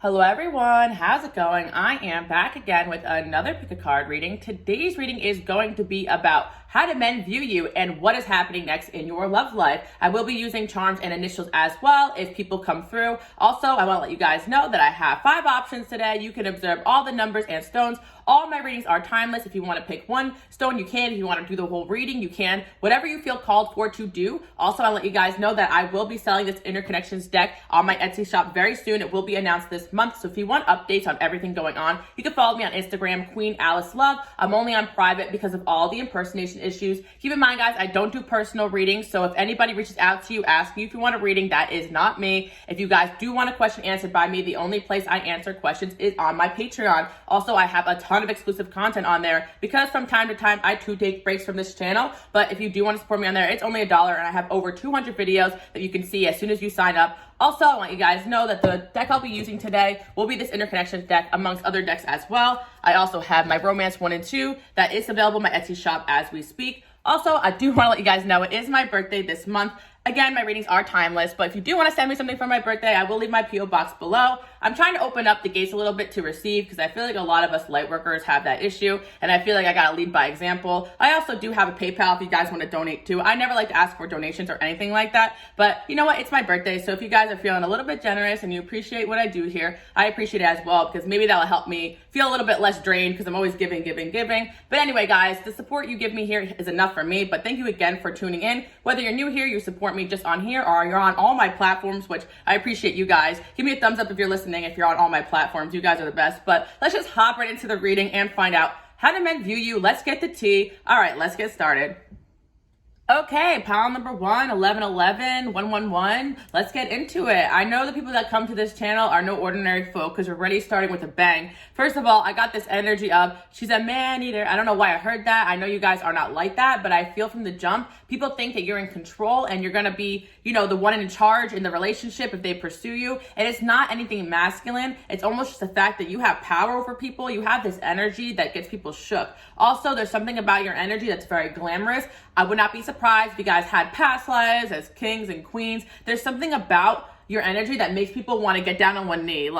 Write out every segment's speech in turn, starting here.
Hello everyone, how's it going? I am back again with another pick a card reading. Today's reading is going to be about how do men view you and what is happening next in your love life. I will be using charms and initials as well if people come through. Also, I want to let you guys know that I have 5 options today. You can observe all the numbers and stones. All my readings are timeless. If you want to pick one stone, you can. If you want to do the whole reading, you can. Whatever you feel called for to do. Also, I'll let you guys know that I will be selling this Interconnections deck on my Etsy shop very soon. It will be announced this month. So if you want updates on everything going on, you can follow me on Instagram, Queenalicelove. I'm only on private because of all the impersonation issues. Keep in mind, guys, I don't do personal readings. So if anybody reaches out to you, asking you if you want a reading, that is not me. If you guys do want a question answered by me, the only place I answer questions is on my Patreon. Also, I have a ton of exclusive content on there because from time to time I too take breaks from this channel. But if you do want to support me on there, it's only $1 and I have over 200 videos that you can see as soon as you sign up. Also, I want you guys to know that the deck I'll be using today will be this Interconnections deck amongst other decks as well. I also have my Romance 1 and 2 that is available in my Etsy shop as we speak. Also, I do want to let you guys know it is my birthday this month. Again, my readings are timeless, but if you do want to send me something for my birthday, I will leave my P.O. box below. I'm trying to open up the gates a little bit to receive because I feel like a lot of us light workers have that issue, and I feel like I got to lead by example. I also do have a PayPal if you guys want to donate too. I never like to ask for donations or anything like that, but you know what? It's my birthday, so if you guys are feeling a little bit generous and you appreciate what I do here, I appreciate it as well because maybe that'll help me feel a little bit less drained because I'm always giving. But anyway, guys, the support you give me here is enough for me, but thank you again for tuning in. Whether you're new here, you support me just on here, or you're on all my platforms, which I appreciate you guys. Give me a thumbs up if you're listening, if you're on all my platforms. You guys are the best. But let's just hop right into the reading and find out how do men view you. Let's get the tea. All right, let's get started. Okay, pile number 1, 1111, 111. Let's get into it. I know the people that come to this channel are no ordinary folk because we're already starting with a bang. First of all, I got this energy of she's a man eater. I don't know why I heard that. I know you guys are not like that, but I feel from the jump, people think that you're in control and you're going to be, the one in charge in the relationship if they pursue you. And it's not anything masculine. It's almost just the fact that you have power over people. You have this energy that gets people shook. Also, there's something about your energy that's very glamorous. I would not be surprised if you guys had past lives as kings and queens. There's something about your energy that makes people want to get down on one knee.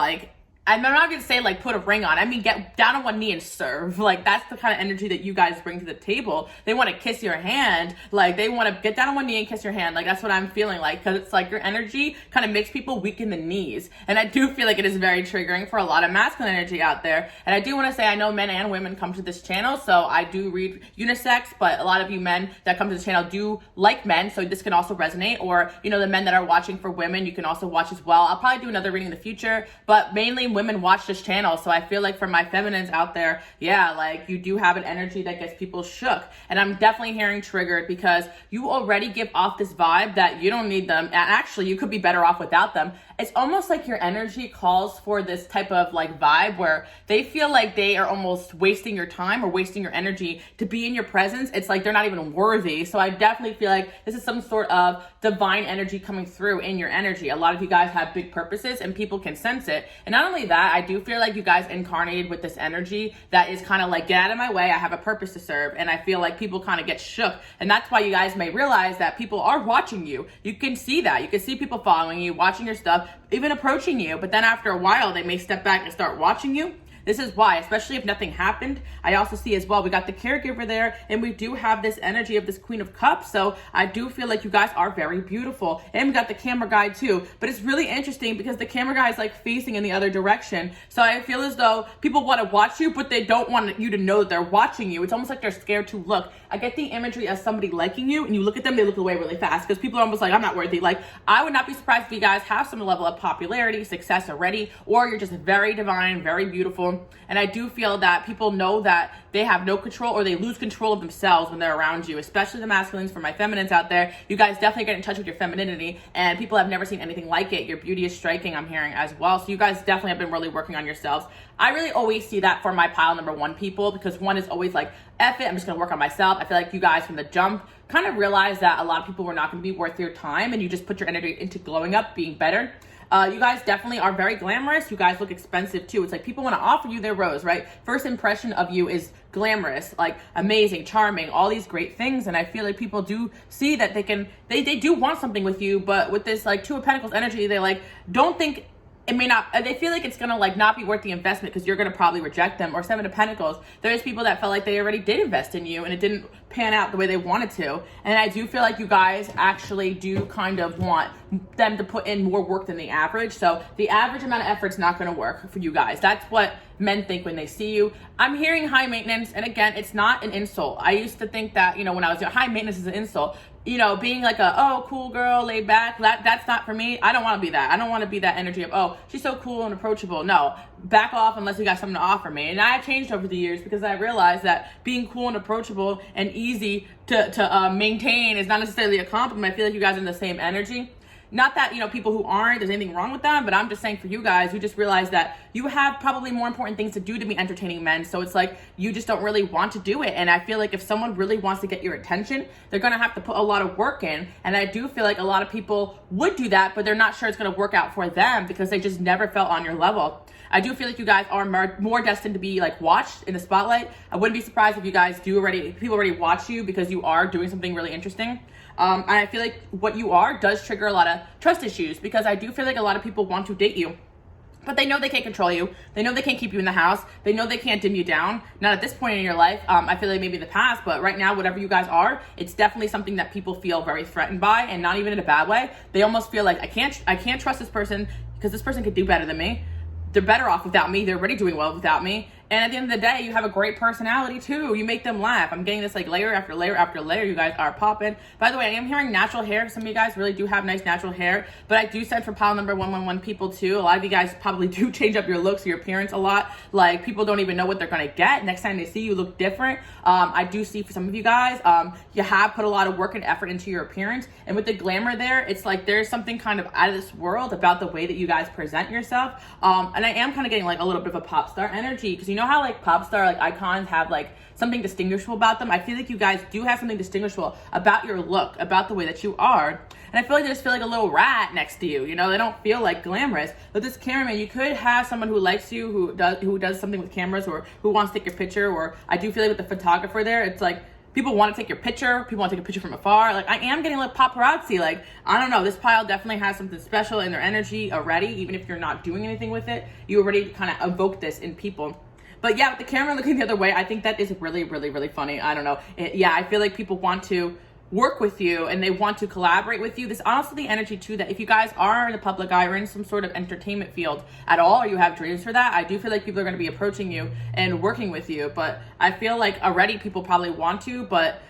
I'm not going to say put a ring on. I mean, get down on one knee and serve. That's the kind of energy that you guys bring to the table. They want to kiss your hand. They want to get down on one knee and kiss your hand. That's what I'm feeling because it's your energy kind of makes people weak in the knees. And I do feel like it is very triggering for a lot of masculine energy out there. And I do want to say I know men and women come to this channel, so I do read unisex, but a lot of you men that come to the channel do like men, so this can also resonate. Or, the men that are watching for women, you can also watch as well. I'll probably do another reading in the future, but mainly women watch this channel, so I feel like for my feminines out there, you do have an energy that gets people shook. And I'm definitely hearing triggered because you already give off this vibe that you don't need them, and actually you could be better off without them. It's almost like your energy calls for this type of vibe where they feel like they are almost wasting your time or wasting your energy to be in your presence. It's like they're not even worthy. So I definitely feel like this is some sort of divine energy coming through in your energy. A lot of you guys have big purposes and people can sense it. And not only that, I do feel like you guys incarnated with this energy that is kind of get out of my way. I have a purpose to serve. And I feel like people kind of get shook. And that's why you guys may realize that people are watching you. You can see that. You can see people following you, watching your stuff, even approaching you, but then after a while they may step back and start watching you. This is why, especially if nothing happened. I also see as well, we got the caregiver there, and we do have this energy of this Queen of Cups. So I do feel like you guys are very beautiful. And we got the camera guy too. But it's really interesting because the camera guy is facing in the other direction. So I feel as though people want to watch you, but they don't want you to know that they're watching you. It's almost like they're scared to look. I get the imagery of somebody liking you, and you look at them, they look away really fast because people are almost I'm not worthy. I would not be surprised if you guys have some level of popularity, success already, or you're just very divine, very beautiful. And I do feel that people know that they have no control or they lose control of themselves when they're around you, especially the masculines. For my feminines out there, you guys definitely get in touch with your femininity, and people have never seen anything like it. Your beauty is striking, I'm hearing as well. So you guys definitely have been really working on yourselves. I really always see that for my pile number 1 people, because 1 is always F it, I'm just going to work on myself. I feel like you guys from the jump kind of realized that a lot of people were not going to be worth your time, and you just put your energy into glowing up, being better. You guys definitely are very glamorous. You guys look expensive too. It's people want to offer you their rose, right? First impression of you is glamorous, amazing, charming, all these great things. And I feel like people do see that they do want something with you, but with this 2 of Pentacles energy, they don't think it may not, they feel like it's gonna like not be worth the investment because you're gonna probably reject them. Or Seven of Pentacles, there's people that felt like they already did invest in you and it didn't pan out the way they wanted to. And I do feel like you guys actually do kind of want them to put in more work than the average. So the average amount of effort's not gonna work for you guys. That's what men think when they see you. I'm hearing high maintenance, and again, it's not an insult. I used to think that, you know, when I was young, high maintenance is an insult. You know, being like a, oh, cool girl, laid back, that's not for me. I don't want to be that. I don't want to be that energy of, oh, she's so cool and approachable. No, back off unless you got something to offer me. And I've changed over the years because I realized that being cool and approachable and easy to maintain is not necessarily a compliment. I feel like you guys are in the same energy. Not that, you know, people who aren't, there's anything wrong with them, but I'm just saying for you guys, you just realize that you have probably more important things to do to be entertaining men. So it's like, you just don't really want to do it. And I feel like if someone really wants to get your attention, they're going to have to put a lot of work in. And I do feel like a lot of people would do that, but they're not sure it's going to work out for them because they just never felt on your level. I do feel like you guys are more destined to be like watched in the spotlight. I wouldn't be surprised if you guys people already watch you because you are doing something really interesting. And I feel like what you are does trigger a lot of trust issues because I do feel like a lot of people want to date you, but they know they can't control you. They know they can't keep you in the house. They know they can't dim you down. Not at this point in your life. I feel like maybe in the past, but right now, whatever you guys are, it's definitely something that people feel very threatened by, and not even in a bad way. They almost feel like I can't trust this person because this person could do better than me. They're better off without me. They're already doing well without me. And at the end of the day, you have a great personality too. You make them laugh. I'm getting this like layer after layer after layer. You guys are popping. By the way, I am hearing natural hair. Some of you guys really do have nice natural hair, but I do sense for pile number 111 people too. A lot of you guys probably do change up your looks, your appearance a lot. Like people don't even know what they're going to get. Next time they see you look different. I do see for some of you guys, you have put a lot of work and effort into your appearance. And with the glamour there, it's like there's something kind of out of this world about the way that you guys present yourself. And I am kind of getting like a little bit of a pop star energy because you know how like pop star like icons have like something distinguishable about them. I feel like you guys do have something distinguishable about your look, about the way that you are. And I feel like they just feel like a little rat next to you. You know, they don't feel like glamorous. But this cameraman, you could have someone who likes you, who does something with cameras, or who wants to take your picture. Or I do feel like with the photographer there, it's like people want to take your picture. People want to take a picture from afar. Like I am getting like paparazzi. Like I don't know. This pile definitely has something special in their energy already. Even if you're not doing anything with it, you already kind of evoke this in people. But yeah, with the camera looking the other way, I think that is really, really, really funny. I don't know. Yeah, I feel like people want to work with you and they want to collaborate with you. There's also the energy too that if you guys are in the public eye or in some sort of entertainment field at all, or you have dreams for that, I do feel like people are going to be approaching you and working with you. But I feel like already people probably want to, but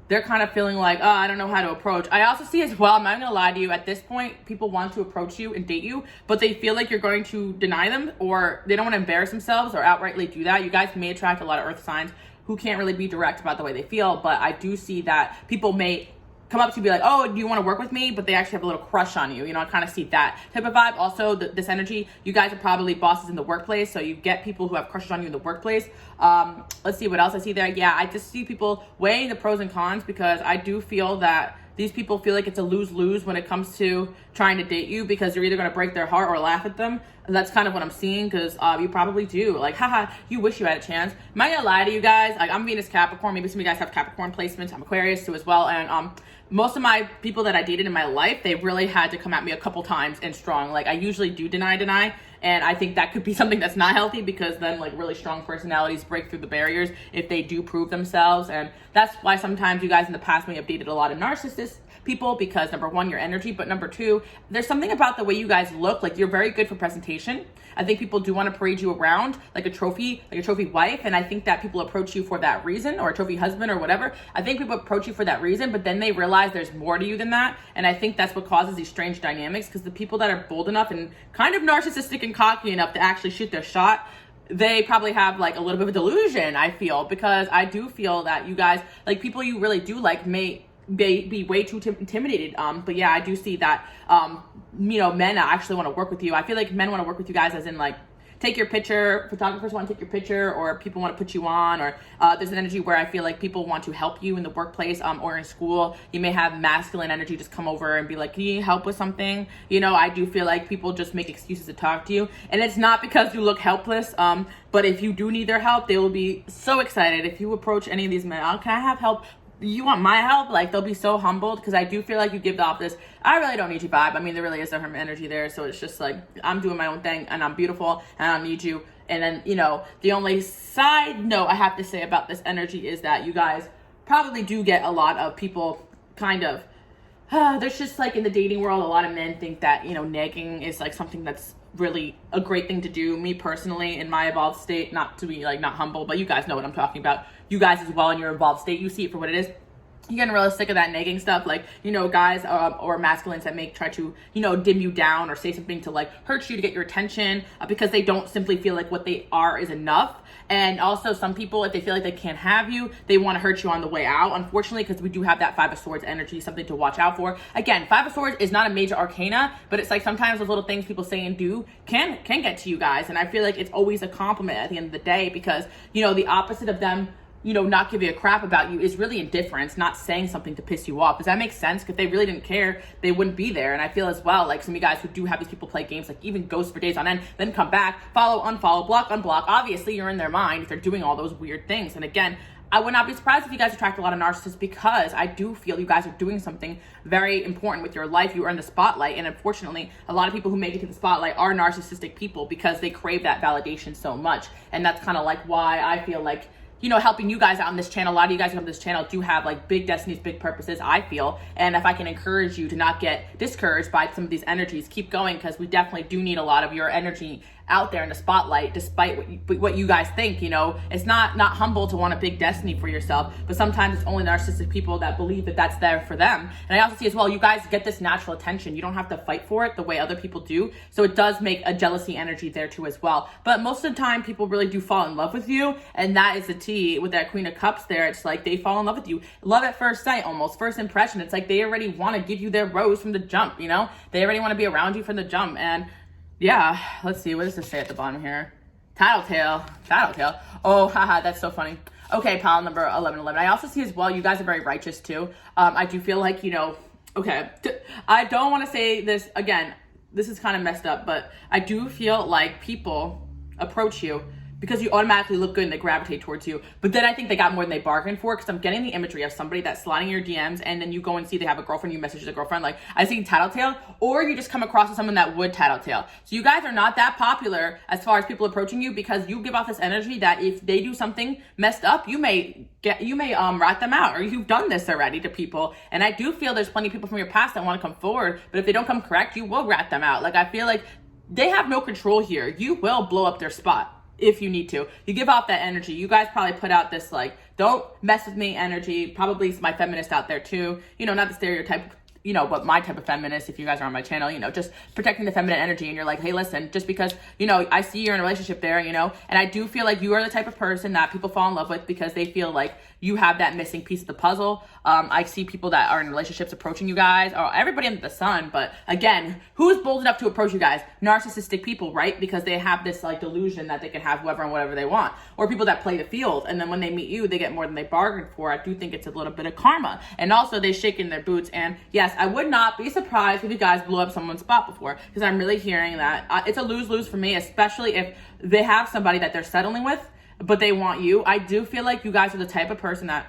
they're kind of feeling like, oh, I don't know how to approach. I also see as well, I'm not gonna lie to you, at this point, people want to approach you and date you, but they feel like you're going to deny them, or they don't want to embarrass themselves or outrightly do that. You guys may attract a lot of earth signs who can't really be direct about the way they feel, but I do see that people may come up to you and be like, oh, do you want to work with me? But they actually have a little crush on you. You know, I kind of see that type of vibe. Also, this energy, you guys are probably bosses in the workplace. So you get people who have crushes on you in the workplace. Let's see what else I see there. Yeah, I just see people weighing the pros and cons because I do feel that these people feel like it's a lose-lose when it comes to trying to date you because you're either going to break their heart or laugh at them. And that's kind of what I'm seeing because you probably do. Like, haha, you wish you had a chance. Am I going to lie to you guys? Like, I'm Venus Capricorn. Maybe some of you guys have Capricorn placements. I'm Aquarius too as well. And most of my people that I dated in my life, they really had to come at me a couple times and strong. Like, I usually do deny. And I think that could be something that's not healthy because then like really strong personalities break through the barriers if they do prove themselves. And that's why sometimes you guys in the past may have dated a lot of narcissists people because number one, your energy, but number two, there's something about the way you guys look. Like you're very good for presentation. I think people do want to parade you around like a trophy wife. And I think that people approach you for that reason, or a trophy husband or whatever. I think people approach you for that reason, but then they realize there's more to you than that. And I think that's what causes these strange dynamics because the people that are bold enough and kind of narcissistic and cocky enough to actually shoot their shot, they probably have like a little bit of a delusion, I feel, because I do feel that you guys, like people you really do like may be way too intimidated. But yeah, I do see that, men actually want to work with you. I feel like men want to work with you guys as in like, take your picture, photographers want to take your picture, or people want to put you on, or there's an energy where I feel like people want to help you in the workplace or in school. You may have masculine energy just come over and be like, can you help with something? You know, I do feel like people just make excuses to talk to you. And it's not because you look helpless, but if you do need their help, they will be so excited if you approach any of these men. Oh, can I have help you want my help, like they'll be so humbled, because I do feel like you give off this I really don't need you vibe. I mean, there really is a energy there, so it's just like I'm doing my own thing and I'm beautiful and I don't need you. And then, you know, the only side note I have to say about this energy is that you guys probably do get a lot of people kind of there's just like in the dating world, a lot of men think that, you know, nagging is like something that's really a great thing to do. Me personally, in my evolved state, not to be like not humble, but you guys know what I'm talking about. You guys as well in your evolved state, you see it for what it is. You're getting really sick of that nagging stuff, like, you know, guys or masculines that try to, you know, dim you down or say something to like hurt you to get your attention because they don't simply feel like what they are is enough. And also some people, if they feel like they can't have you, they want to hurt you on the way out, unfortunately, because we do have that Five of Swords energy, something to watch out for. Again, Five of Swords is not a major arcana, but it's like sometimes those little things people say and do can get to you guys. And I feel like it's always a compliment at the end of the day, because, you know, the opposite of them, you know, not giving a crap about you is really indifference, not saying something to piss you off. Does that make sense? Because if they really didn't care, they wouldn't be there. And I feel as well, like some of you guys who do have these people play games, like even ghost for days on end, then come back, follow, unfollow, block, unblock. Obviously, you're in their mind if they're doing all those weird things. And again, I would not be surprised if you guys attract a lot of narcissists, because I do feel you guys are doing something very important with your life. You are in the spotlight. And unfortunately, a lot of people who make it to the spotlight are narcissistic people because they crave that validation so much. And that's kind of like why I feel like, you know, helping you guys out on this channel. A lot of you guys on this channel do have like big destinies, big purposes, I feel. And if I can encourage you to not get discouraged by some of these energies, keep going, because we definitely do need a lot of your energy out there in the spotlight, despite what you guys think. You know, it's not humble to want a big destiny for yourself, but sometimes it's only narcissistic people that believe that that's there for them. And I also see as well, you guys get this natural attention. You don't have to fight for it the way other people do. So it does make a jealousy energy there too as well. But most of the time, people really do fall in love with you, and that is the tea with that Queen of Cups there. It's like they fall in love with you. Love at first sight, almost first impression. It's like they already want to give you their rose from the jump, you know? They already want to be around you from the jump. And yeah, let's see. What does this say at the bottom here? Tattletale. Oh, haha, that's so funny. Okay, pile number 1111. I also see as well, you guys are very righteous too. I do feel like, you know, okay, I don't want to say this again. This is kind of messed up, but I do feel like people approach you because you automatically look good and they gravitate towards you. But then I think they got more than they bargained for, because I'm getting the imagery of somebody that's sliding your DMs and then you go and see they have a girlfriend, you message the girlfriend, like I see tattletale, or you just come across with someone that would tattletale. So you guys are not that popular as far as people approaching you, because you give off this energy that if they do something messed up, you may rat them out, or you've done this already to people. And I do feel there's plenty of people from your past that want to come forward, but if they don't come correct, you will rat them out. Like I feel like they have no control here. You will blow up their spot if you need to. You give off that energy. You guys probably put out this like, don't mess with me energy. Probably my feminist out there too. You know, not the stereotype, you know, but my type of feminist, if you guys are on my channel, you know, just protecting the feminine energy. And you're like, hey, listen, just because, you know, I see you're in a relationship there, you know, and I do feel like you are the type of person that people fall in love with because they feel like you have that missing piece of the puzzle. I see people that are in relationships approaching you guys, or everybody under the sun. But again, who's bold enough to approach you guys? Narcissistic people, right? Because they have this like delusion that they can have whoever and whatever they want. Or people that play the field, and then when they meet you, they get more than they bargained for. I do think it's a little bit of karma. And also they shake in their boots. And yes, I would not be surprised if you guys blew up someone's spot before, because I'm really hearing that it's a lose-lose for me, especially if they have somebody that they're settling with, but they want you. I do feel like you guys are the type of person that,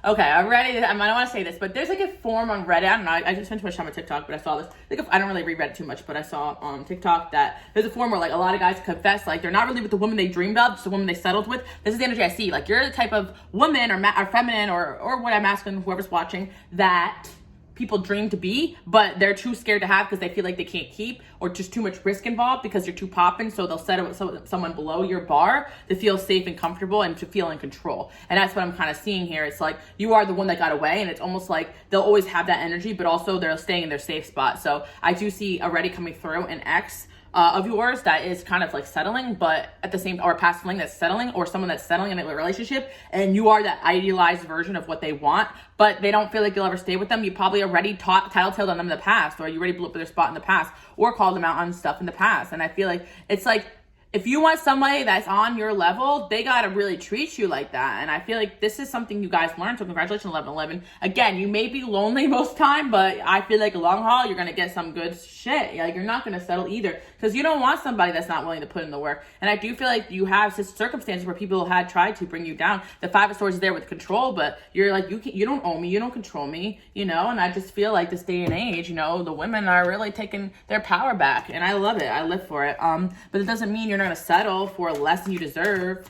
okay, I'm ready. I don't want to say this, but there's like a form on Reddit. I don't know. I just spent too much time on TikTok, but I saw this. Like, I don't really read Reddit too much, but I saw on TikTok that there's a form where like a lot of guys confess like they're not really with the woman they dreamed of, just the woman they settled with. This is the energy I see. Like you're the type of woman or feminine or what I'm asking whoever's watching that people dream to be, but they're too scared to have because they feel like they can't keep, or just too much risk involved because you're too poppin'. So they'll settle with someone below your bar to feel safe and comfortable and to feel in control. And that's what I'm kind of seeing here. It's like you are the one that got away, and it's almost like they'll always have that energy, but also they're staying in their safe spot. So I do see already coming through an ex of yours that is kind of like settling, but at the same, or a past fling that's settling, or someone that's settling in a relationship, and you are that idealized version of what they want, but they don't feel like you'll ever stay with them. You probably already tattletaled on them in the past, or you already blew up their spot in the past, or called them out on stuff in the past. And I feel like it's like if you want somebody that's on your level, they got to really treat you like that. And I feel like this is something you guys learned. So congratulations, 1111. Again, you may be lonely most of the time, but I feel like long haul, you're going to get some good shit. Like, you're not going to settle either, because you don't want somebody that's not willing to put in the work. And I do feel like you have circumstances where people had tried to bring you down. The Five of Swords is there with control, but you're like, you don't own me, you don't control me, you know? And I just feel like this day and age, you know, the women are really taking their power back, and I love it. I live for it. But it doesn't mean you're not going to settle for less than you deserve,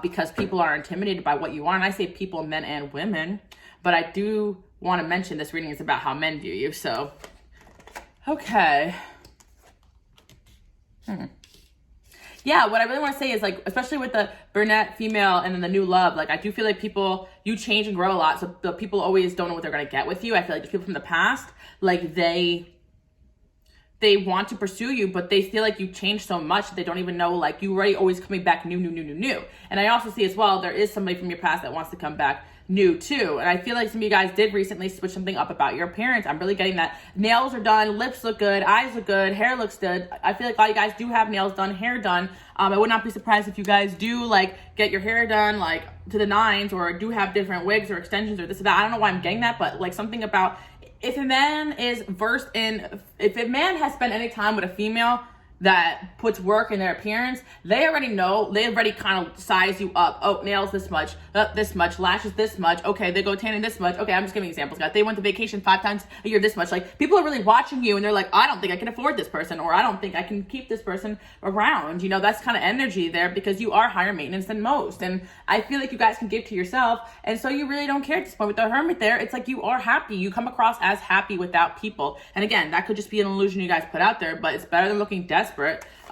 because people are intimidated by what you are. And I say people, men and women, but I do want to mention this reading is about how men view you. So, okay. Yeah, what I really want to say is, like, especially with the brunette female and then the new love, like, I do feel like people, you change and grow a lot. So the people always don't know what they're going to get with you. I feel like the people from the past, like, they want to pursue you, but they feel like you changed so much they don't even know, like, you already always coming back new. And I also see as well, there is somebody from your past that wants to come back new too. And I feel like some of you guys did recently switch something up about your appearance. I'm really getting that. Nails are done, lips look good, eyes look good, hair looks good. I feel like all you guys do have nails done, hair done. I would not be surprised if you guys do, like, get your hair done, like, to the nines, or do have different wigs or extensions or this or that. I don't know why I'm getting that, but, like, something about, if a man is versed in, if a man has spent any time with a female that puts work in their appearance, they already know, they already kind of size you up. Oh, nails this much, lashes this much. Okay, they go tanning this much. Okay, I'm just giving examples, guys. They went to vacation 5 times a year this much. Like, people are really watching you, and they're like, I don't think I can afford this person, or I don't think I can keep this person around. You know, that's kind of energy there, because you are higher maintenance than most. And I feel like you guys can give to yourself, and so you really don't care at this point. With the Hermit there, it's like you are happy. You come across as happy without people. And again, that could just be an illusion you guys put out there, but it's better than looking desperate.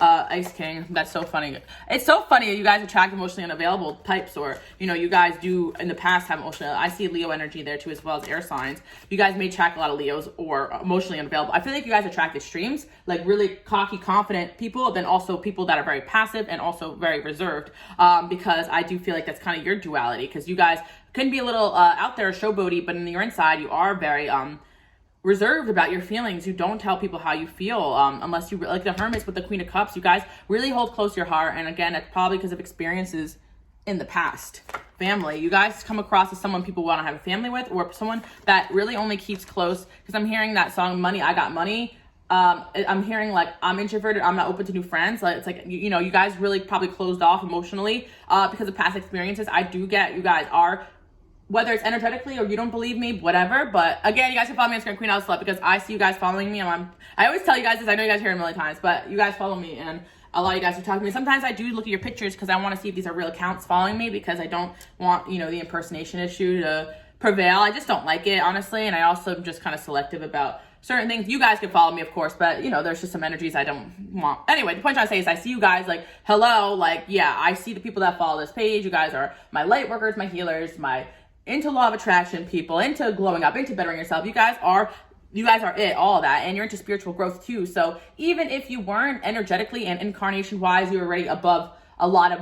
Ice King, that's so funny. It's so funny that you guys attract emotionally unavailable types, or, you know, you guys do in the past have emotional, I see Leo energy there too, as well as air signs. You guys may attract a lot of Leos or emotionally unavailable. I feel like you guys attract extremes, like really cocky, confident people, then also people that are very passive and also very reserved, because I do feel like that's kind of your duality, because you guys can be a little out there showboaty, but in your inside you are very reserved about your feelings. You don't tell people how you feel, unless you, like the Hermits with the Queen of Cups, you guys really hold close to your heart. And again, it's probably because of experiences in the past. Family, you guys come across as someone people want to have a family with, or someone that really only keeps close, because I'm hearing that song Money, I Got Money. I'm hearing, like, I'm introverted, I'm not open to new friends. Like, it's like, you know, you guys really probably closed off emotionally because of past experiences. I do get you guys are, whether it's energetically or you don't believe me, whatever. But again, you guys can follow me on Instagram, Queenalicelove, because I see you guys following me. I always tell you guys this. I know you guys hear it a million times, but you guys follow me, and a lot of you guys are talking to me. Sometimes I do look at your pictures because I want to see if these are real accounts following me, because I don't want, you know, the impersonation issue to prevail. I just don't like it, honestly. And I also am just kind of selective about certain things. You guys can follow me, of course, but, you know, there's just some energies I don't want. Anyway, the point I'm trying to say is I see you guys, like, hello, like, yeah, I see the people that follow this page. You guys are my light workers, my healers, my into law of attraction people, into glowing up, into bettering yourself. You guys are it, all of that, and you're into spiritual growth too. So even if you weren't energetically and incarnation wise, you're already above a lot of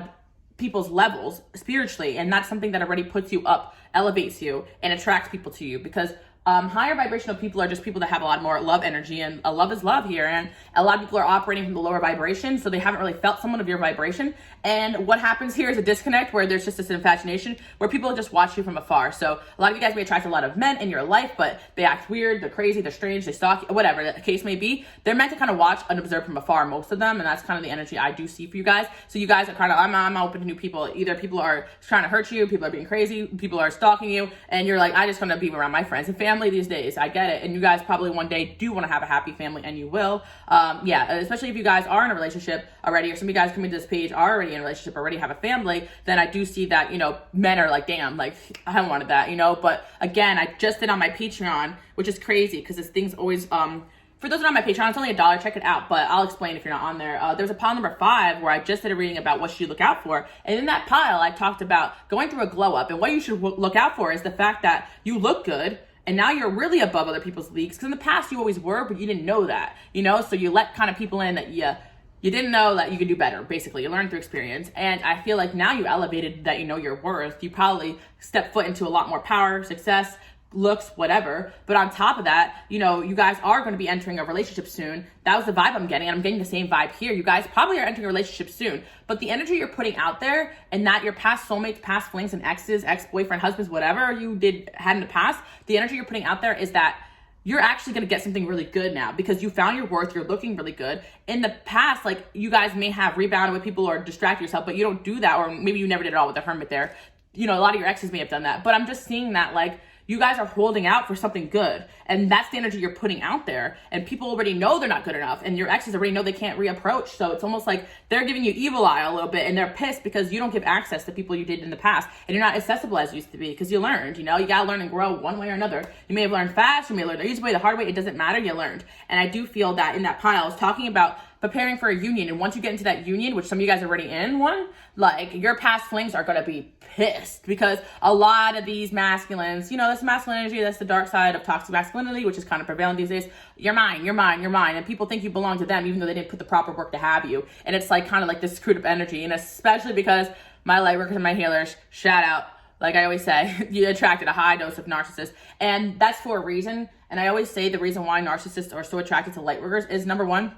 people's levels spiritually, and that's something that already puts you up, elevates you, and attracts people to you, because higher vibrational people are just people that have a lot more love energy, and love is love here. And a lot of people are operating from the lower vibration, so they haven't really felt someone of your vibration. And what happens here is a disconnect where there's just this infatuation where people just watch you from afar. So a lot of you guys may attract a lot of men in your life, but they act weird, they're crazy, they're strange, they stalk you, whatever the case may be. They're meant to kind of watch and observe from afar, most of them, and that's kind of the energy I do see for you guys. So you guys are kind of, I'm open to new people. Either people are trying to hurt you, people are being crazy, people are stalking you, and you're like, I just want to be around my friends and family these days. I get it. And you guys probably one day do want to have a happy family, and you will. Yeah, especially if you guys are in a relationship already, or some of you guys coming to this page are already in a relationship, already have a family, then I do see that, you know, men are like, damn, like, I wanted that, you know. But again, I just did on my Patreon, which is crazy because this thing's always, for those that are on my Patreon, it's only $1, check it out, but I'll explain if you're not on there. There's a pile number 5 where I just did a reading about what you should look out for. And in that pile, I talked about going through a glow up, and what you should look out for is the fact that you look good, and now you're really above other people's leagues, because in the past you always were, but you didn't know that, you know? So you let kind of people in that you didn't know that you could do better, basically. You learned through experience. And I feel like now you elevated that, you know your worth. You probably stepped foot into a lot more power, success, looks, whatever. But on top of that, you know, you guys are going to be entering a relationship soon. That was the vibe I'm getting, and I'm getting the same vibe here. You guys probably are entering a relationship soon, but the energy you're putting out there, and that your past soulmates, past flings and exes, ex-boyfriend, husbands, whatever you had in the past, the energy you're putting out there is that you're actually going to get something really good now because you found your worth. You're looking really good. In the past, like, you guys may have rebounded with people or distracted yourself, but you don't do that, or maybe you never did it all with the hermit there. You know, a lot of your exes may have done that, but I'm just seeing that, like, you guys are holding out for something good, and that's the energy you're putting out there, and people already know they're not good enough, and your exes already know they can't reapproach, so it's almost like they're giving you evil eye a little bit, and they're pissed because you don't give access to people you did in the past, and you're not accessible as you used to be, because you learned, you know, you gotta learn and grow one way or another. You may have learned fast, you may have learned the easy way, the hard way, it doesn't matter, you learned. And I do feel that in that pile, I was talking about preparing for a union, and once you get into that union, which some of you guys are already in one, like, your past flings are gonna be pissed because a lot of these masculines, you know, that's masculine energy, that's the dark side of toxic masculinity, which is kind of prevalent these days. You're mine, you're mine, you're mine, and people think you belong to them even though they didn't put the proper work to have you, and it's like kind of like this screwed up energy. And especially because my light workers and my healers, shout out, like I always say, you attracted a high dose of narcissists, and that's for a reason. And I always say the reason why narcissists are so attracted to light workers is, number one,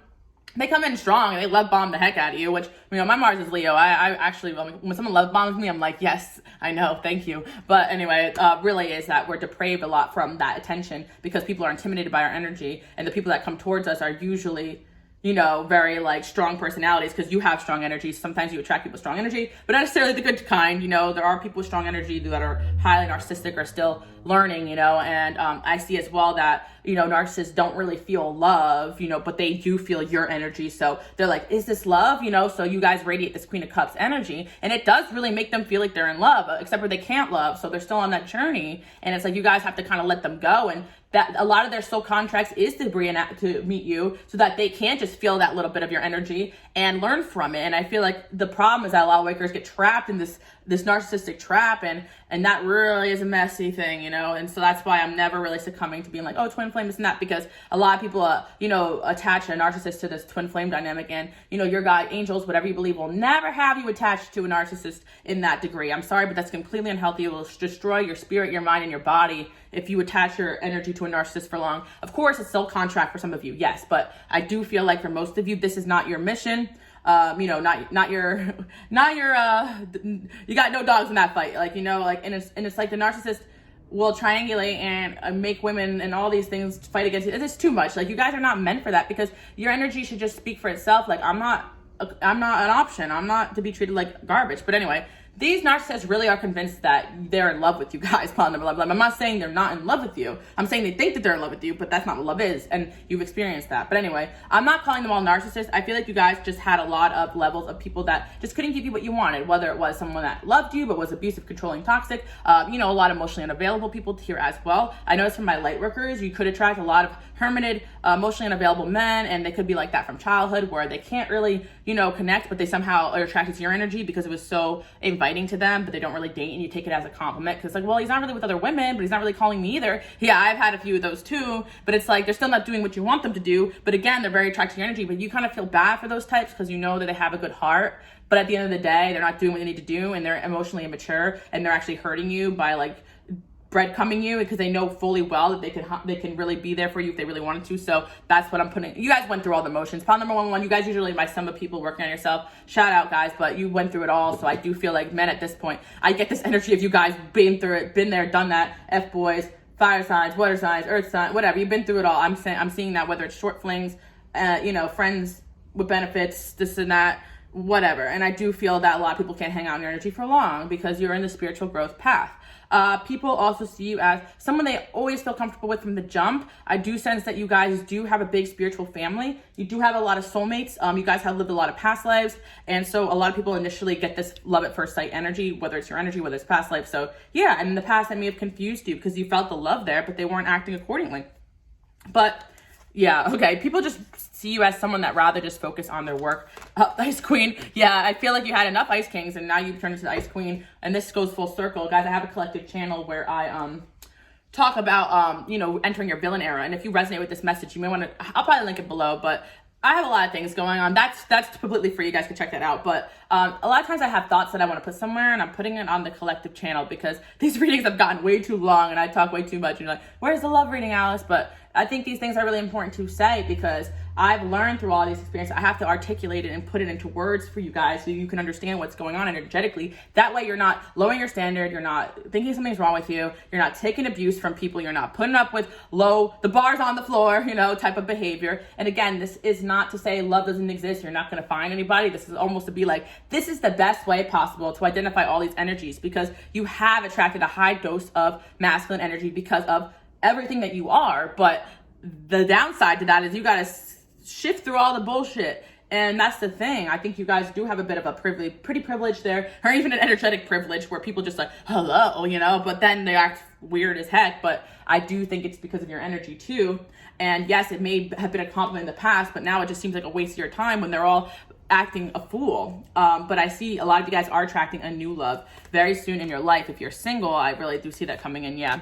they come in strong and they love bomb the heck out of you, which, you know, my Mars is Leo. I actually, when someone love bombs me, I'm like, yes, I know, thank you. But anyway, really is that we're depraved a lot from that attention because people are intimidated by our energy, and the people that come towards us are usually, you know, very like strong personalities because you have strong energy. Sometimes you attract people with strong energy, but not necessarily the good kind. You know, there are people with strong energy that are highly narcissistic or still learning, you know, and I see as well that, you know, narcissists don't really feel love, you know, but they do feel your energy. So they're like, is this love? You know, so you guys radiate this Queen of Cups energy, and it does really make them feel like they're in love, except for they can't love. So they're still on that journey, and it's like you guys have to kind of let them go. And that a lot of their soul contracts is to meet you so that they can just feel that little bit of your energy and learn from it. And I feel like the problem is that a lot of wakers get trapped in this narcissistic trap, and that really is a messy thing, you know. And so that's why I'm never really succumbing to being like, oh, twin flame, this and that, because a lot of people, you know, attach a narcissist to this twin flame dynamic, and, you know, your guide angels, whatever you believe, will never have you attached to a narcissist in that degree. I'm sorry, but that's completely unhealthy. It will destroy your spirit, your mind, and your body if you attach your energy to a narcissist for long. Of course, it's still contract for some of you, yes, but I do feel like for most of you, this is not your mission. You know, not your, you got no dogs in that fight, like, you know, like, and it's like the narcissist will triangulate and make women and all these things fight against you. It's too much. Like, you guys are not meant for that because your energy should just speak for itself. Like, I'm not an option. I'm not to be treated like garbage. But anyway, these narcissists really are convinced that they're in love with you guys. I'm not saying they're not in love with you. I'm saying they think that they're in love with you, but that's not what love is, and you've experienced that. But anyway, I'm not calling them all narcissists. I feel like you guys just had a lot of levels of people that just couldn't give you what you wanted, whether it was someone that loved you but was abusive, controlling, toxic, you know, a lot of emotionally unavailable people here as well. I noticed from my light workers, you could attract a lot of hermited, emotionally unavailable men, and they could be like that from childhood where they can't really, you know, connect, but they somehow are attracted to your energy because it was so inviting to them, but they don't really date, and you take it as a compliment because, like, well, he's not really with other women, but he's not really calling me either. Yeah, I've had a few of those too, but it's like they're still not doing what you want them to do, but again, they're very attracted to your energy, but you kind of feel bad for those types because you know that they have a good heart, but at the end of the day, they're not doing what they need to do, and they're emotionally immature, and they're actually hurting you by, like, breadcrumbing you because they know fully well that they can really be there for you if they really wanted to. So that's what I'm putting. You guys went through all the motions. Pile number one, you guys usually my sum of people working on yourself. Shout out, guys, but you went through it all. So I do feel like men at this point, I get this energy of you guys been through it, been there, done that. F boys, fire signs, water signs, earth signs, whatever. You've been through it all. I'm seeing that whether it's short flings, you know, friends with benefits, this and that, whatever. And I do feel that a lot of people can't hang out in your energy for long because you're in the spiritual growth path. People also see you as someone they always feel comfortable with from the jump. I do sense that you guys do have a big spiritual family. You do have a lot of soulmates. You guys have lived a lot of past lives. And so a lot of people initially get this love at first sight energy, whether it's your energy, whether it's past life. So yeah, and in the past that may have confused you because you felt the love there, but they weren't acting accordingly. But yeah, okay, people just see you as someone that rather just focus on their work. Ice Queen, yeah, I feel like you had enough Ice Kings and now you've turned into the Ice Queen, and this goes full circle. Guys, I have a collective channel where I talk about, you know, entering your villain era, and if you resonate with this message, you may want to, I'll probably link it below, but I have a lot of things going on. That's completely free. You guys can check that out. But a lot of times I have thoughts that I want to put somewhere, and I'm putting it on the collective channel because these readings have gotten way too long and I talk way too much. And you're like, where's the love reading, Alice? But I think these things are really important to say because I've learned through all these experiences. I have to articulate it and put it into words for you guys so you can understand what's going on energetically. That way you're not lowering your standard. You're not thinking something's wrong with you. You're not taking abuse from people. You're not putting up with the bars on the floor, type of behavior. And again, this is not to say love doesn't exist. You're not going to find anybody. This is almost to be like, this is the best way possible to identify all these energies because you have attracted a high dose of masculine energy because of everything that you are. But the downside to that is you got to shift through all the bullshit. And that's the thing. I think you guys do have a bit of a pretty privilege there, or even an energetic privilege where people just like, hello, but then they act weird as heck. But I do think it's because of your energy too. And yes, it may have been a compliment in the past, but now it just seems like a waste of your time when they're all acting a fool. But I see a lot of you guys are attracting a new love very soon in your life. If you're single, I really do see that coming in. Yeah.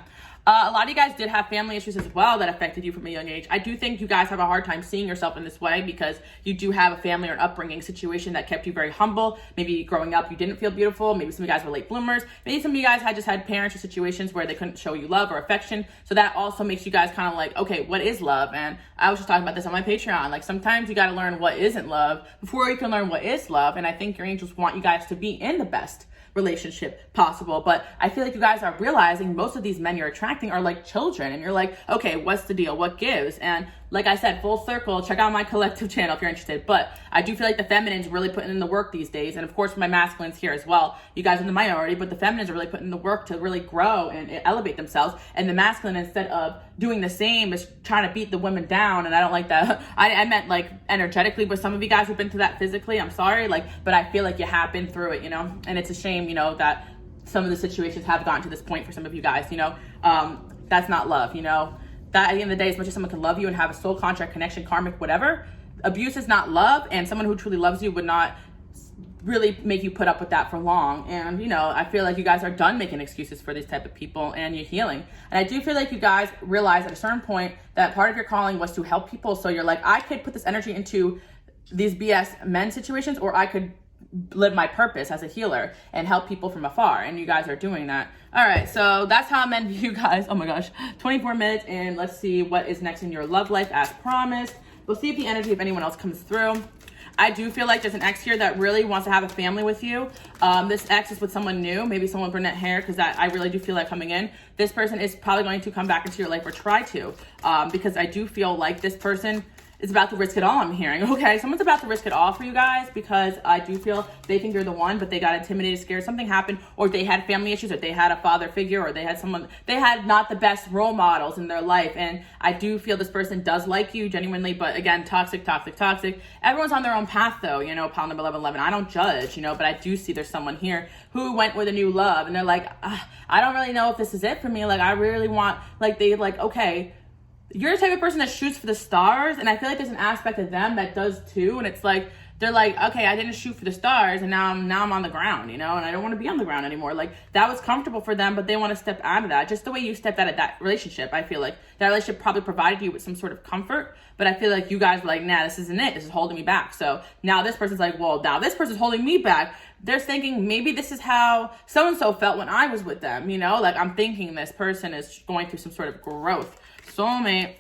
A lot of you guys did have family issues as well that affected you from a young age. I do think you guys have a hard time seeing yourself in this way because you do have a family or an upbringing situation that kept you very humble. Maybe growing up, you didn't feel beautiful. Maybe some of you guys were late bloomers. Maybe some of you guys had parents or situations where they couldn't show you love or affection. So that also makes you guys kind of like, okay, what is love? And I was just talking about this on my Patreon. Like sometimes you got to learn what isn't love before you can learn what is love. And I think your angels want you guys to be in the best relationship possible. But I feel like you guys are realizing most of these men you're attracting are like children, and you're like, okay, what's the deal? What gives? And like I said, full circle, check out my collective channel if you're interested. But I do feel like the feminines really putting in the work these days. And of course, my masculines here as well. You guys are the minority, but the feminines are really putting in the work to really grow and elevate themselves. And the masculine, instead of doing the same, is trying to beat the women down. And I don't like that. I meant like energetically, but some of you guys have been through that physically. I'm sorry, but I feel like you have been through it, and it's a shame, that some of the situations have gotten to this point for some of you guys, that's not love, that at the end of the day, as much as someone can love you and have a soul contract connection, karmic, whatever, abuse is not love. And someone who truly loves you would not really make you put up with that for long. And, I feel like you guys are done making excuses for these type of people and you're healing. And I do feel like you guys realize at a certain point that part of your calling was to help people. So you're like, I could put this energy into these BS men situations, or I could live my purpose as a healer and help people from afar. And you guys are doing that. All right. So that's how men view you guys. Oh my gosh, 24 minutes. And let's see what is next in your love life as promised. We'll see if the energy of anyone else comes through. I do feel like there's an ex here that really wants to have a family with you. This ex is with someone new, maybe someone with brunette hair, because I really do feel like coming in. This person is probably going to come back into your life or try to, because I do feel like this person is about to risk it all, I'm hearing. Okay, someone's about to risk it all for you guys because I do feel they think you're the one, but they got intimidated, scared, something happened, or they had family issues, or they had a father figure, or they had not the best role models in their life. And I do feel this person does like you genuinely, but again, toxic. Everyone's on their own path though, pile number 1111. I don't judge, but I do see there's someone here who went with a new love and they're like, I don't really know if this is it for me. I really want, okay, you're the type of person that shoots for the stars, and I feel like there's an aspect of them that does too. And it's like they're like, okay, I didn't shoot for the stars, and now I'm on the ground, and I don't want to be on the ground anymore. That was comfortable for them, but they want to step out of that. Just the way you stepped out of that relationship, I feel like that relationship probably provided you with some sort of comfort. But I feel like you guys were like, nah, this isn't it. This is holding me back. So now this person's like, well, now this person's holding me back. They're thinking maybe this is how so-and-so felt when I was with them. I'm thinking this person is going through some sort of growth. Soulmate.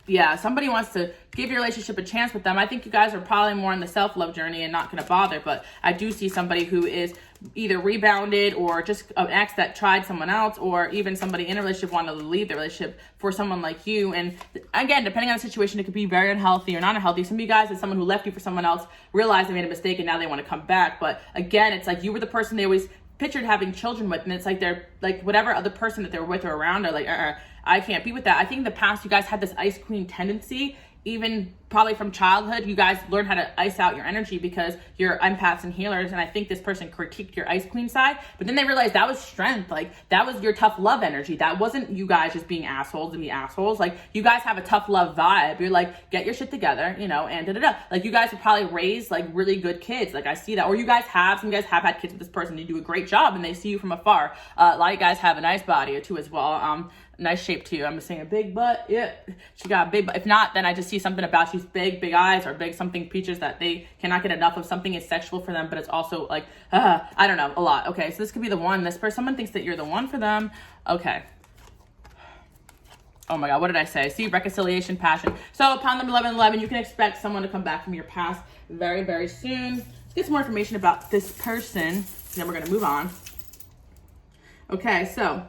Yeah, somebody wants to give your relationship a chance with them. I think you guys are probably more on the self-love journey and not going to bother, but I do see somebody who is either rebounded or just an ex that tried someone else, or even somebody in a relationship wanted to leave the relationship for someone like you. And again, depending on the situation, it could be very unhealthy or not unhealthy. Some of you guys is someone who left you for someone else, realized they made a mistake, and now they want to come back. But again, it's like you were the person they always pictured having children with, and it's like they're like whatever other person that they're with or around are like, I can't be with that. I think in the past you guys had this ice queen tendency, even probably from childhood. You guys learned how to ice out your energy because you're empaths and healers. And I think this person critiqued your ice queen side, but then they realized that was strength. That was your tough love energy. That wasn't you guys just being assholes and be assholes. You guys have a tough love vibe. You're like, get your shit together, and da-da-da. You guys were probably raised really good kids. I see that. Or some of you guys have had kids with this person. You do a great job and they see you from afar. A lot of you guys have a nice body or two as well. Nice shape too. I'm just saying a big butt. Yeah, she got a big butt. If not, then I just see something about these big eyes or big something peaches that they cannot get enough of. Something is sexual for them, but it's also like, I don't know, a lot. Okay, so this could be the one. This person, someone thinks that you're the one for them. Okay. Oh my God, what did I say? See, reconciliation, passion. So upon number 1111, you can expect someone to come back from your past very, very soon. Let's get some more information about this person. Then we're going to move on. Okay, so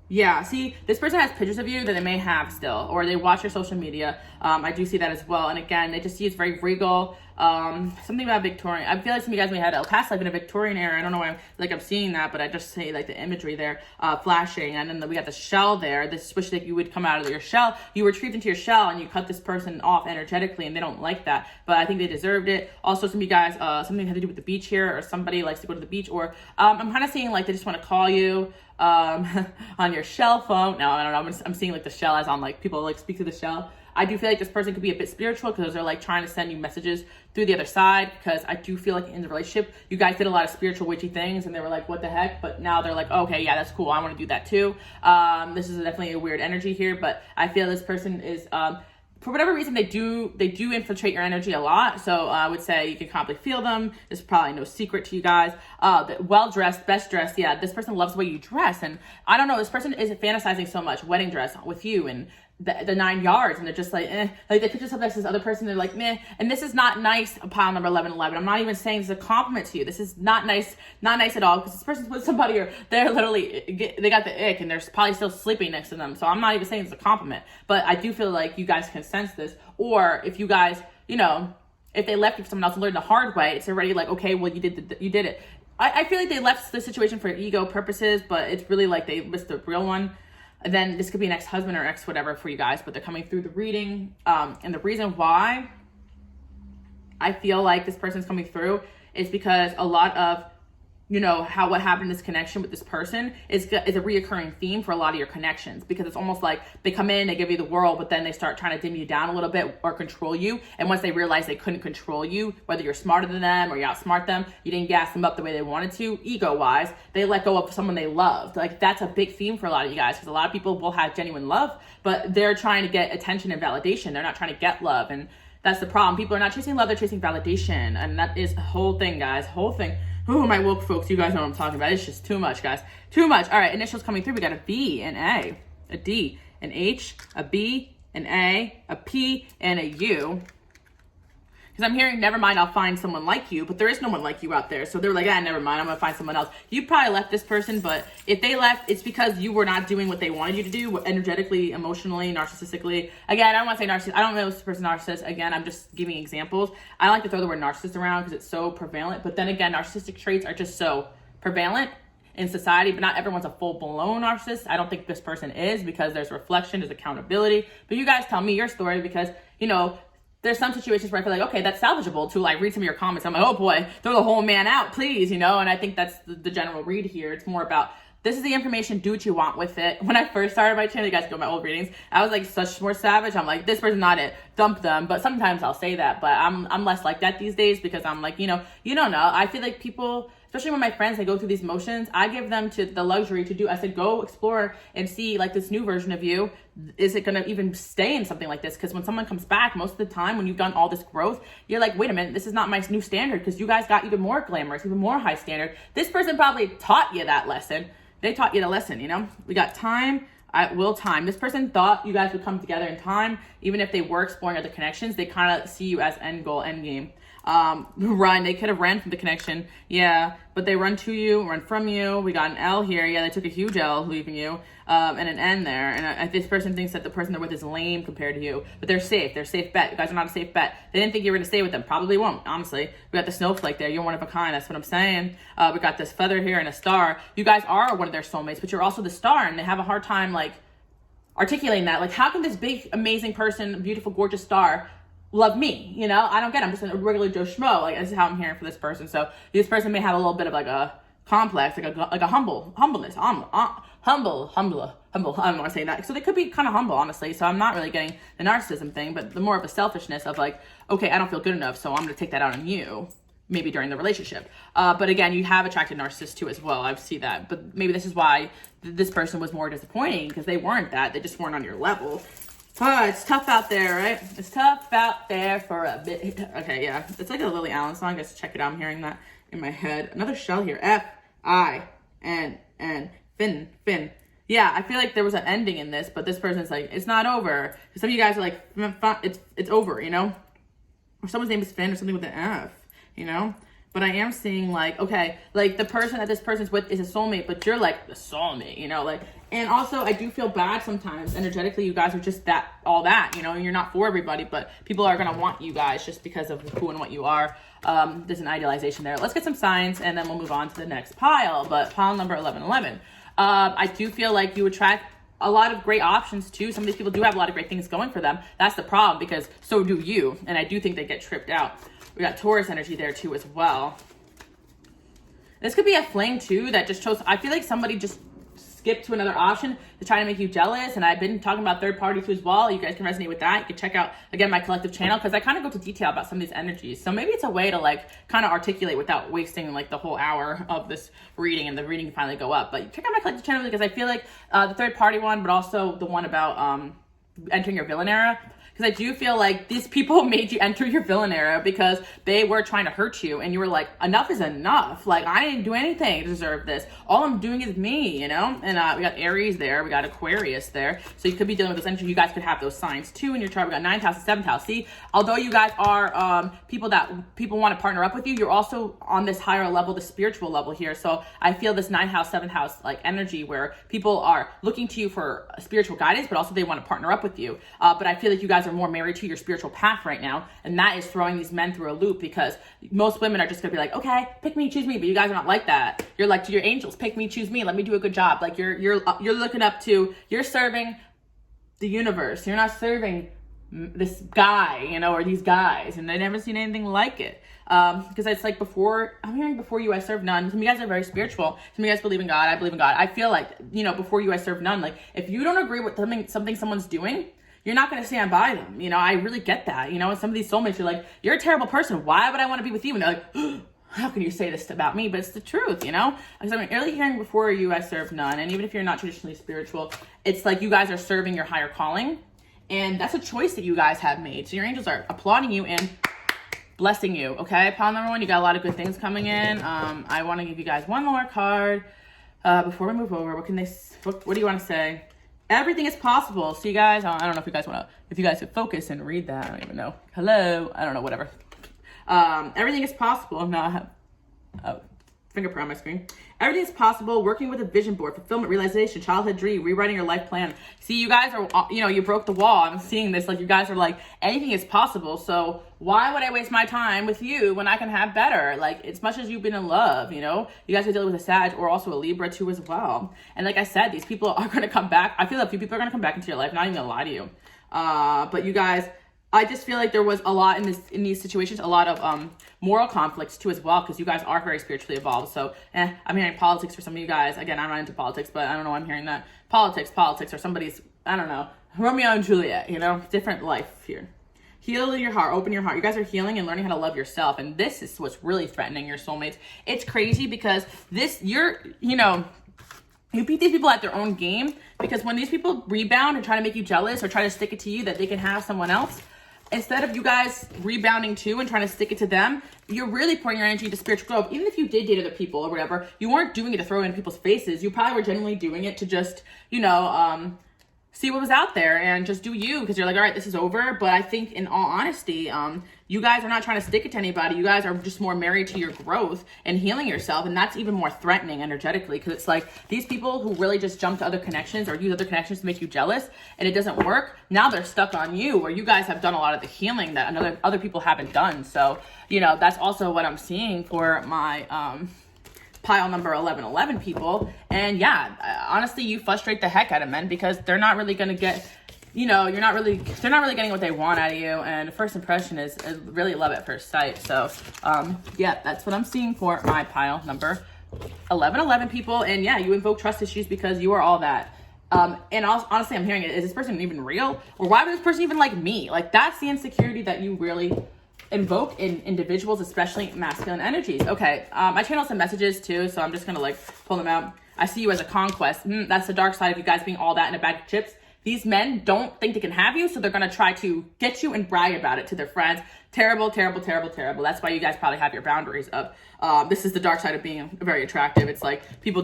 yeah, see, this person has pictures of you that they may have still, or they watch your social media. I do see that as well. And again, they just see it's very regal. Something about Victorian. I feel like some of you guys may have had a past life in a Victorian era. I don't know why I'm seeing that, but I just see like the imagery there, flashing. And then we got the shell there. This wish that you would come out of your shell. You retrieved into your shell and you cut this person off energetically, and they don't like that. But I think they deserved it. Also, some of you guys, something had to do with the beach here, or somebody likes to go to the beach, or I'm kind of seeing like they just want to call you on your shell phone. No, I don't know. I'm seeing like the shell as on like people like speak to the shell. I do feel like this person could be a bit spiritual because they're like trying to send you messages through the other side, because I do feel like in the relationship, you guys did a lot of spiritual witchy things and they were like, what the heck? But now they're like, okay, yeah, that's cool. I want to do that too. This is definitely a weird energy here, but I feel this person is, for whatever reason, they do infiltrate your energy a lot. So I would say you can probably feel them. There's probably no secret to you guys. Well-dressed, best dressed. Yeah, this person loves the way you dress. And I don't know, this person is fantasizing so much, wedding dress with you and the 9 yards, and they're just like, like they picture something like this other person, they're like, meh. And this is not nice upon number 1111. I'm not even saying this is a compliment to you. This is not nice at all, because this person's with somebody, or they're literally, they got the ick and they're probably still sleeping next to them. So I'm not even saying it's a compliment, but I do feel like you guys can sense this. Or if you guys, you know, if they left you for someone else and learned the hard way, it's already like, okay, well, you did it. I feel like they left the situation for ego purposes, but it's really like they missed the real one. And then this could be an ex-husband or ex whatever for you guys, but they're coming through the reading. And the reason why I feel like this person's coming through is because a lot of, you know, what happened in this connection with this person is a reoccurring theme for a lot of your connections, because it's almost like they come in, they give you the world, but then they start trying to dim you down a little bit or control you. And once they realize they couldn't control you, whether you're smarter than them or you outsmart them, you didn't gas them up the way they wanted to, ego-wise, they let go of someone they loved. Like, that's a big theme for a lot of you guys, because a lot of people will have genuine love, but they're trying to get attention and validation. They're not trying to get love. And that's the problem. People are not chasing love, they're chasing validation. And that is a whole thing, guys, whole thing. Oh, my woke folks, you guys know what I'm talking about. It's just too much, guys. Too much. All right, initials coming through. We got a B, an A, a D, an H, a B, an A, a P, and a U. Because I'm hearing, never mind, I'll find someone like you, but there is no one like you out there. So they're like, never mind, I'm going to find someone else. You probably left this person, but if they left, it's because you were not doing what they wanted you to do, energetically, emotionally, narcissistically. Again, I don't want to say narcissist. I don't know if this person's narcissist. Again, I'm just giving examples. I like to throw the word narcissist around because it's so prevalent. But then again, narcissistic traits are just so prevalent in society, but not everyone's a full-blown narcissist. I don't think this person is, because there's reflection, there's accountability. But you guys tell me your story, because, you know, there's some situations where I feel like, okay, that's salvageable to like read some of your comments. I'm like, oh boy, throw the whole man out, please, you know? And I think that's the general read here. It's more about, this is the information, do what you want with it. When I first started my channel, you guys go to my old readings, I was like such more savage. I'm like, this person's not it, dump them. But sometimes I'll say that, but I'm less like that these days, because I'm like, you know, you don't know. I feel like people, especially when my friends, they go through these motions, I give them to the luxury to do. I said, go explore and see like this new version of you. Is it going to even stay in something like this? Because when someone comes back, most of the time when you've done all this growth, you're like, wait a minute, this is not my new standard, because you guys got even more glamorous, even more high standard. This person probably taught you that lesson. They taught you the lesson, you know? We got time. Time. This person thought you guys would come together in time. Even if they were exploring other connections, they kind of see you as end goal, end game. Run. They could have ran from the connection. Yeah, but they run to you, run from you. We got an L here. Yeah, they took a huge L leaving you, and an N there. And this person thinks that the person they're with is lame compared to you, but they're safe. They're a safe bet. You guys are not a safe bet. They didn't think you were going to stay with them. Probably won't, honestly. We got the snowflake there. You're one of a kind. That's what I'm saying. We got this feather here and a star. You guys are one of their soulmates, but you're also the star, and they have a hard time, like, articulating that. Like, how can this big, amazing person, beautiful, gorgeous star love me? You know, I don't get it. I'm just a regular Joe Schmo. Like, this is how I'm hearing for this person. So this person may have a little bit of like a complex, like a humbleness. Humble. I don't want to say that. So they could be kind of humble, honestly. So I'm not really getting the narcissism thing, but the more of a selfishness of like, okay, I don't feel good enough, so I'm going to take that out on you, maybe during the relationship. But again, you have attracted narcissists too as well. I see that. But maybe this is why this person was more disappointing, because they weren't that. They just weren't on your level. It's tough out there, right? It's tough out there for a bit. Okay, yeah. It's like a Lily Allen song. Just check it out. I'm hearing that in my head. Another shell here. F-I-N-N. Fin. Yeah, I feel like there was an ending in this, but this person's like, it's not over. Some of you guys are like, it's over, you know? Or someone's name is Finn or something with an F, you know? But I am seeing like, okay, like the person that this person's with is a soulmate, but you're like the soulmate, you know? Like, and also I do feel bad sometimes energetically. You guys are just all that, you know? And you're not for everybody, but people are going to want you guys just because of who and what you are. There's an idealization there. Let's get some signs and then we'll move on to the next pile. But pile number 1111. I do feel like you attract a lot of great options too. Some of these people do have a lot of great things going for them. That's the problem, because so do you. And I do think they get tripped out. We got Taurus energy there too as well. This could be a fling too that just chose. I feel like somebody just skipped to another option to try to make you jealous. And I've been talking about third party too as well. You guys can resonate with that. You can check out, again, my collective channel, because I kind of go to detail about some of these energies. So maybe it's a way to like kind of articulate without wasting like the whole hour of this reading, and the reading can finally go up. But check out my collective channel, because I feel like the third party one, but also the one about entering your villain era. Because I do feel like these people made you enter your villain era because they were trying to hurt you. And you were like, enough is enough. Like, I didn't do anything to deserve this. All I'm doing is me, you know? And we got Aries there. We got Aquarius there. So you could be dealing with those energies. You guys could have those signs too in your chart. We got 9th house and 7th house. See, although you guys are people want to partner up with you, you're also on this higher level, the spiritual level here. So I feel this 9th house, 7th house like energy where people are looking to you for spiritual guidance, but also they want to partner up with you. But I feel like you guys are more married to your spiritual path right now, and that is throwing these men through a loop, because most women are just gonna be like, okay, pick me, choose me, but you guys are not like that. You're like to your angels, pick me, choose me, let me do a good job. Like you're looking up to, you're serving the universe. You're not serving this guy, you know, or these guys, and they've never seen anything like it. Because it's like I'm hearing before you I serve none. Some of you guys are very spiritual. Some of you guys believe in God. I believe in God. I feel like, you know, before you I serve none. Like if you don't agree with something someone's doing, you're not going to stand by them. You know, I really get that. You know, and some of these soulmates, you're like, you're a terrible person. Why would I want to be with you? And they're like, oh, how can you say this about me? But it's the truth, you know? Because I'm really hearing before you I serve none. And even if you're not traditionally spiritual, it's like you guys are serving your higher calling. And that's a choice that you guys have made. So your angels are applauding you and blessing you, okay? Pile number 1, you got a lot of good things coming in. I want to give you guys one more card before we move over. What do you want to say? Everything is possible. So you guys, I don't know if you guys could focus and read that. I don't even know. Hello? I don't know, whatever. Everything is possible. No, I have a fingerprint on my screen. Everything is possible. Working with a vision board, fulfillment, realization, childhood dream, rewriting your life plan. See, you guys are, you know, you broke the wall. I'm seeing this. Like, you guys are like, anything is possible. So why would I waste my time with you when I can have better? Like, as much as you've been in love, you know, you guys are dealing with a Sag or also a Libra too as well. And like I said, these people are going to come back. I feel like a few people are going to come back into your life. Not even going to lie to you. But you guys, I just feel like there was a lot in these situations, a lot of moral conflicts too as well, because you guys are very spiritually evolved. So I'm hearing politics for some of you guys. Again, I'm not into politics, but I don't know, I'm hearing that. Politics, or somebody's, I don't know, Romeo and Juliet, you know, different life here. Heal your heart, open your heart. You guys are healing and learning how to love yourself. And this is what's really threatening your soulmates. It's crazy because you beat these people at their own game, because when these people rebound and try to make you jealous or try to stick it to you that they can have someone else, instead of you guys rebounding too and trying to stick it to them, you're really pouring your energy into spiritual growth. Even if you did date other people or whatever, you weren't doing it to throw it in people's faces. You probably were genuinely doing it to just, you know, see what was out there and just do you, because you're like, all right, this is over. But I think in all honesty, you guys are not trying to stick it to anybody. You guys are just more married to your growth and healing yourself. And that's even more threatening energetically, because it's like these people who really just jump to other connections or use other connections to make you jealous and it doesn't work. Now they're stuck on you, where you guys have done a lot of the healing that other people haven't done. So, you know, that's also what I'm seeing for my, pile number 1111 people. And yeah, honestly, you frustrate the heck out of men, because they're not really going to get, you know, they're not really getting what they want out of you. And first impression is really love at first sight. So yeah, that's what I'm seeing for my pile number 1111 people. And yeah, you invoke trust issues because you are all that. And also, honestly, I'm hearing it, is this person even real? Or why would this person even like me? Like, that's the insecurity that you really invoke in individuals, especially masculine energies. Okay, my channel has some messages too, so I'm just gonna like pull them out. I see you as a conquest. That's the dark side of you guys being all that in a bag of chips. These men don't think they can have you, so they're going to try to get you and brag about it to their friends. Terrible, terrible, terrible, terrible. That's why you guys probably have your boundaries up. This is the dark side of being very attractive. It's like people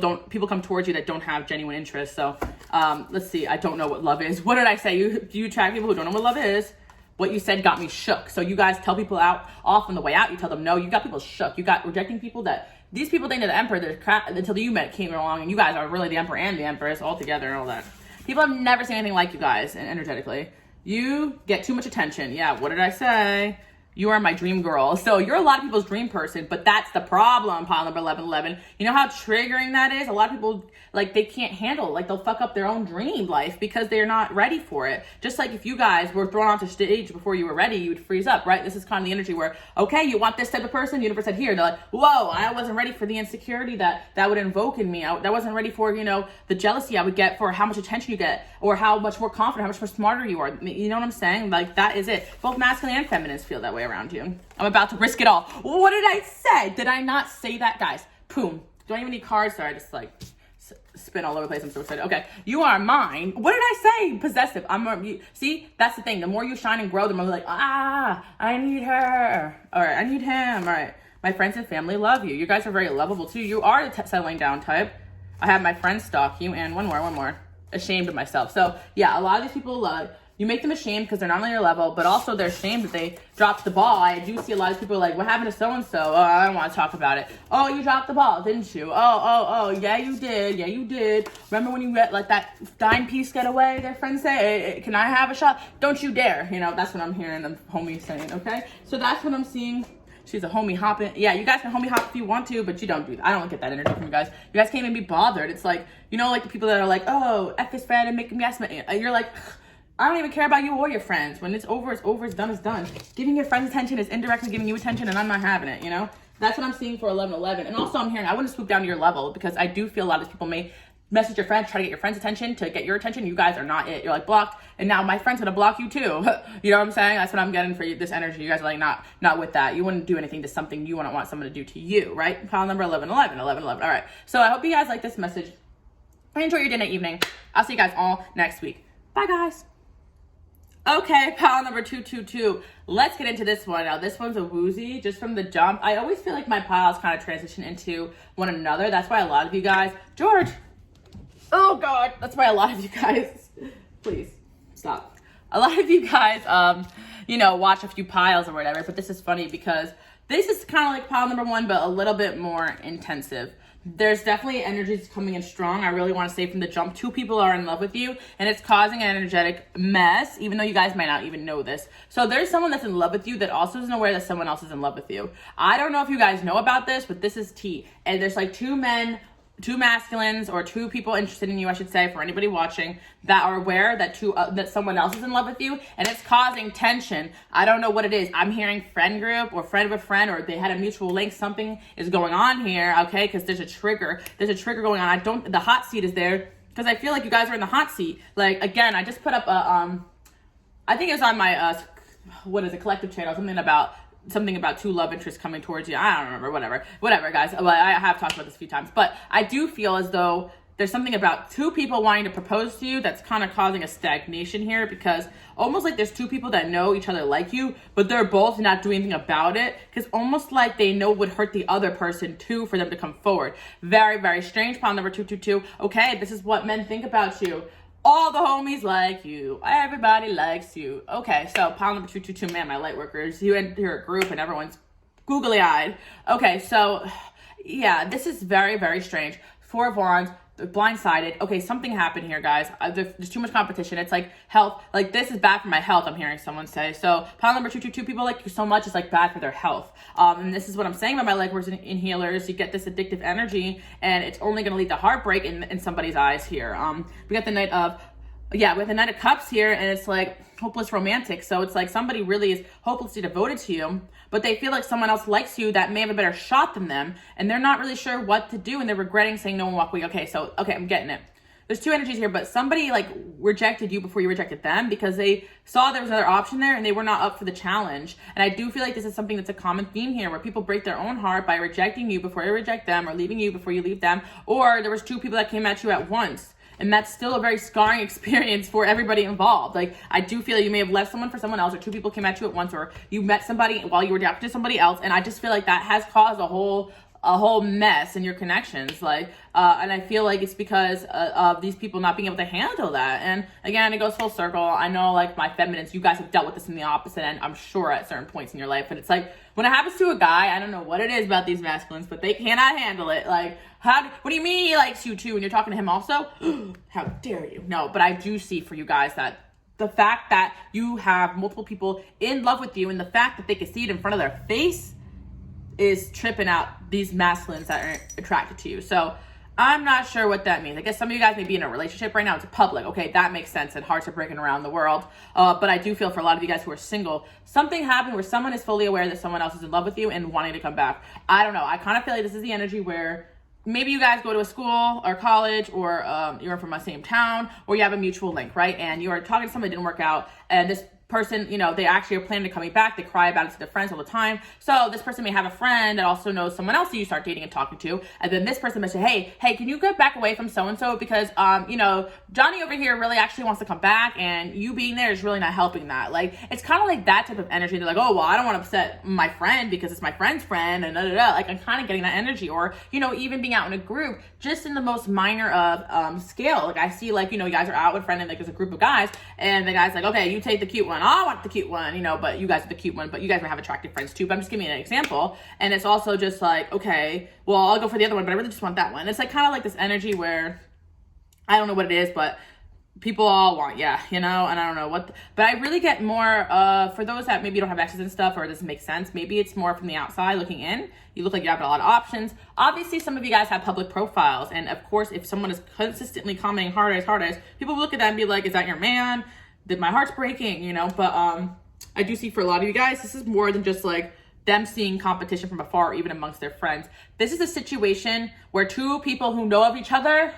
come towards you that don't have genuine interest. So let's see. I don't know what love is. What did I say? You attract people who don't know what love is. What you said got me shook. So you guys tell people off on the way out. You tell them no. You got people shook. You got rejecting people that these people think they're the emperor. They're crap until you came along, and you guys are really the emperor and the empress all together and all that. People have never seen anything like you guys energetically. You get too much attention. Yeah, what did I say? You are my dream girl. So you're a lot of people's dream person, but that's the problem, pile number 1111. You know how triggering that is? A lot of people, like, they can't handle, like, they'll fuck up their own dream life because they're not ready for it. Just like if you guys were thrown onto stage before you were ready, you would freeze up, right? This is kind of the energy where, okay, you want this type of person? The universe said here. They're like, whoa, I wasn't ready for the insecurity that would invoke in me. I wasn't ready for, the jealousy I would get for how much attention you get or how much more confident, how much more smarter you are. You know what I'm saying? Like, that is it. Both masculine and feminines feel that way around you. I'm about to risk it all. What did I say? Did I not say that, guys? Boom. Don't even need cards. Sorry, I just like spin all over the place. I'm so excited. Okay, you are mine. What did I say? Possessive. See, that's the thing. The more you shine and grow, the more like, I need her. All right, I need him. All right. My friends and family love you. You guys are very lovable too. You are the settling down type. I have my friends stalk you, and one more. Ashamed of myself. So yeah, a lot of these people love. You make them ashamed because they're not on your level, but also they're ashamed that they dropped the ball. I do see a lot of people like, what happened to so-and-so? Oh, I don't want to talk about it. Oh, you dropped the ball, didn't you? Oh, yeah, you did. Yeah, you did. Remember when you let that dime piece get away? Their friends say, hey, can I have a shot? Don't you dare. That's what I'm hearing the homie saying, okay? So that's what I'm seeing. She's a homie hopping. Yeah, you guys can homie hop if you want to, but you don't do that. I don't get that energy from you guys. You guys can't even be bothered. It's like, like the people that are like, oh, F his friend and make him yes. You're like, I don't even care about you or your friends. When it's over, it's done, it's done. Giving your friends attention is indirectly giving you attention, and I'm not having it, That's what I'm seeing for 1111. And also I'm hearing, I wouldn't swoop down to your level because I do feel a lot of people may message your friends, try to get your friends' attention, to get your attention. You guys are not it. You're like blocked, and now my friend's gonna block you too. You know what I'm saying? That's what I'm getting for you, this energy. You guys are like not with that. You wouldn't do anything to something you wouldn't want someone to do to you, right? Pile number 1111. All right. So I hope you guys like this message. Enjoy your dinner evening. I'll see you guys all next week. Bye, guys. Okay, pile number 222. Let's get into this one. Now, this one's a woozy, just from the jump. I always feel like my piles kind of transition into one another. That's why a lot of you guys, George. Oh God, that's why a lot of you guys, please stop. A lot of you guys, watch a few piles or whatever, but this is funny because this is kind of like pile number 1, but a little bit more intensive. There's definitely energies coming in strong. I really want to say from the jump, 2 people are in love with you, and it's causing an energetic mess, even though you guys might not even know this. So there's someone that's in love with you that also isn't aware that someone else is in love with you. I don't know if you guys know about this, but this is tea. And there's like 2 men, 2 masculines, or 2 people interested in you, I should say, for anybody watching, that are aware that that someone else is in love with you, and it's causing tension. I don't know what it is. I'm hearing friend group or friend of a friend, or they had a mutual link. Something is going on here, okay? Because there's a trigger. There's a trigger going on. The hot seat is there because I feel like you guys are in the hot seat. Like, again, I just put up a I think it was on my collective channel, something about 2 love interests coming towards you. I don't remember, whatever, guys. Well, I have talked about this a few times, but I do feel as though there's something about 2 people wanting to propose to you that's kind of causing a stagnation here, because almost like there's 2 people that know each other like you, but they're both not doing anything about it, because almost like they know would hurt the other person too for them to come forward. Very, very strange. Pile number 222. Okay, this is what men think about you. All the homies like you. Everybody likes you. Okay, so pile number 222, man, my light workers. You enter a group and everyone's googly-eyed. Okay, so yeah, this is very, very strange. 4 of Wands, blindsided. Okay, something happened here, guys. There's too much competition. It's like health. Like, this is bad for my health, I'm hearing someone say. So pile number 222, people like you so much, it's like bad for their health. And this is what I'm saying about my light workers and healers. You get this addictive energy, and it's only going to lead to heartbreak in somebody's eyes here. We got the Knight of Cups here, and it's like hopeless romantic. So it's like somebody really is hopelessly devoted to you, but they feel like someone else likes you that may have a better shot than them, and they're not really sure what to do, and they're regretting saying no and walk away. Okay, I'm getting it. There's 2 energies here, but somebody like rejected you before you rejected them because they saw there was another option there and they were not up for the challenge. And I do feel like this is something that's a common theme here, where people break their own heart by rejecting you before you reject them, or leaving you before you leave them, or there was 2 people that came at you at once. And that's still a very scarring experience for everybody involved. Like, I do feel like you may have left someone for someone else, or two people came at you at once, or you met somebody while you were talking to somebody else. And I just feel like that has caused a whole mess in your connections. Like, and I feel like it's because of these people not being able to handle that. And again, it goes full circle. I know, like, my feminines, you guys have dealt with this in the opposite end, I'm sure, at certain points in your life. But it's like, when it happens to a guy, I don't know what it is about these masculines, but they cannot handle it. Like, what do you mean he likes you too? And you're talking to him also? How dare you? No, but I do see for you guys that the fact that you have multiple people in love with you, and the fact that they can see it in front of their face, is tripping out these masculines that are attracted to you. So I'm not sure what that means. I guess some of you guys may be in a relationship right now. It's public. Okay, that makes sense, and hearts are breaking around the world. But I do feel for a lot of you guys who are single, something happened where someone is fully aware that someone else is in love with you and wanting to come back. I don't know. I kind of feel like this is the energy where maybe you guys go to a school or college, or you're from the same town, or you have a mutual link, right? And you are talking to somebody that didn't work out, and this person, you know, they actually are planning to coming back. They cry about it to their friends all the time. So this person may have a friend that also knows someone else that you start dating and talking to. And then this person may say, hey, can you get back away from so-and-so? Because, you know, Johnny over here really actually wants to come back, and you being there is really not helping that. Like, it's kind of like that type of energy. They're like, oh, well, I don't want to upset my friend because it's my friend's friend, and da-da-da. Like, I'm kind of getting that energy. Or, you know, even being out in a group, just in the most minor of scale. Like, I see, like, you know, you guys are out with a friend, and like there's a group of guys, and the guy's like, okay, you take the cute one. I want the cute one, you know, but you guys are the cute one, but you guys may have attractive friends too. But I'm just giving you an example. And it's also just like, okay, well, I'll go for the other one, but I really just want that one. It's like kind of like this energy where I don't know what it is, but people all want, yeah, you know, and I don't know what, but I really get more, for those that maybe don't have exes and stuff, or it doesn't make sense, maybe it's more from the outside looking in. You look like you have a lot of options. Obviously, some of you guys have public profiles, and of course, if someone is consistently commenting hard as, people will look at that and be like, is that your man? Did my heart's breaking, you know? But I do see for a lot of you guys, this is more than just like them seeing competition from afar, or even amongst their friends. This is a situation where two people who know of each other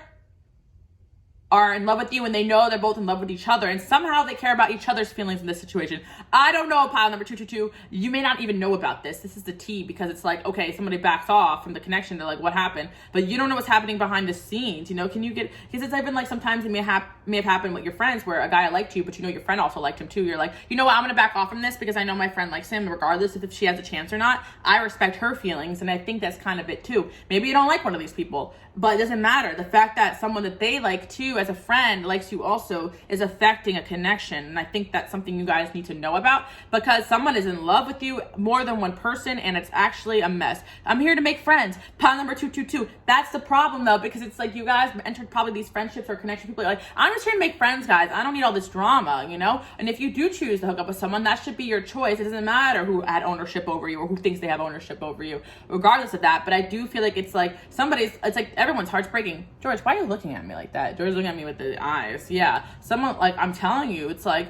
are in love with you, and they know they're both in love with each other, and somehow they care about each other's feelings in this situation. I don't know, pile number 222. You may not even know about this. This is the tea, because it's like, okay, somebody backs off from the connection. They're like, what happened? But you don't know what's happening behind the scenes. You know, can you get, because it's even like sometimes it may have happened with your friends where a guy liked you, but you know your friend also liked him too. You're like, you know what, I'm gonna back off from this because I know my friend likes him, regardless if she has a chance or not. I respect her feelings, and I think that's kind of it too. Maybe you don't like one of these people, but it doesn't matter. The fact that someone that they like too as a friend likes you also is affecting a connection. And I think that's something you guys need to know about, because someone is in love with you, more than one person, and it's actually a mess. I'm here to make friends. Pile number 222. That's the problem though, because it's like you guys entered probably these friendships or connection. People are like, I'm just here to make friends, guys. I don't need all this drama, you know? And if you do choose to hook up with someone, that should be your choice. It doesn't matter who had ownership over you or who thinks they have ownership over you, regardless of that. But I do feel like it's like it's like everyone's heart's breaking. George, why are you looking at me like that? George's looking at me with the eyes. Yeah. Someone, like, I'm telling you, it's like,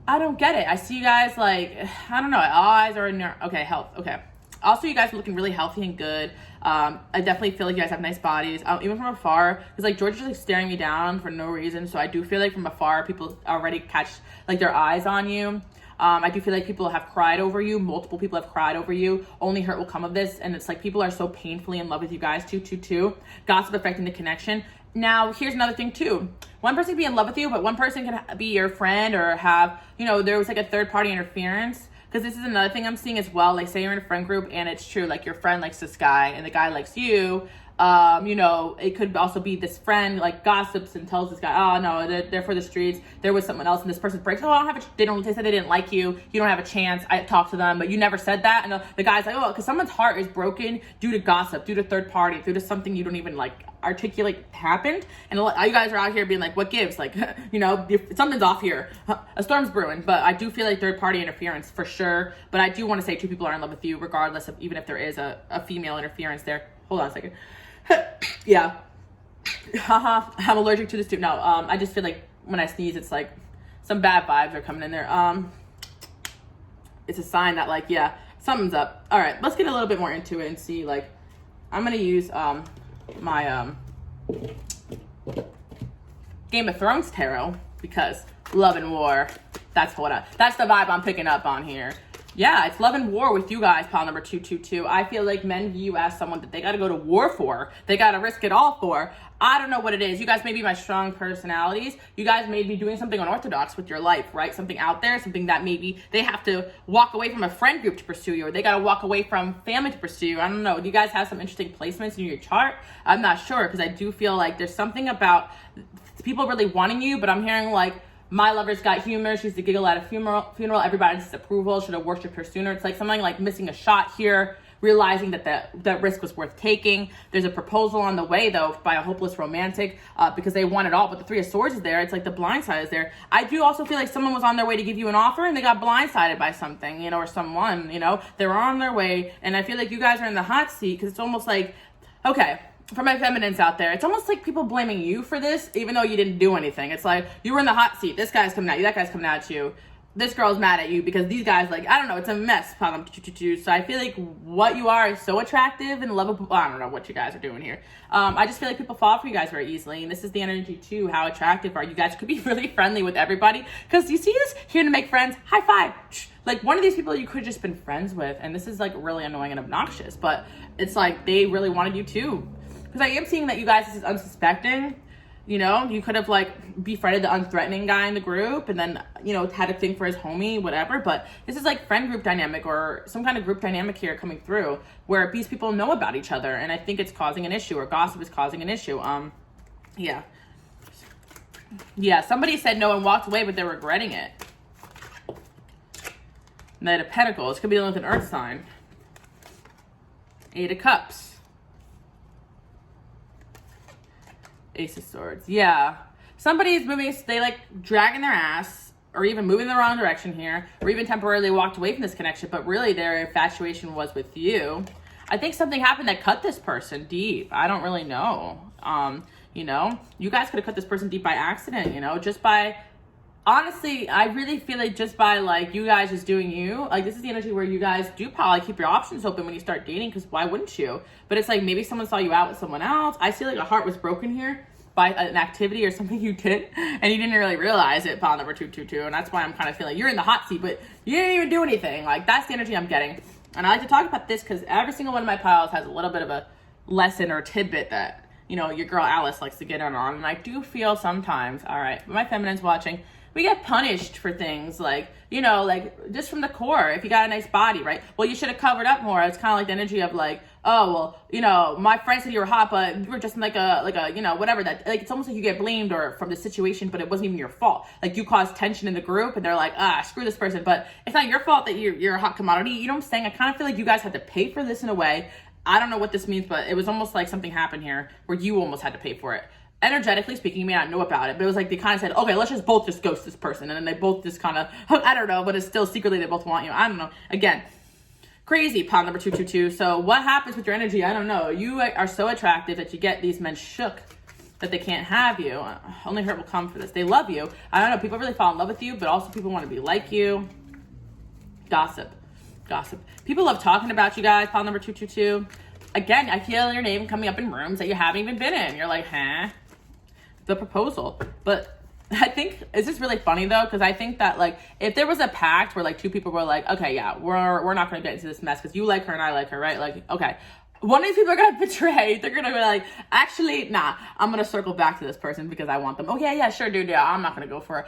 I don't get it. I see you guys like, I don't know, eyes are in your, okay, health, okay. Also, you guys are looking really healthy and good. I definitely feel like you guys have nice bodies, even from afar. Because like George is like staring me down for no reason. So I do feel like from afar, people already catch like their eyes on you. I do feel like people have cried over you. Multiple people have cried over you. Only hurt will come of this. And it's like people are so painfully in love with you guys. 222. Gossip affecting the connection. Now, here's another thing too. One person can be in love with you, but one person can be your friend or have, you know, there was like a third party interference. Because this is another thing I'm seeing as well. Like, say you're in a friend group and it's true, like your friend likes this guy and the guy likes you. You know, it could also be this friend like gossips and tells this guy, oh no, they're for the streets. There was someone else, and this person breaks. Oh, I don't have they said they didn't like you. You don't have a chance. I talked to them, but you never said that. And the guy's like, oh, because someone's heart is broken due to gossip, due to third party, due to something you don't even like articulate happened. And you guys are out here being like, what gives? Like, you know, something's off here. A storm's brewing. But I do feel like third party interference for sure. But I do want to say two people are in love with you, regardless of even if there is a female interference there. Hold on a second. Yeah. Haha. I'm allergic to this too. No, I just feel like when I sneeze, it's like some bad vibes are coming in there. It's a sign that like, yeah, something's up. All right, let's get a little bit more into it and see. Like, I'm gonna use my Game of Thrones tarot, because love and war. That's the vibe I'm picking up on here. Yeah, it's love and war with you guys, pile number 222. I feel like men view you as someone that they got to go to war for. They got to risk it all for. I don't know what it is. You guys may be my strong personalities. You guys may be doing something unorthodox with your life, right? Something out there, something that maybe they have to walk away from a friend group to pursue you, or they got to walk away from family to pursue you. I don't know. Do you guys have some interesting placements in your chart? I'm not sure, because I do feel like there's something about people really wanting you, but I'm hearing like, my lover's got humor. She's the giggle at a funeral. Everybody's disapproval. Should have worshipped her sooner. It's like something like missing a shot here, realizing that that risk was worth taking. There's a proposal on the way, though, by a hopeless romantic, because they want it all. But the Three of Swords is there. It's like the blind side is there. I do also feel like someone was on their way to give you an offer and they got blindsided by something, you know, or someone, you know. They were on their way. And I feel like you guys are in the hot seat, because it's almost like, okay, for my feminines out there, it's almost like people blaming you for this, even though you didn't do anything. It's like, you were in the hot seat. This guy's coming at you. That guy's coming at you. This girl's mad at you because these guys, like, I don't know. It's a mess. So I feel like what you are is so attractive and lovable. I don't know what you guys are doing here. I just feel like people fall for you guys very easily. And this is the energy, too. How attractive are you guys? Could be really friendly with everybody. Because you see this? Here to make friends. High five. Like, one of these people you could have just been friends with. And this is, like, really annoying and obnoxious. But it's like they really wanted you, too. Because I am seeing that you guys, this is unsuspecting, you know, you could have like befriended the unthreatening guy in the group and then, you know, had a thing for his homie, whatever. But this is like friend group dynamic or some kind of group dynamic here coming through where these people know about each other. And I think it's causing an issue, or gossip is causing an issue. Yeah. Yeah, somebody said no and walked away, but they're regretting it. Knight of Pentacles, could be dealing with an earth sign. Eight of Cups. Ace of Swords. Yeah. Somebody's moving, they like dragging their ass or even moving the wrong direction here, or even temporarily walked away from this connection, but really their infatuation was with you. I think something happened that cut this person deep. I don't really know. You know, you guys could have cut this person deep by accident, you know, just by, honestly, I really feel like just by like you guys just doing you, like this is the energy where you guys do probably keep your options open when you start dating, because why wouldn't you? But it's like maybe someone saw you out with someone else. I feel like a heart was broken here by an activity or something you did, and you didn't really realize it, pile number 222, and that's why I'm kind of feeling you're in the hot seat, but you didn't even do anything. Like, that's the energy I'm getting. And I like to talk about this because every single one of my piles has a little bit of a lesson or tidbit that, you know, your girl Alice likes to get in on, and I do feel sometimes, all right, but my feminine's watching, we get punished for things like, you know, like just from the core. If you got a nice body, right? Well, you should have covered up more. It's kind of like the energy of like, oh, well, you know, my friend said you were hot, but you were just like a, you know, whatever that, like, it's almost like you get blamed or from the situation, but it wasn't even your fault. Like you caused tension in the group and they're like, screw this person, but it's not your fault that you're a hot commodity. You know what I'm saying? I kind of feel like you guys had to pay for this in a way. I don't know what this means, but it was almost like something happened here where you almost had to pay for it. Energetically speaking, you may not know about it, but it was like they kind of said, okay, let's just both just ghost this person. And then they both just kind of, I don't know, but it's still secretly they both want you. I don't know. Again, crazy, pile number 222. So what happens with your energy? I don't know. You are so attractive that you get these men shook that they can't have you. Only hurt will come for this. They love you. I don't know. People really fall in love with you, but also people want to be like you. Gossip. People love talking about you guys, pile number 222. Again, I feel your name coming up in rooms that you haven't even been in. You're like, huh? The proposal. But I think, is this really funny though? Because I think that like, if there was a pact where like two people were like, okay, yeah, we're not going to get into this mess because you like her and I like her, right? Like, okay, one of these people are going to betray. They're going to be like, actually, nah, I'm going to circle back to this person because I want them. Okay, yeah, sure, dude. Yeah, I'm not going to go for it.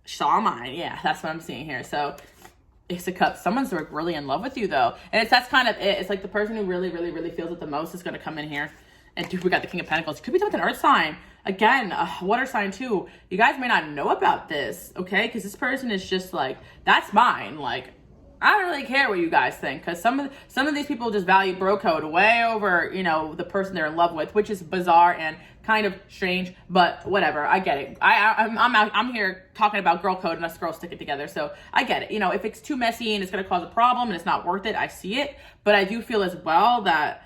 So am I. Yeah, that's what I'm seeing here. So Ace of Cups. Someone's like really in love with you though. And that's kind of it. It's like the person who really, really, really feels it the most is going to come in here. And dude, we got the King of Pentacles. You could be done with an earth sign. Again, water sign too. You guys may not know about this, okay? Because this person is just like, that's mine. Like, I don't really care what you guys think. Because some of these people just value bro code way over, you know, the person they're in love with, which is bizarre and kind of strange. But whatever, I get it. I'm here talking about girl code and us girls stick it together. So I get it. You know, if it's too messy and it's going to cause a problem and it's not worth it, I see it. But I do feel as well that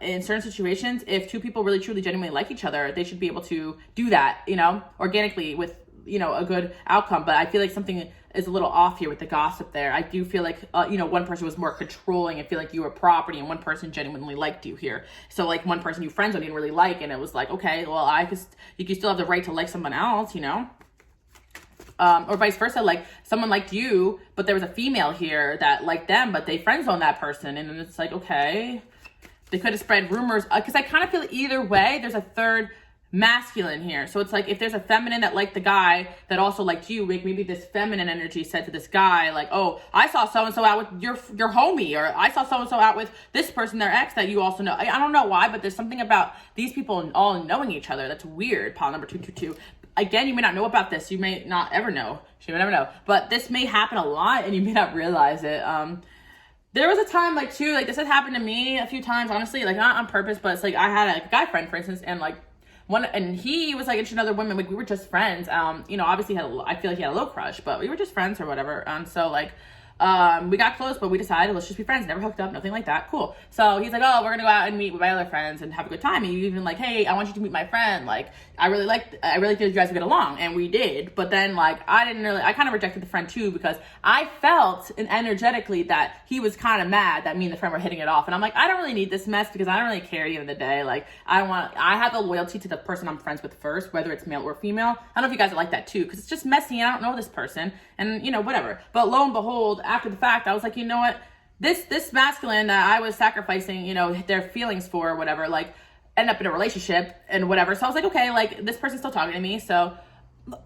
in certain situations, if two people really truly genuinely like each other, they should be able to do that, you know, organically with, you know, a good outcome. But I feel like something is a little off here with the gossip there. I do feel like, you know, one person was more controlling and feel like you were property, and one person genuinely liked you here. So like one person you friends didn't really like, and it was like, okay, well, you can still have the right to like someone else, you know. or vice versa, like someone liked you, but there was a female here that liked them, but they friend zoned that person. And then it's like, okay, they could have spread rumors. Because I kind of feel either way, there's a third masculine here. So it's like, if there's a feminine that liked the guy that also liked you, like maybe this feminine energy said to this guy, like, oh, I saw so-and-so out with your homie, or I saw so-and-so out with this person, their ex, that you also know. I don't know why, but there's something about these people all knowing each other that's weird. Pile number 222. Again, you may not know about this. You may not ever know. You may never know. But this may happen a lot and you may not realize it. There was a time, like, too, like, this has happened to me a few times, honestly, like, not on purpose, but it's like, I had a guy friend, for instance, and, like, and he was, like, interested in other women. Like, we were just friends. You know, obviously, I feel like he had a little crush, but we were just friends or whatever. So, like, we got close, but we decided, let's just be friends. Never hooked up, nothing like that. Cool. So he's like, oh, we're gonna go out and meet with my other friends and have a good time. And you even like, hey, I want you to meet my friend. Like, I really think you guys would get along. And we did. But then, like, I kind of rejected the friend too, because I felt energetically that he was kind of mad that me and the friend were hitting it off. And I'm like, I don't really need this mess, because I don't really care at the end of the day. Like, I have the loyalty to the person I'm friends with first, whether it's male or female. I don't know if you guys are like that too, because it's just messy and I don't know this person, and, you know, whatever. But lo and behold, after the fact, I was like, you know what? This masculine that I was sacrificing, you know, their feelings for or whatever, like, end up in a relationship and whatever. So I was like, okay, like, this person's still talking to me. So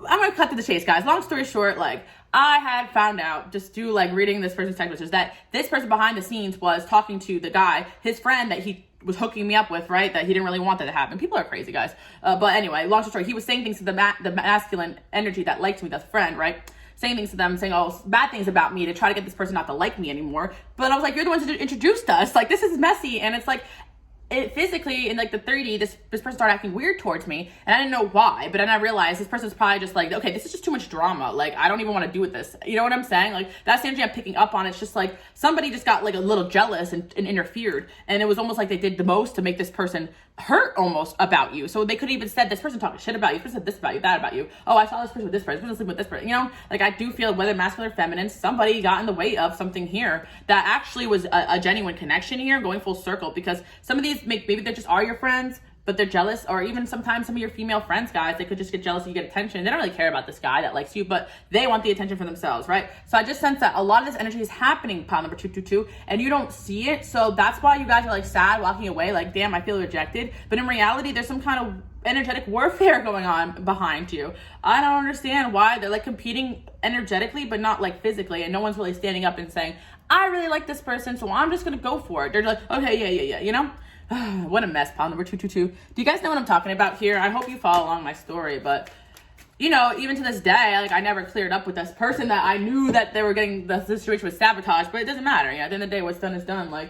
I'm going to cut to the chase, guys. Long story short, like, I had found out just through, like, reading this person's text messages that this person behind the scenes was talking to the guy, his friend that he was hooking me up with, right? That he didn't really want that to happen. People are crazy, guys. But anyway, long story short, he was saying things to the masculine energy that liked me, the friend, right? Saying things to them, saying, oh, bad things about me to try to get this person not to like me anymore. But I was like, you're the ones who introduced us. Like, this is messy. And it's like, it physically in like the 30, this person started acting weird towards me, and I didn't know why. But then I realized this person's probably just like, okay, this is just too much drama. Like, I don't even want to do with this. You know what I'm saying? Like, that's the energy I'm picking up on. It's just like somebody just got like a little jealous and interfered, and it was almost like they did the most to make this person hurt almost about you. So they could even said, this person talking shit about you, this person said this about you, that about you. Oh, I saw this person with this person sleeping with this person. You know, like, I do feel, whether masculine or feminine, somebody got in the way of something here that actually was a genuine connection here, going full circle. Because some of these maybe they just are your friends, but they're jealous. Or even sometimes some of your female friends, guys, they could just get jealous if you get attention. They don't really care about this guy that likes you, but they want the attention for themselves, right? So I just sense that a lot of this energy is happening, pile number 222, and you don't see it. So that's why you guys are like sad walking away, like, damn, I feel rejected. But in reality, there's some kind of energetic warfare going on behind you. I don't understand why they're like competing energetically, but not like physically, and no one's really standing up and saying, I really like this person, so I'm just gonna go for it. They're like, okay, yeah, you know? What a mess, pile number 222. Do you guys know what I'm talking about here? I hope you follow along my story, but, you know, even to this day, like, I never cleared up with this person that I knew that they were getting, the situation was sabotaged, but it doesn't matter. You know, at the end of the day, what's done is done. Like,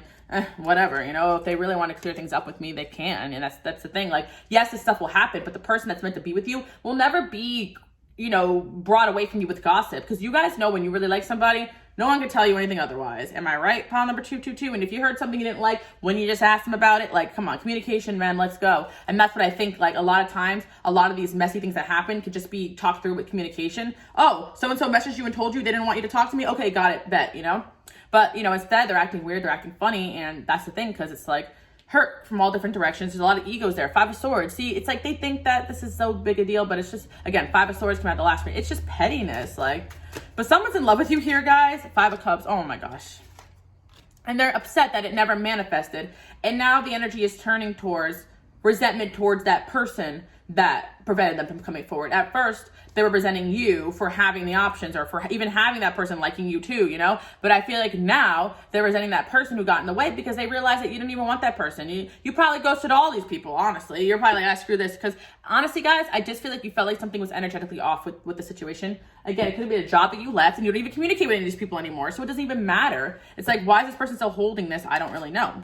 whatever, you know, if they really want to clear things up with me, they can. And that's the thing. Like, yes, this stuff will happen, but the person that's meant to be with you will never be, you know, brought away from you with gossip. Because you guys know when you really like somebody, no one can tell you anything otherwise. Am I right, pile number 222? And if you heard something you didn't like when you just asked them about it, like, come on, communication, man, let's go. And that's what I think, like, a lot of times, a lot of these messy things that happen could just be talked through with communication. Oh, so-and-so messaged you and told you they didn't want you to talk to me? Okay, got it, bet, you know? But, you know, instead, they're acting weird, they're acting funny, and that's the thing, because it's like, hurt from all different directions. There's a lot of egos there. 5 of Swords. See, it's like they think that this is so big a deal, but it's just, again, 5 of Swords came out the last screen. It's just pettiness, like. But someone's in love with you here, guys. 5 of Cups. Oh my gosh. And they're upset that it never manifested. And now the energy is turning towards resentment towards that person that prevented them from coming forward. At first, they were resenting you for having the options, or for even having that person liking you too, you know? But I feel like now they're resenting that person who got in the way, because they realize that you didn't even want that person. You probably ghosted all these people, honestly. You're probably like, screw this. Because honestly, guys, I just feel like you felt like something was energetically off with the situation. Again, it could have been a job that you left and you don't even communicate with any of these people anymore. So it doesn't even matter. It's like, why is this person still holding this? I don't really know.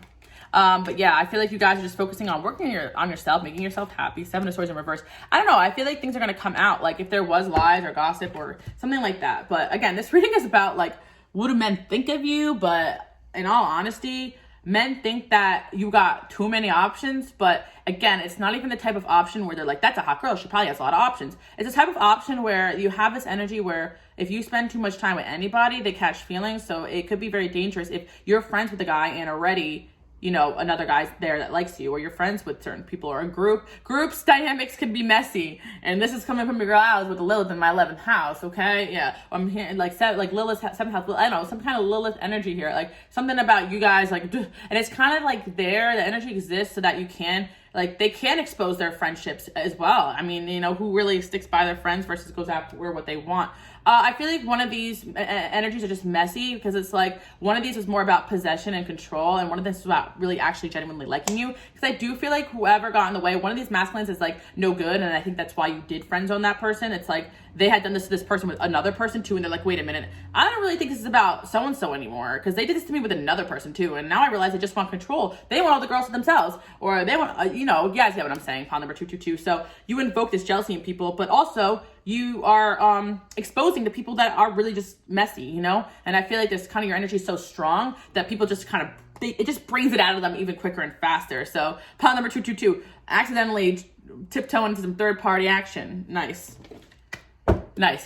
But yeah, I feel like you guys are just focusing on working on yourself, making yourself happy. 7 of Swords in reverse. I don't know. I feel like things are going to come out, like if there was lies or gossip or something like that. But again, this reading is about, like, what do men think of you? But in all honesty, men think that you got too many options. But again, it's not even the type of option where they're like, that's a hot girl, she probably has a lot of options. It's a type of option where you have this energy where if you spend too much time with anybody, they catch feelings. So it could be very dangerous if you're friends with the guy and already you know, another guy's there that likes you, or you're friends with certain people, or a groups dynamics can be messy. And this is coming from your girl Alice with Lilith in my 11th house. Okay. Yeah. I'm hearing like Lilith, 7th house. I don't know, some kind of Lilith energy here, like something about you guys, like, and it's kind of like the energy exists so that you can, like, they can expose their friendships as well. I mean, you know, who really sticks by their friends versus goes after what they want. I feel like one of these energies are just messy, because it's like one of these is more about possession and control, and one of this is about really actually genuinely liking you. Because I do feel like whoever got in the way, one of these masculines is like no good, and I think that's why you did friend zone that person. It's like they had done this to this person with another person too, and they're like, wait a minute, I don't really think this is about so-and-so anymore, because they did this to me with another person too, and now I realize they just want control. They want all the girls to themselves, or they want, you know, you guys get what I'm saying, pile number 222. So you invoke this jealousy in people, but also you are exposing the people that are really just messy, you know? And I feel like this kind of, your energy is so strong that people just kind of, it just brings it out of them even quicker and faster. So pile number 222, accidentally tiptoe into some third party action. Nice.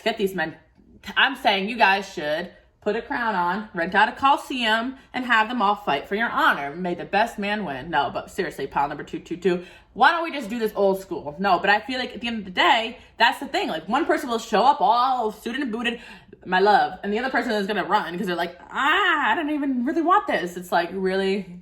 Get these men. I'm saying you guys should put a crown on, rent out a coliseum, and have them all fight for your honor. May the best man win. No, but seriously, pile number 222. Why don't we just do this old school? No, but I feel like at the end of the day, that's the thing. Like, one person will show up all suited and booted, my love, and the other person is gonna run because they're like, I don't even really want this. It's like, really?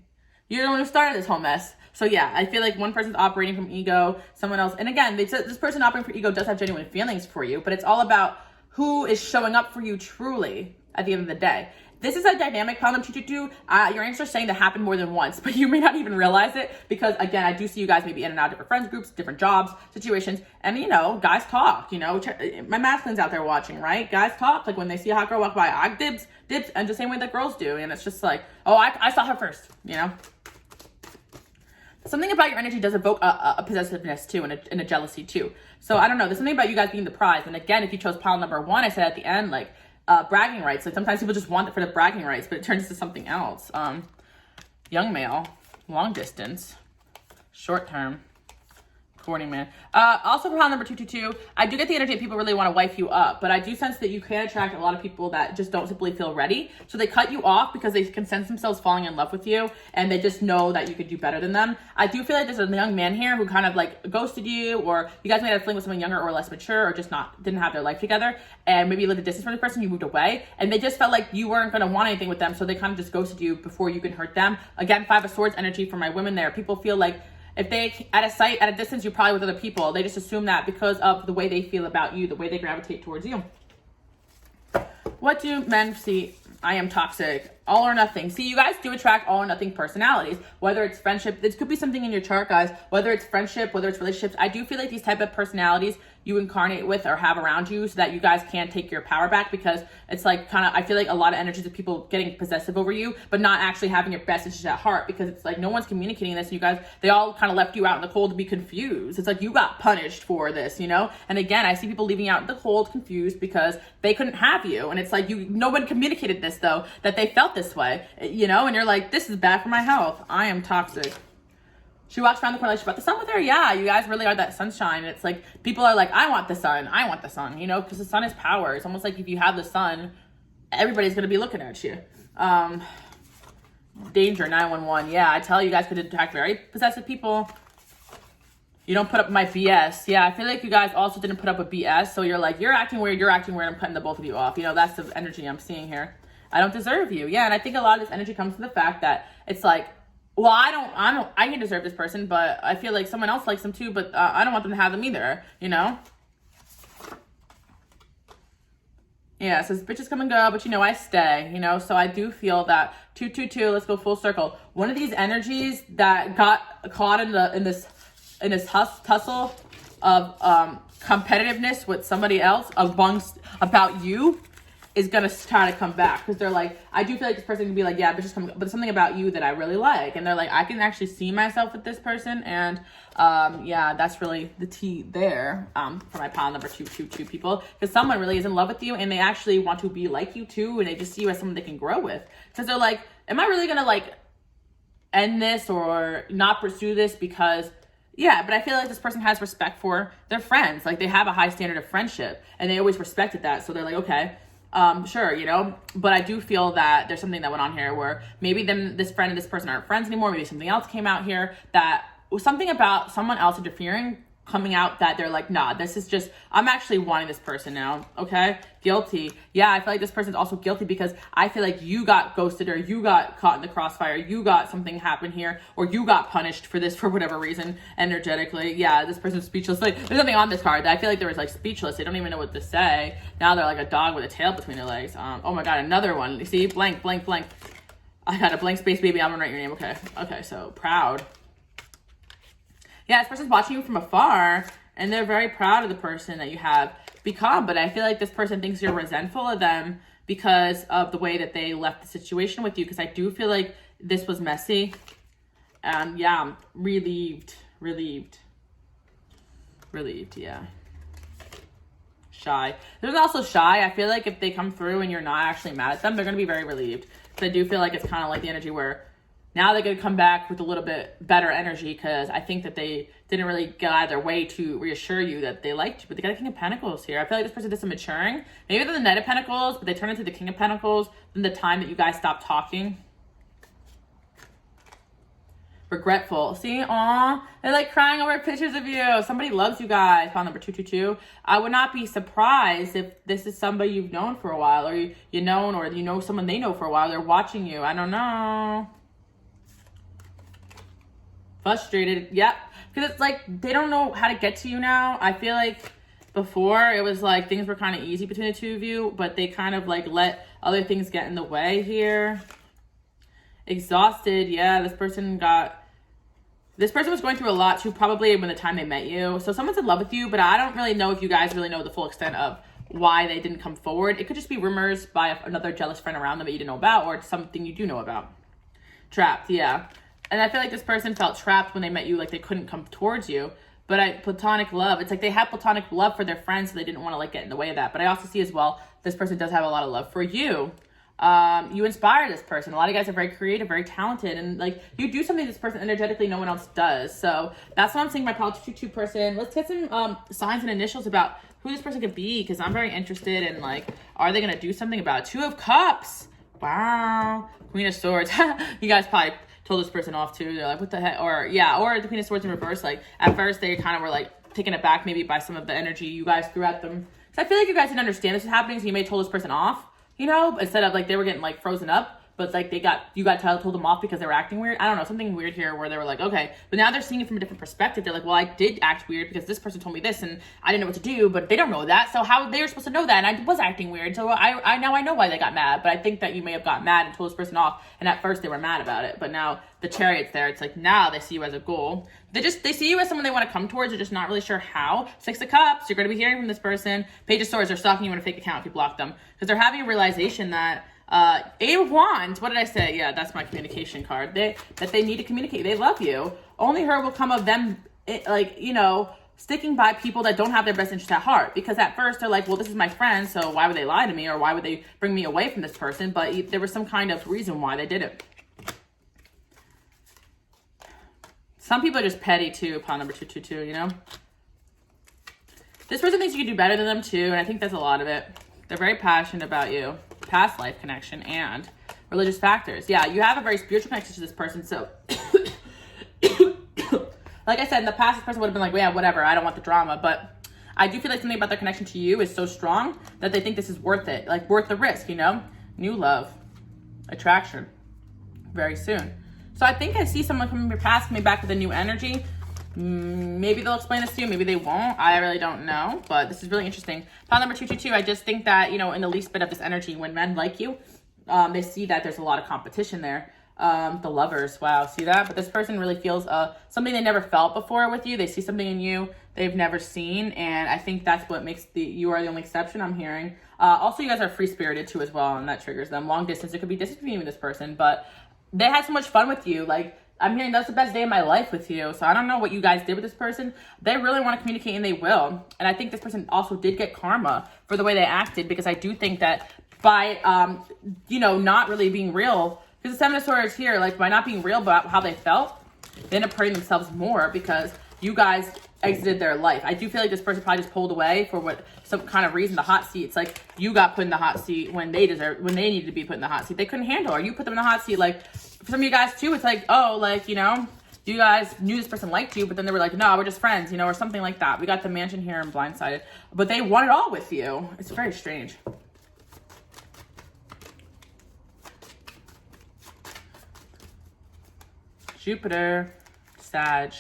You're the one who started this whole mess. So yeah, I feel like one person's operating from ego, someone else, and again, this person operating for ego does have genuine feelings for you, but it's all about who is showing up for you truly at the end of the day. This is a dynamic, pile number 222. Your answer is saying that happened more than once, but you may not even realize it, because again, I do see you guys maybe in and out of different friends groups, different jobs, situations, and you know, guys talk, you know, my masculines out there watching, right? Guys talk, like when they see a hot girl walk by, I dibs, and the same way that girls do, and it's just like, oh, I saw her first, you know? Something about your energy does evoke a possessiveness too, and a jealousy too. So I don't know, there's something about you guys being the prize, and again, if you chose pile number 1, I said at the end, like, bragging rights. Like, sometimes people just want it for the bragging rights, but it turns into something else. Young male, long distance, short term, courting man. Also for pile number 222, I do get the energy that people really want to wife you up, but I do sense that you can attract a lot of people that just don't simply feel ready. So they cut you off because they can sense themselves falling in love with you, and they just know that you could do better than them. I do feel like there's a young man here who kind of like ghosted you, or you guys may have a fling with someone younger or less mature, or just didn't have their life together, and maybe you lived a distance from the person, you moved away, and they just felt like you weren't going to want anything with them, so they kind of just ghosted you before you can hurt them. Again, 5 of Swords energy for my women there. People feel like if they, at a distance, you're probably with other people. They just assume that because of the way they feel about you, the way they gravitate towards you. What do men see? I am toxic. All or nothing. See, you guys do attract all or nothing personalities, whether it's friendship. This could be something in your chart, guys, whether it's friendship, whether it's relationships. I do feel like these type of personalities you incarnate with or have around you so that you guys can take your power back, because it's like kind of, I feel like a lot of energies of people getting possessive over you, but not actually having your best interests at heart, because it's like no one's communicating this. And you guys, they all kind of left you out in the cold to be confused. It's like you got punished for this, you know? And again, I see people leaving you out in the cold confused because they couldn't have you. And it's like no one communicated this though, that they felt this way, you know? And you're like, this is bad for my health. I am toxic. She walks around the corner like she brought the sun with her. Yeah, you guys really are that sunshine. It's like people are like, I want the sun, you know, because the sun is power. It's almost like if you have the sun, everybody's going to be looking at you. Danger 911. Yeah, I tell you guys could attract very possessive people. You don't put up my BS. Yeah, I feel like you guys also didn't put up with BS. So you're like, you're acting weird, I'm cutting the both of you off. You know, that's the energy I'm seeing here. I don't deserve you. Yeah, and I think a lot of this energy comes from the fact that it's like, well, I can deserve this person, but I feel like someone else likes them too, but I don't want them to have them either, you know? Yeah, it says bitches come and go, but you know, I stay, you know? So I do feel that 222, let's go full circle. One of these energies that got caught in this tussle of competitiveness with somebody else about you is gonna try to come back, because they're like, I do feel like this person can be like, yeah, bitches come, but something about you that I really like, and they're like, I can actually see myself with this person, and yeah, that's really the tea there for my pile number 222 people, because someone really is in love with you, and they actually want to be like you too, and they just see you as someone they can grow with, because they're like, am I really gonna like end this or not pursue this? Because yeah, but I feel like this person has respect for their friends, like they have a high standard of friendship, and they always respected that, so they're like, okay. Sure, you know, but I do feel that there's something that went on here where maybe this friend and this person aren't friends anymore. Maybe something else came out here that was something about someone else interfering coming out that they're like, nah, this is just, I'm actually wanting this person now, okay? Guilty. Yeah, I feel like this person's also guilty because I feel like you got ghosted or you got caught in the crossfire, you got something happen here, or you got punished for this for whatever reason, energetically. Yeah, this person's speechless. Like, there's nothing on this card. I feel like there was like speechless. They don't even know what to say. Now they're like a dog with a tail between their legs. Oh my God, another one. You see, blank, blank, blank. I got a blank space, baby. I'm gonna write your name. Okay, so proud. Yeah, this person's watching you from afar, and they're very proud of the person that you have become. But I feel like this person thinks you're resentful of them because of the way that they left the situation with you. Because I do feel like this was messy. Yeah, I'm relieved, yeah. Shy. There's also shy. I feel like if they come through and you're not actually mad at them, they're going to be very relieved. Because I do feel like it's kind of like the energy where now they're going to come back with a little bit better energy because I think that they didn't really go out of their way to reassure you that they liked you. But they got a King of Pentacles here. I feel like this person did some maturing. Maybe they're the Knight of Pentacles, but they turn into the King of Pentacles from the time that you guys stopped talking. Regretful. See? Aw. They're like crying over pictures of you. Somebody loves you guys. File number 222. I would not be surprised if this is somebody you've known for a while, or you know someone they know for a while. They're watching you. I don't know. Frustrated. Yep. Because it's like they don't know how to get to you now. I feel like before it was like things were kind of easy between the two of you, but they kind of like let other things get in the way here. Exhausted. Yeah, this person was going through a lot too, probably when the time they met you. So someone's in love with you, but I don't really know if you guys really know the full extent of why they didn't come forward. It could just be rumors by another jealous friend around them that you didn't know about, or something you do know about. Trapped. Yeah. And I feel like this person felt trapped when they met you, like they couldn't come towards you. But platonic love, it's like they have platonic love for their friends, so they didn't want to like get in the way of that. But I also see as well, this person does have a lot of love for you. You inspire this person. A lot of you guys are very creative, very talented, and like you do something this person energetically no one else does. So that's what I'm seeing my Pile 222 person. Let's get some signs and initials about who this person could be, because I'm very interested in like, are they gonna do something about it? 2 of Cups. Wow. Queen of Swords. You guys probably told this person off too. They're like, what the heck? Or the Queen of Swords in reverse. Like at first they kind of were like taken aback maybe by some of the energy you guys threw at them. So I feel like you guys didn't understand this was happening, so you may have told this person off, you know, instead of like they were getting like frozen up. But it's like you got told them off because they were acting weird. I don't know, something weird here where they were like, okay. But now they're seeing it from a different perspective. They're like, well, I did act weird because this person told me this and I didn't know what to do, but they don't know that. So how they were supposed to know that? And I was acting weird. So I now know why they got mad. But I think that you may have got mad and told this person off. And at first they were mad about it. But now the Chariot's there. It's like now they see you as a goal. They see you as someone they want to come towards. They're just not really sure how. 6 of Cups, you're going to be hearing from this person. Page of Swords, they're stalking you in a fake account if you block them. Because they're having a realization that 8 of Wands, what did I say? Yeah, that's my communication card. That they need to communicate. They love you. Only her will come of them, sticking by people that don't have their best interest at heart. Because at first they're like, well, this is my friend, so why would they lie to me, or why would they bring me away from this person? But there was some kind of reason why they did it. Some people are just petty too, pile number 222, you know? This person thinks you can do better than them too, and I think that's a lot of it. They're very passionate about you. Past life connection and religious factors. Yeah, you have a very spiritual connection to this person. So, like I said, in the past, this person would have been like, well, yeah, whatever, I don't want the drama. But I do feel like something about their connection to you is so strong that they think this is worth it. Like, worth the risk, you know? New love. Attraction. Very soon. So I think I see someone coming from your past coming back with a new energy. Maybe they'll explain this to you. Maybe they won't. I really don't know. But this is really interesting. Pile number 222, I just think that, you know, in the least bit of this energy, when men like you, they see that there's a lot of competition there. The Lovers. Wow. See that? But this person really feels something they never felt before with you. They see something in you they've never seen. And I think that's what makes you are the only exception I'm hearing. Also, you guys are free-spirited too as well. And that triggers them. Long distance. It could be distance between you and this person. But they had so much fun with you. Like, I'm hearing that's the best day of my life with you. So I don't know what you guys did with this person. They really want to communicate, and they will. And I think this person also did get karma for the way they acted, because I do think that by, not really being real, because the 7 of Swords here, like by not being real about how they felt, they end up hurting themselves more, because you guys exited their life. I do feel like this person probably just pulled away for what some kind of reason. The hot seat. It's like you got put in the hot seat when they needed to be put in the hot seat. They couldn't handle, or you put them in the hot seat. Like for some of you guys too, it's like, oh, like, you know, you guys knew this person liked you, but then they were like, no, we're just friends, you know, or something like that. We got the mansion here and blindsided, but they want it all with you. It's very strange. Jupiter, Sag.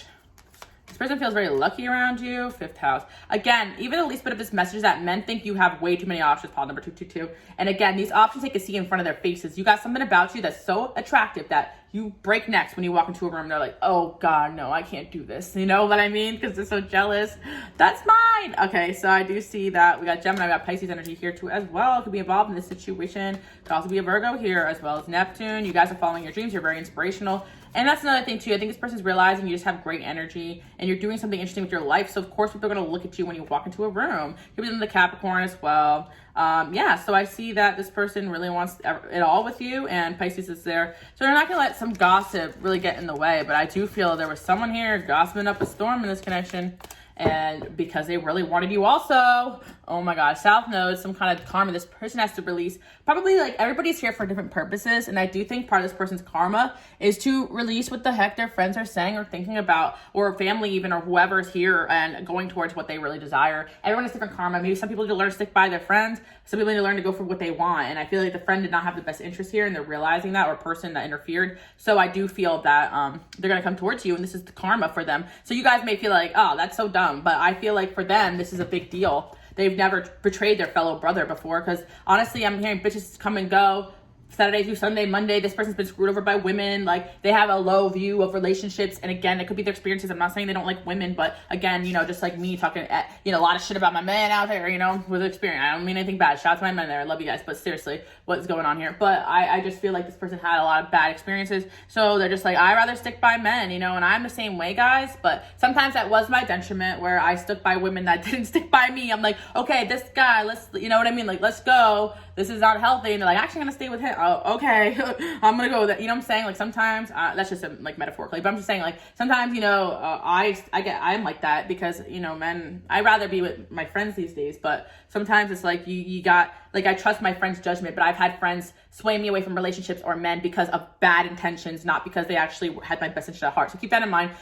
This person feels very lucky around you. 5th house. Again, even the least bit of this message is that men think you have way too many options, pile number 222. And again, these options they can see in front of their faces. You got something about you that's so attractive that you break necks when you walk into a room. They're like, oh God, no, I can't do this. You know what I mean? Because they're so jealous. That's mine. Okay, so I do see that. We got Gemini, we got Pisces energy here too as well. Could be involved in this situation. Could also be a Virgo here as well as Neptune. You guys are following your dreams. You're very inspirational. And that's another thing too. I think this person's realizing you just have great energy and you're doing something interesting with your life. So of course people are going to look at you when you walk into a room. Could be in the Capricorn as well. Yeah, so I see that this person really wants it all with you, and Pisces is there. So they're not going to let some gossip really get in the way, but I do feel there was someone here gossiping up a storm in this connection. And because they really wanted you also. Oh my God, South Node, some kind of karma this person has to release. Probably like everybody's here for different purposes. And I do think part of this person's karma is to release what the heck their friends are saying or thinking about, or family even, or whoever's here and going towards what they really desire. Everyone has different karma. Maybe some people need to learn to stick by their friends. Some people need to learn to go for what they want. And I feel like the friend did not have the best interest here and they're realizing that, or person that interfered. So I do feel that they're going to come towards you and this is the karma for them. So you guys may feel like, oh, that's so dumb. But I feel like for them, this is a big deal. They've never betrayed their fellow brother before, because honestly, I'm hearing bitches come and go. Saturday through Sunday, Monday, this person's been screwed over by women. Like, they have a low view of relationships. And again, it could be their experiences. I'm not saying they don't like women, but again, you know, just like me talking, you know, a lot of shit about my man out there, you know, with experience. I don't mean anything bad. Shout out to my men there. I love you guys. But seriously, what's going on here? But I just feel like this person had a lot of bad experiences. So they're just like, I'd rather stick by men, you know, and I'm the same way, guys. But sometimes that was my detriment, where I stuck by women that didn't stick by me. I'm like, okay, this guy, let's, you know what I mean? Like, let's go. This is not healthy. And they're like, actually, I'm going to stay with him. Oh, okay. I'm going to go with it. You know what I'm saying? Like, sometimes, that's just like metaphorically, but I'm just saying, like, sometimes, you know, I'm like that because, you know, men, I'd rather be with my friends these days, but sometimes it's like, you got, like, I trust my friend's judgment, but I've had friends sway me away from relationships or men because of bad intentions, not because they actually had my best interest at heart. So keep that in mind.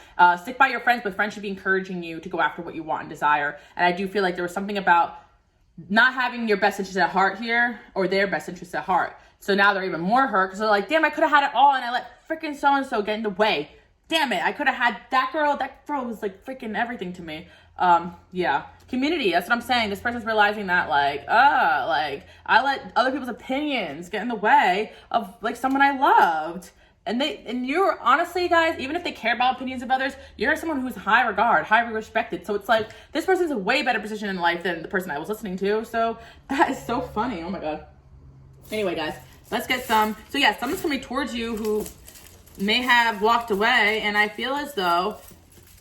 Stick by your friends, but friends should be encouraging you to go after what you want and desire. And I do feel like there was something about not having your best interest at heart here, or their best interest at heart. So now they're even more hurt because they're like, damn, I could have had it all and I let freaking so-and-so get in the way. Damn it, I could have had that girl was like freaking everything to me. Yeah, community, that's what I'm saying. This person's realizing that, like, I let other people's opinions get in the way of like someone I loved. And you're honestly, guys, even if they care about opinions of others, you're someone who's high regard, highly respected. So it's like, this person's a way better position in life than the person I was listening to. So that is so funny. Oh my God. Anyway, guys, let's get some. So yeah, someone's coming towards you who may have walked away. And I feel as though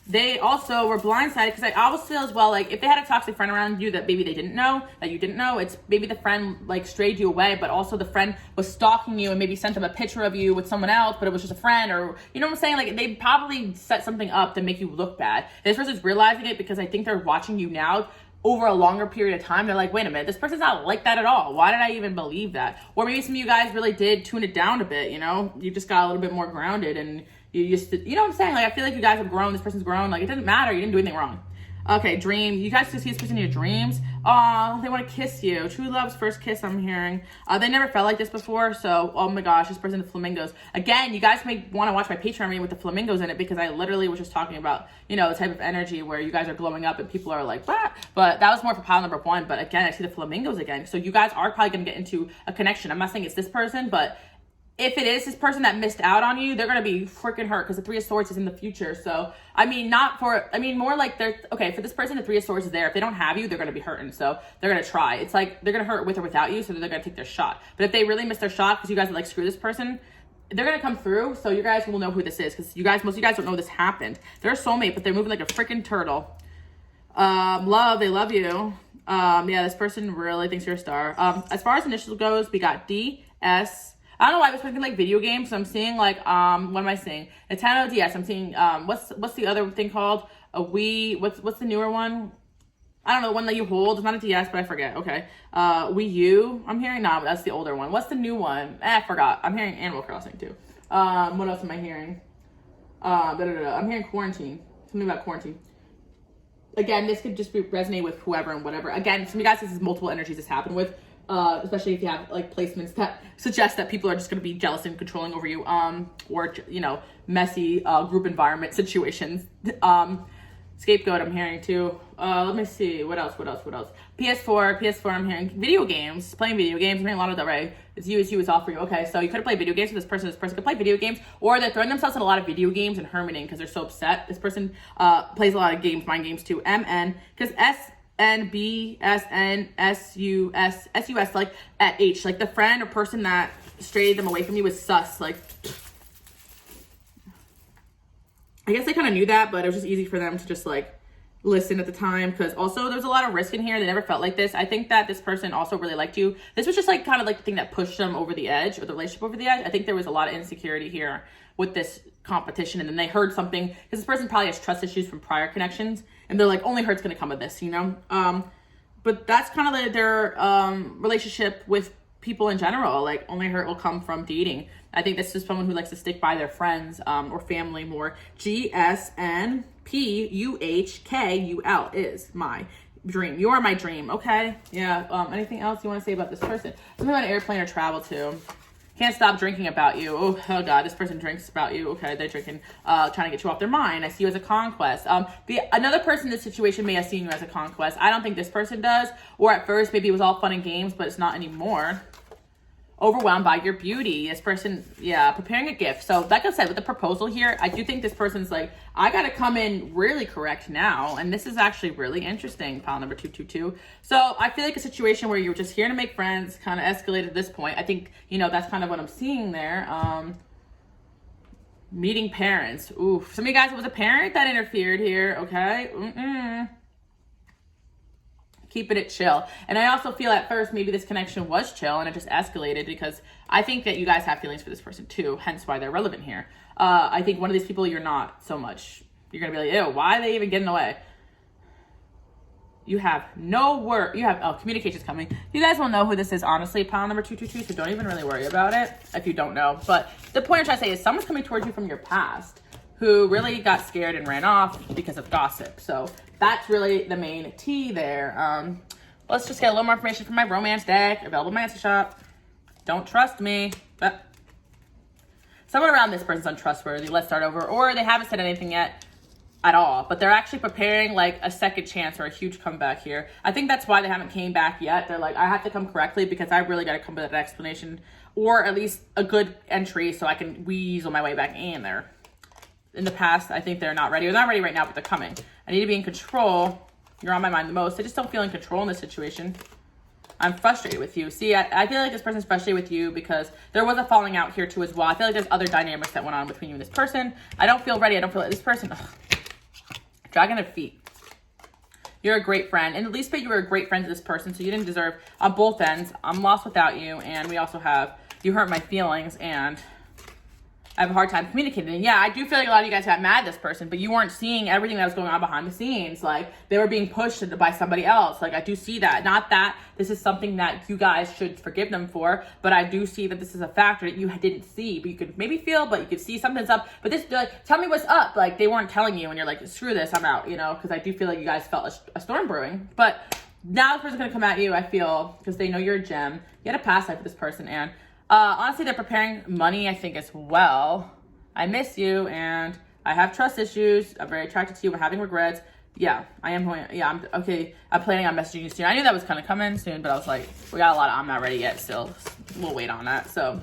they also were blindsided, because I always feel as well, like, if they had a toxic friend around you that maybe they didn't know, that you didn't know, it's maybe the friend like strayed you away, but also the friend was stalking you and maybe sent them a picture of you with someone else, but it was just a friend, or, you know what I'm saying? Like, they probably set something up to make you look bad. This person's realizing it because I think they're watching you now over a longer period of time. They're like, wait a minute, this person's not like that at all. Why did I even believe that? Or maybe some of you guys really did tune it down a bit, you know? You just got a little bit more grounded, and you just, you know what I'm saying? Like, I feel like you guys have grown. This person's grown. Like, it doesn't matter. You didn't do anything wrong. Okay, dream. You guys can see this person in your dreams. Oh, they want to kiss you. True love's first kiss, I'm hearing. They never felt like this before. So, oh my gosh, this person, the flamingos. Again, you guys may want to watch my Patreon reading with the flamingos in it, because I literally was just talking about, you know, the type of energy where you guys are glowing up and people are like, bah. But that was more for pile number 1. But again, I see the flamingos again. So you guys are probably going to get into a connection. I'm not saying it's this person, but if it is this person that missed out on you, they're going to be freaking hurt, because the 3 of Swords is in the future. So, I mean, more like okay, for this person, the 3 of Swords is there. If they don't have you, they're going to be hurting. So they're going to try. It's like, they're going to hurt with or without you. So they're going to take their shot. But if they really miss their shot because you guys are like, screw this person, they're going to come through. So you guys will know who this is, because most of you guys don't know this happened. They're a soulmate, but they're moving like a freaking turtle. Love, they love you. Yeah, this person really thinks you're a star. As far as initials goes, we got D, S, I don't know why I was thinking like video games. So I'm seeing like, what am I seeing? Nintendo DS. I'm seeing, what's the other thing called? what's the newer one? I don't know, the one that you hold. It's not a DS, but I forget. Okay. I'm hearing now, but that's the older one. What's the new one? I forgot. I'm hearing Animal Crossing too. What else am I hearing? I'm hearing quarantine. Something about quarantine. Again, this could just resonate with whoever and whatever. Again, some of you guys, this is multiple energies this happen with. Especially if you have like placements that suggest that people are just going to be jealous and controlling over you, or, you know, messy, group environment situations. Scapegoat, I'm hearing too. Let me see. What else? PS4, I'm hearing video games, playing video games. I'm hearing a lot of that, right? It's you, it's all for you. Okay, so you could play video games with this person. This person could play video games, or they're throwing themselves in a lot of video games and hermiting because they're so upset. This person plays a lot of games, mind games too. MN, because SNBSNSUS, like at H, like the friend or person that strayed them away from you was sus. Like, I guess they kind of knew that, but it was just easy for them to just like listen at the time, because also there's a lot of risk in here. They never felt like this. I think that this person also really liked you. This was just like kind of like the thing that pushed them over the edge, or the relationship over the edge. I think there was a lot of insecurity here with this competition, and then they heard something, because this person probably has trust issues from prior connections, and they're like, only hurt's gonna come of this, you know? But that's kind of like their relationship with people in general. Like, only hurt will come from dating. I think this is someone who likes to stick by their friends or family more. GSNPUHKUL is my dream. You are my dream. Okay. Yeah. Anything else you want to say about this person? Something about an airplane or travel too. Can't stop drinking about you. Oh God, this person drinks about you. Okay, they're drinking, trying to get you off their mind. I see you as a conquest. Another person in this situation may have seen you as a conquest. I don't think this person does. Or at first, maybe it was all fun and games, but it's not anymore. Overwhelmed by your beauty. This person, yeah, preparing a gift. So like I said, with the proposal here, I do think this person's like, I got to come in really correct now. And this is actually really interesting, pile number 222. So I feel like a situation where you're just here to make friends, kind of escalated at this point. I think, you know, that's kind of what I'm seeing there. Meeting parents. Ooh, some of you guys, it was a parent that interfered here. Okay. Keeping it chill. And I also feel at first maybe this connection was chill and it just escalated, because I think that you guys have feelings for this person too, hence why they're relevant here. I think one of these people you're not so much. You're gonna be like, ew, why are they even getting away? You have no word. You have communications coming. You guys will know who this is, honestly, pile number 222, so don't even really worry about it if you don't know. But the point I'm trying to say is someone's coming towards you from your past who really got scared and ran off because of gossip. So that's really the main T there. Let's just get a little more information from my romance deck, available in my Etsy shop. Don't trust me. But someone around this person's untrustworthy. Let's start over. Or they haven't said anything yet at all, but they're actually preparing like a second chance or a huge comeback here. I think that's why they haven't came back yet. They're like, I have to come correctly because I really got to come with an explanation, or at least a good entry so I can weasel my way back in there. In the past, I think they're not ready. They're not ready right now, but they're coming. I need to be in control. You're on my mind the most. I just don't feel in control in this situation. I'm frustrated with you. See, I feel like this person's frustrated with you because there was a falling out here too as well. I feel like there's other dynamics that went on between you and this person. I don't feel ready. I don't feel like this person. Ugh. Dragon of feet. You're a great friend. And at least you were a great friend to this person, so you didn't deserve on both ends. I'm lost without you. And we also have, you hurt my feelings, and I have a hard time communicating. And yeah, I do feel like a lot of you guys got mad at this person, but you weren't seeing everything that was going on behind the scenes. Like, they were being pushed by somebody else. Like, I do see that. Not that this is something that you guys should forgive them for, but I do see that this is a factor that you didn't see, but you could maybe feel, but you could see something's up. But this, like, tell me what's up. Like, they weren't telling you, and you're like, screw this, I'm out, you know, because I do feel like you guys felt a storm brewing. But now this person's going to come at you, I feel, because they know you're a gem. You had a past life with this person, and honestly, they're preparing money, I think, as well. I miss you, and I have trust issues. I'm very attracted to you. We're having regrets. Yeah, I am. Yeah, I'm okay. I'm planning on messaging you soon. I knew that was kind of coming soon, but I was like, we got a lot of, I'm not ready yet still. We'll wait on that. So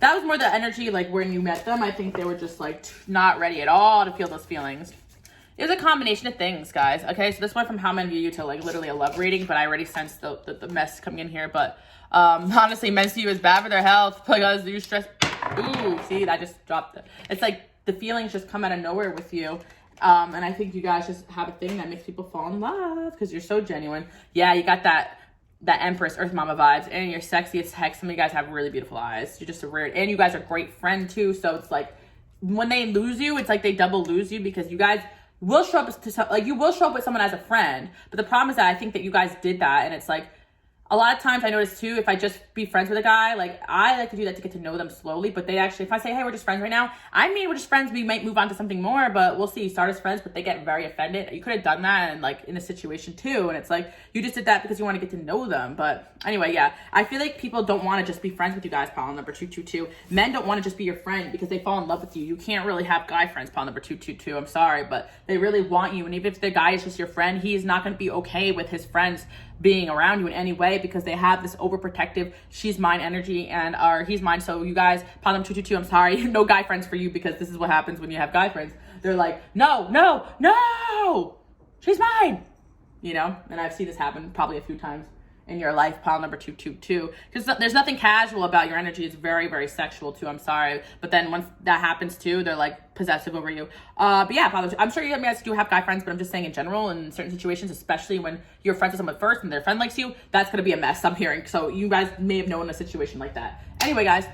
that was more the energy, like, when you met them. I think they were just, like, not ready at all to feel those feelings. It was a combination of things, guys. Okay, so this went from how men view you to, like, literally a love reading, but I already sensed the mess coming in here. But honestly, men see you as bad for their health because you stress. Ooh, see, I just dropped it. It's like the feelings just come out of nowhere with you. And I think you guys just have a thing that makes people fall in love because you're so genuine. Yeah, you got that Empress, Earth Mama vibes, and you're sexy as heck. Some of you guys have really beautiful eyes. You're just a rare, and you guys are great friend too. So it's like when they lose you, it's like they double lose you because you guys will show up to like you will show up with someone as a friend, but the problem is that I think that you guys did that, and it's like a lot of times I notice too, if I just be friends with a guy, like I like to do that to get to know them slowly, but they actually, if I say, hey, we're just friends right now, I mean, we're just friends, we might move on to something more, but we'll see, start as friends, but they get very offended. You could have done that and like in a situation too, and it's like, you just did that because you want to get to know them. But anyway, yeah, I feel like people don't want to just be friends with you guys, pile number 222. Men don't want to just be your friend because they fall in love with you. You can't really have guy friends, pile number 222, I'm sorry, but they really want you, and even if the guy is just your friend, he's not going to be okay with his friends being around you in any way because they have this overprotective she's mine energy and he's mine. So you guys, pile number 222, I'm sorry, no guy friends for you, because this is what happens when you have guy friends. They're like, no, no, no, she's mine, you know. And I've seen this happen probably a few times in your life, pile number 222, because there's nothing casual about your energy. It's very, very sexual too, I'm sorry. But then once that happens too, they're like possessive over you. But yeah, I'm sure you guys do have guy friends, but I'm just saying in general, in certain situations, especially when you're friends with someone first and their friend likes you, that's gonna be a mess, I'm hearing. So you guys may have known a situation like that. Anyway, guys,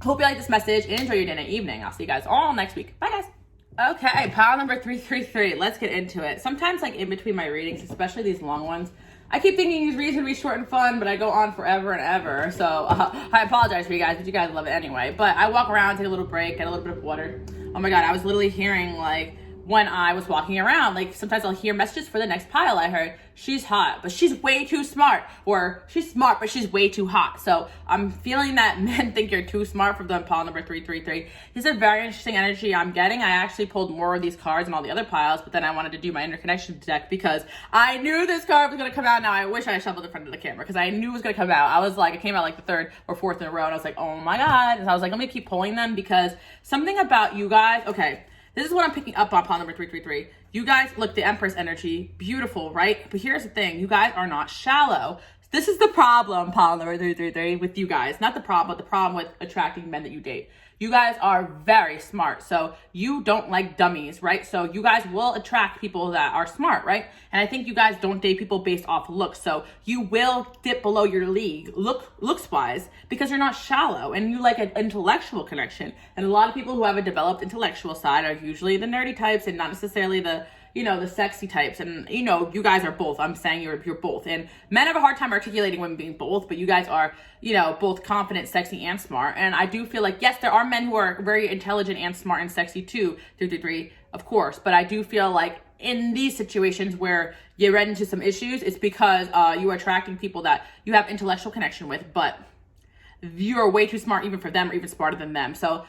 hope you like this message and enjoy your day and evening. I'll see you guys all next week. Bye, guys. Okay, pile number 333. Let's get into it. Sometimes, like in between my readings, especially these long ones, I keep thinking these reads would be short and fun, but I go on forever and ever. So I apologize for you guys, but you guys love it anyway. But I walk around, take a little break, get a little bit of water. Oh my God, I was literally hearing like when I was walking around, like sometimes I'll hear messages for the next pile. I heard, she's hot, but she's way too smart. Or she's smart, but she's way too hot. So I'm feeling that men think you're too smart for the pile number 333. This is a very interesting energy I'm getting. I actually pulled more of these cards than all the other piles, but then I wanted to do my interconnection deck because I knew this card was gonna come out. Now I wish I shuffled in front of the camera because I knew it was gonna come out. I was like, it came out like the third or fourth in a row, and I was like, oh my God. And I was like, let me keep pulling them because something about you guys, okay, this is what I'm picking up on pile number 333. You guys, look, the Empress energy, beautiful, right? But here's the thing, you guys are not shallow. This is the problem, pile number 333, with you guys. Not the problem, but the problem with attracting men that you date. You guys are very smart, so you don't like dummies, right? So you guys will attract people that are smart, right? And I think you guys don't date people based off looks, so you will dip below your league, looks-wise, because you're not shallow, and you like an intellectual connection. And a lot of people who have a developed intellectual side are usually the nerdy types and not necessarily the, you know, the sexy types. And, you know, you guys are both. I'm saying you're both. And men have a hard time articulating women being both, but you guys are, you know, both confident, sexy, and smart. And I do feel like, yes, there are men who are very intelligent and smart and sexy too, 333, of course. But I do feel like in these situations where you run into some issues, it's because you are attracting people that you have intellectual connection with, but you're way too smart even for them or even smarter than them. So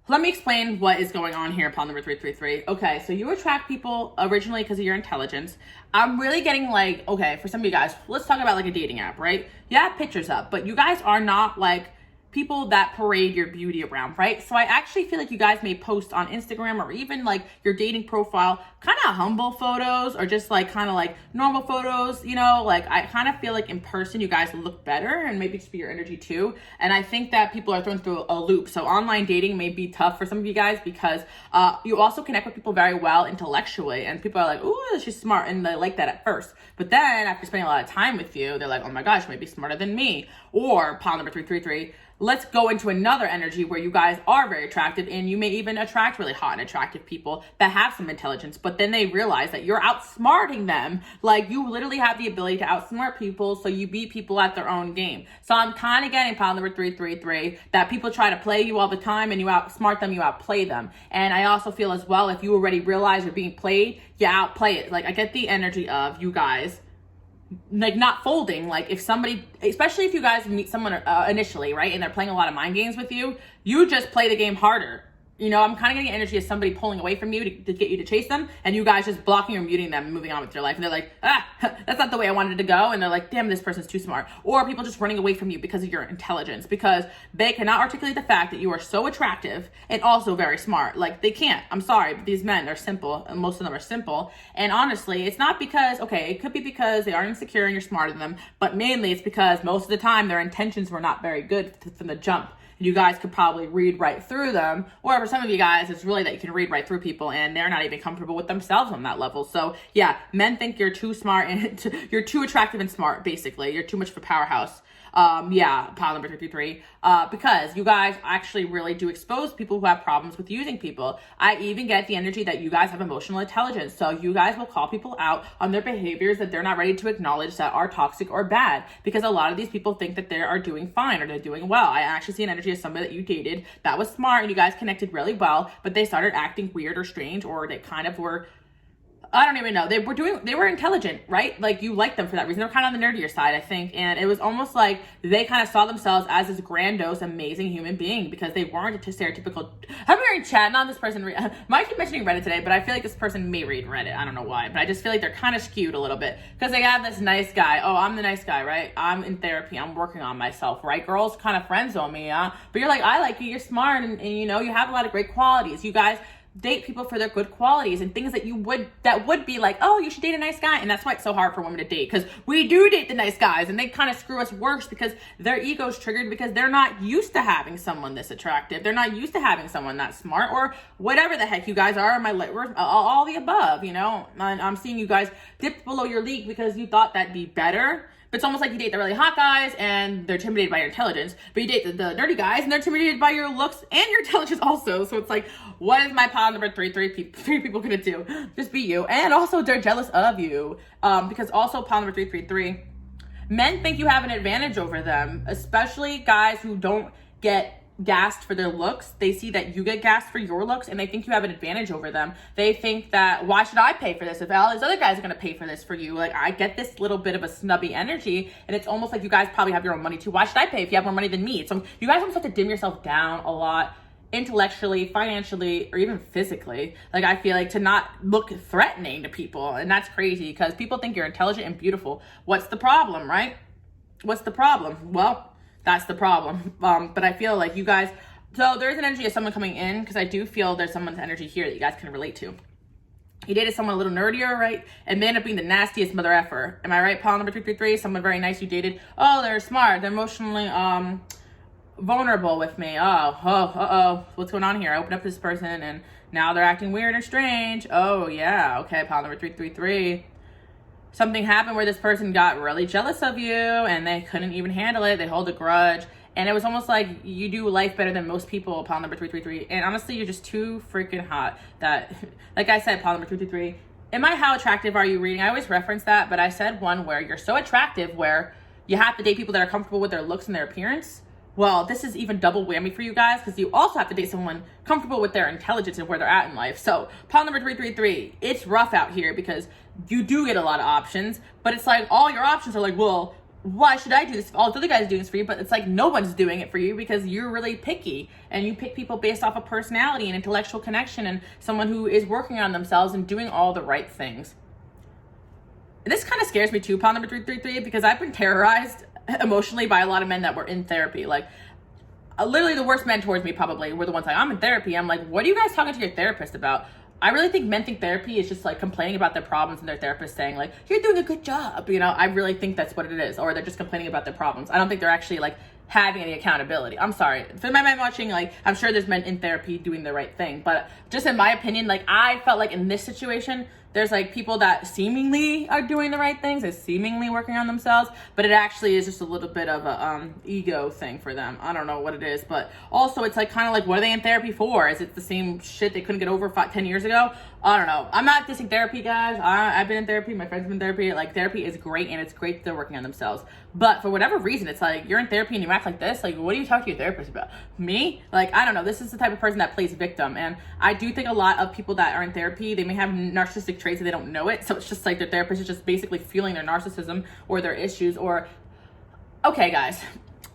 let me explain what is going on here, pile number 333. Okay, so you attract people originally because of your intelligence. I'm really getting like, okay, for some of you guys, let's talk about like a dating app, right? You have pictures up, but you guys are not like people that parade your beauty around, right? So I actually feel like you guys may post on Instagram or even like your dating profile, kind of humble photos or just like kind of like normal photos, you know, like I kind of feel like in person you guys look better, and maybe just be your energy too. And I think that people are thrown through a loop. So online dating may be tough for some of you guys because you also connect with people very well intellectually, and people are like, ooh, she's smart, and they like that at first. But then after spending a lot of time with you, they're like, oh my gosh, she might be smarter than me. Or pile number 333, let's go into another energy where you guys are very attractive, and you may even attract really hot and attractive people that have some intelligence, but then they realize that you're outsmarting them. Like you literally have the ability to outsmart people, so you beat people at their own game. So I'm kind of getting pile number 333 that people try to play you all the time, and you outsmart them, you outplay them. And I also feel as well, if you already realize you're being played, you outplay it. Like I get the energy of you guys like not folding. Like if somebody, especially if you guys meet someone initially, right, and they're playing a lot of mind games with you, you just play the game harder. You know, I'm kind of getting energy of somebody pulling away from you to get you to chase them, and you guys just blocking or muting them and moving on with your life. And they're like, that's not the way I wanted to go. And they're like, damn, this person's too smart. Or people just running away from you because of your intelligence, because they cannot articulate the fact that you are so attractive and also very smart. Like they can't. I'm sorry, but these men are simple, and most of them are simple. And honestly, it's not because, okay, it could be because they are insecure and you're smarter than them, but mainly it's because most of the time their intentions were not very good from the jump. you guys could probably read right through them. Or for some of you guys, it's really that you can read right through people and they're not even comfortable with themselves on that level. So yeah, men think you're too smart and you're too attractive and smart, basically. You're too much of a powerhouse. Yeah, pile number 53, because you guys actually really do expose people who have problems with using people. I even get the energy that you guys have emotional intelligence. So you guys will call people out on their behaviors that they're not ready to acknowledge that are toxic or bad, because a lot of these people think that they are doing fine or they're doing well. I actually see an energy of somebody that you dated that was smart and you guys connected really well, but they started acting weird or strange, or they kind of were, I don't even know. They were intelligent, right? Like, you liked them for that reason. They're kind of on the nerdier side, I think. And it was almost like they kind of saw themselves as this grandiose, amazing human being, because they weren't a stereotypical. I'm hearing chat, not this person. Might keep mentioning Reddit today, but I feel like this person may read Reddit. I don't know why, but I just feel like they're kind of skewed a little bit because they have this nice guy. Oh, I'm the nice guy, right? I'm in therapy. I'm working on myself, right? Girls kind of friend zone me, but you're like, I like you. You're smart, and you know, you have a lot of great qualities. You guys date people for their good qualities and things that would be like, oh, you should date a nice guy. And that's why it's so hard for women to date, because we do date the nice guys and they kind of screw us worse because their ego's triggered, because they're not used to having someone this attractive. They're not used to having someone that smart, or whatever the heck you guys are. All the above, you know. I'm seeing you guys dip below your league because you thought that'd be better. But it's almost like you date the really hot guys and they're intimidated by your intelligence. But you date the nerdy guys and they're intimidated by your looks and your intelligence also. So it's like, what is my pile number three people gonna do? Just be you. And also, they're jealous of you. Because also, pile number 333, men think you have an advantage over them, especially guys who don't get gassed for their looks. They see that you get gassed for your looks and they think you have an advantage over them. They think that, why should I pay for this if all these other guys are going to pay for this for you? Like, I get this little bit of a snubby energy, and it's almost like you guys probably have your own money too. Why should I pay if you have more money than me? So you guys almost have to dim yourself down a lot, intellectually, financially, or even physically. Like, I feel like, to not look threatening to people. And that's crazy because people think you're intelligent and beautiful. What's the problem, right? What's the problem? Well, that's the problem. But I feel like you guys, so there's an energy of someone coming in, because I do feel there's someone's energy here that you guys can relate to. You dated someone a little nerdier, right? And they end up being the nastiest mother effer. Am I right, pile number 333? Someone very nice you dated. Oh, they're smart. They're emotionally vulnerable with me. What's going on here? I opened up this person and now they're acting weird or strange. Oh, yeah. Okay, pile number 333. Something happened where this person got really jealous of you and they couldn't even handle it. They hold a grudge. And it was almost like you do life better than most people, pile number 333. And honestly, you're just too freaking hot. That, like I said, pile number 333. Am I how attractive are you reading? I always reference that, but I said one where you're so attractive where you have to date people that are comfortable with their looks and their appearance. Well, this is even double whammy for you guys, because you also have to date someone comfortable with their intelligence and where they're at in life. So pile number 333, it's rough out here because you do get a lot of options, but it's like all your options are like, well, why should I do this? All the other guys are doing this for you, but it's like no one's doing it for you because you're really picky and you pick people based off of personality and intellectual connection and someone who is working on themselves and doing all the right things. And this kind of scares me too, pile number 333, because I've been terrorized emotionally by a lot of men that were in therapy. Like, literally the worst men towards me probably were the ones like, I'm in therapy. I'm like, what are you guys talking to your therapist about? I really think men think therapy is just like complaining about their problems and their therapist saying like, you're doing a good job. You know, I really think that's what it is. Or they're just complaining about their problems. I don't think they're actually like having any accountability. I'm sorry. For my men watching, like, I'm sure there's men in therapy doing the right thing. But just in my opinion, like, I felt like in this situation, there's like people that seemingly are doing the right things, is seemingly working on themselves, but it actually is just a little bit of a ego thing for them. I don't know what it is, but also it's like kind of like, what are they in therapy for? Is it the same shit they couldn't get over 10 years ago? I don't know. I'm not dissing therapy, guys. I've been in therapy. My friends have been in therapy. Like, therapy is great, and it's great that they're working on themselves. But for whatever reason, it's like, you're in therapy and you act like this. Like, what do you talk to your therapist about? Me? Like, I don't know. This is the type of person that plays victim. And I do think a lot of people that are in therapy, they may have narcissistic traits and they don't know it. So it's just like their therapist is just basically fueling their narcissism or their issues. Or, okay, guys,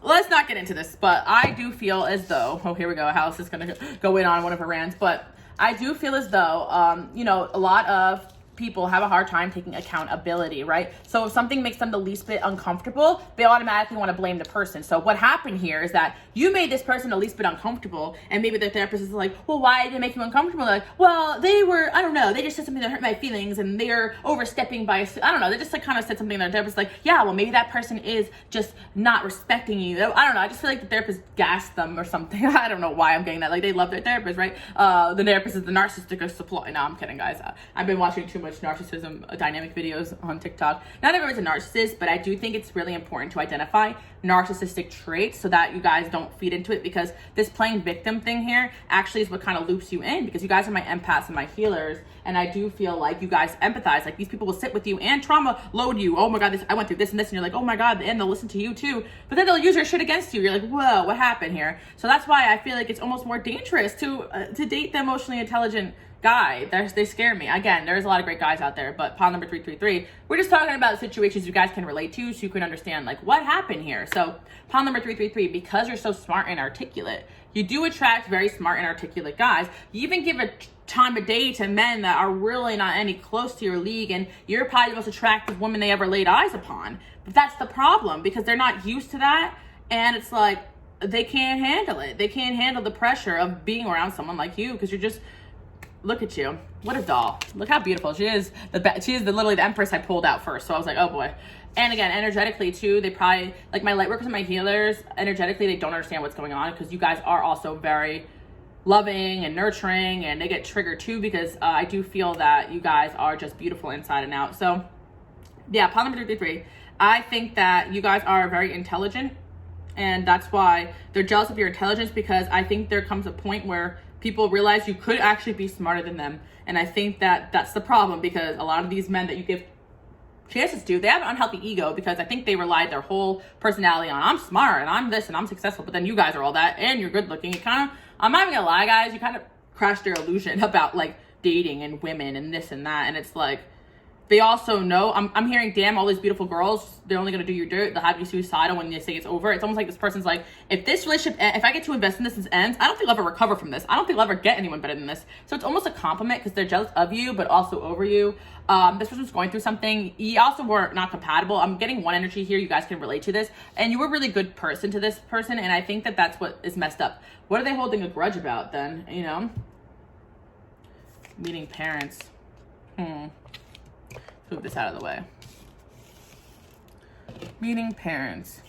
let's not get into this. But I do feel as though, oh, here we go. Alice is going to go in on one of her rants. But I do feel as though, you know, a lot of people have a hard time taking accountability, right? So if something makes them the least bit uncomfortable, they automatically want to blame the person. So what happened here is that you made this person the least bit uncomfortable, and maybe the therapist is like, well, why did it make you uncomfortable? They're like, well, they were, I don't know, they just said something that hurt my feelings, and they're overstepping by, I don't know, they just like kind of said something, and the therapist is like, yeah, well, maybe that person is just not respecting you. I don't know, I just feel like the therapist gassed them or something. I don't know why I'm getting that. Like, they love their therapist, right? The therapist is the narcissistic supply. No, I'm kidding, guys. I've been watching too much narcissism dynamic videos on TikTok. Not everyone's a narcissist, but I do think it's really important to identify narcissistic traits so that you guys don't feed into it, because this playing victim thing here actually is what kind of loops you in, because you guys are my empaths and my healers, and I do feel like you guys empathize. Like, these people will sit with you and trauma load you. Oh my God, I went through this and this, and you're like, oh my God, and they'll listen to you too, but then they'll use your shit against you. You're like, whoa, what happened here? So that's why I feel like it's almost more dangerous to date the emotionally intelligent guy. They scare me. Again, there's a lot of great guys out there, but pile number 333, we're just talking about situations you guys can relate to, so you can understand like what happened here. So pile number 333, because you're so smart and articulate, you do attract very smart and articulate guys. You even give a time of day to men that are really not any close to your league, and you're probably the most attractive woman they ever laid eyes upon. But that's the problem, because they're not used to that, and it's like they can't handle it. They can't handle the pressure of being around someone like you, because you're just, look at you. What a doll. Look how beautiful she is. She is literally the empress I pulled out first. So I was like, oh boy. And again, energetically too, they probably, like my light workers and my healers, energetically, they don't understand what's going on, because you guys are also very loving and nurturing, and they get triggered too, because I do feel that you guys are just beautiful inside and out. So yeah, pile number 333. I think that you guys are very intelligent, and that's why they're jealous of your intelligence, because I think there comes a point where people realize you could actually be smarter than them. And I think that that's the problem, because a lot of these men that you give chances to, they have an unhealthy ego, because I think they relied their whole personality on, I'm smart and I'm this and I'm successful, but then you guys are all that and you're good looking. You kind of, I'm not even gonna lie, guys, you kind of crashed their illusion about like dating and women and this and that. And it's like, they also know, I'm hearing, damn, all these beautiful girls, they're only going to do you dirt. They'll have you suicidal when they say it's over. It's almost like this person's like, if this relationship, if I get to invest in this and it ends, I don't think I'll ever recover from this. I don't think I'll ever get anyone better than this. So it's almost a compliment, because they're jealous of you, but also over you. This person's going through something. You also were not compatible. I'm getting one energy here. You guys can relate to this. And you were a really good person to this person. And I think that that's what is messed up. What are they holding a grudge about then? You know? Meeting parents. Move this out of the way. Meeting parents.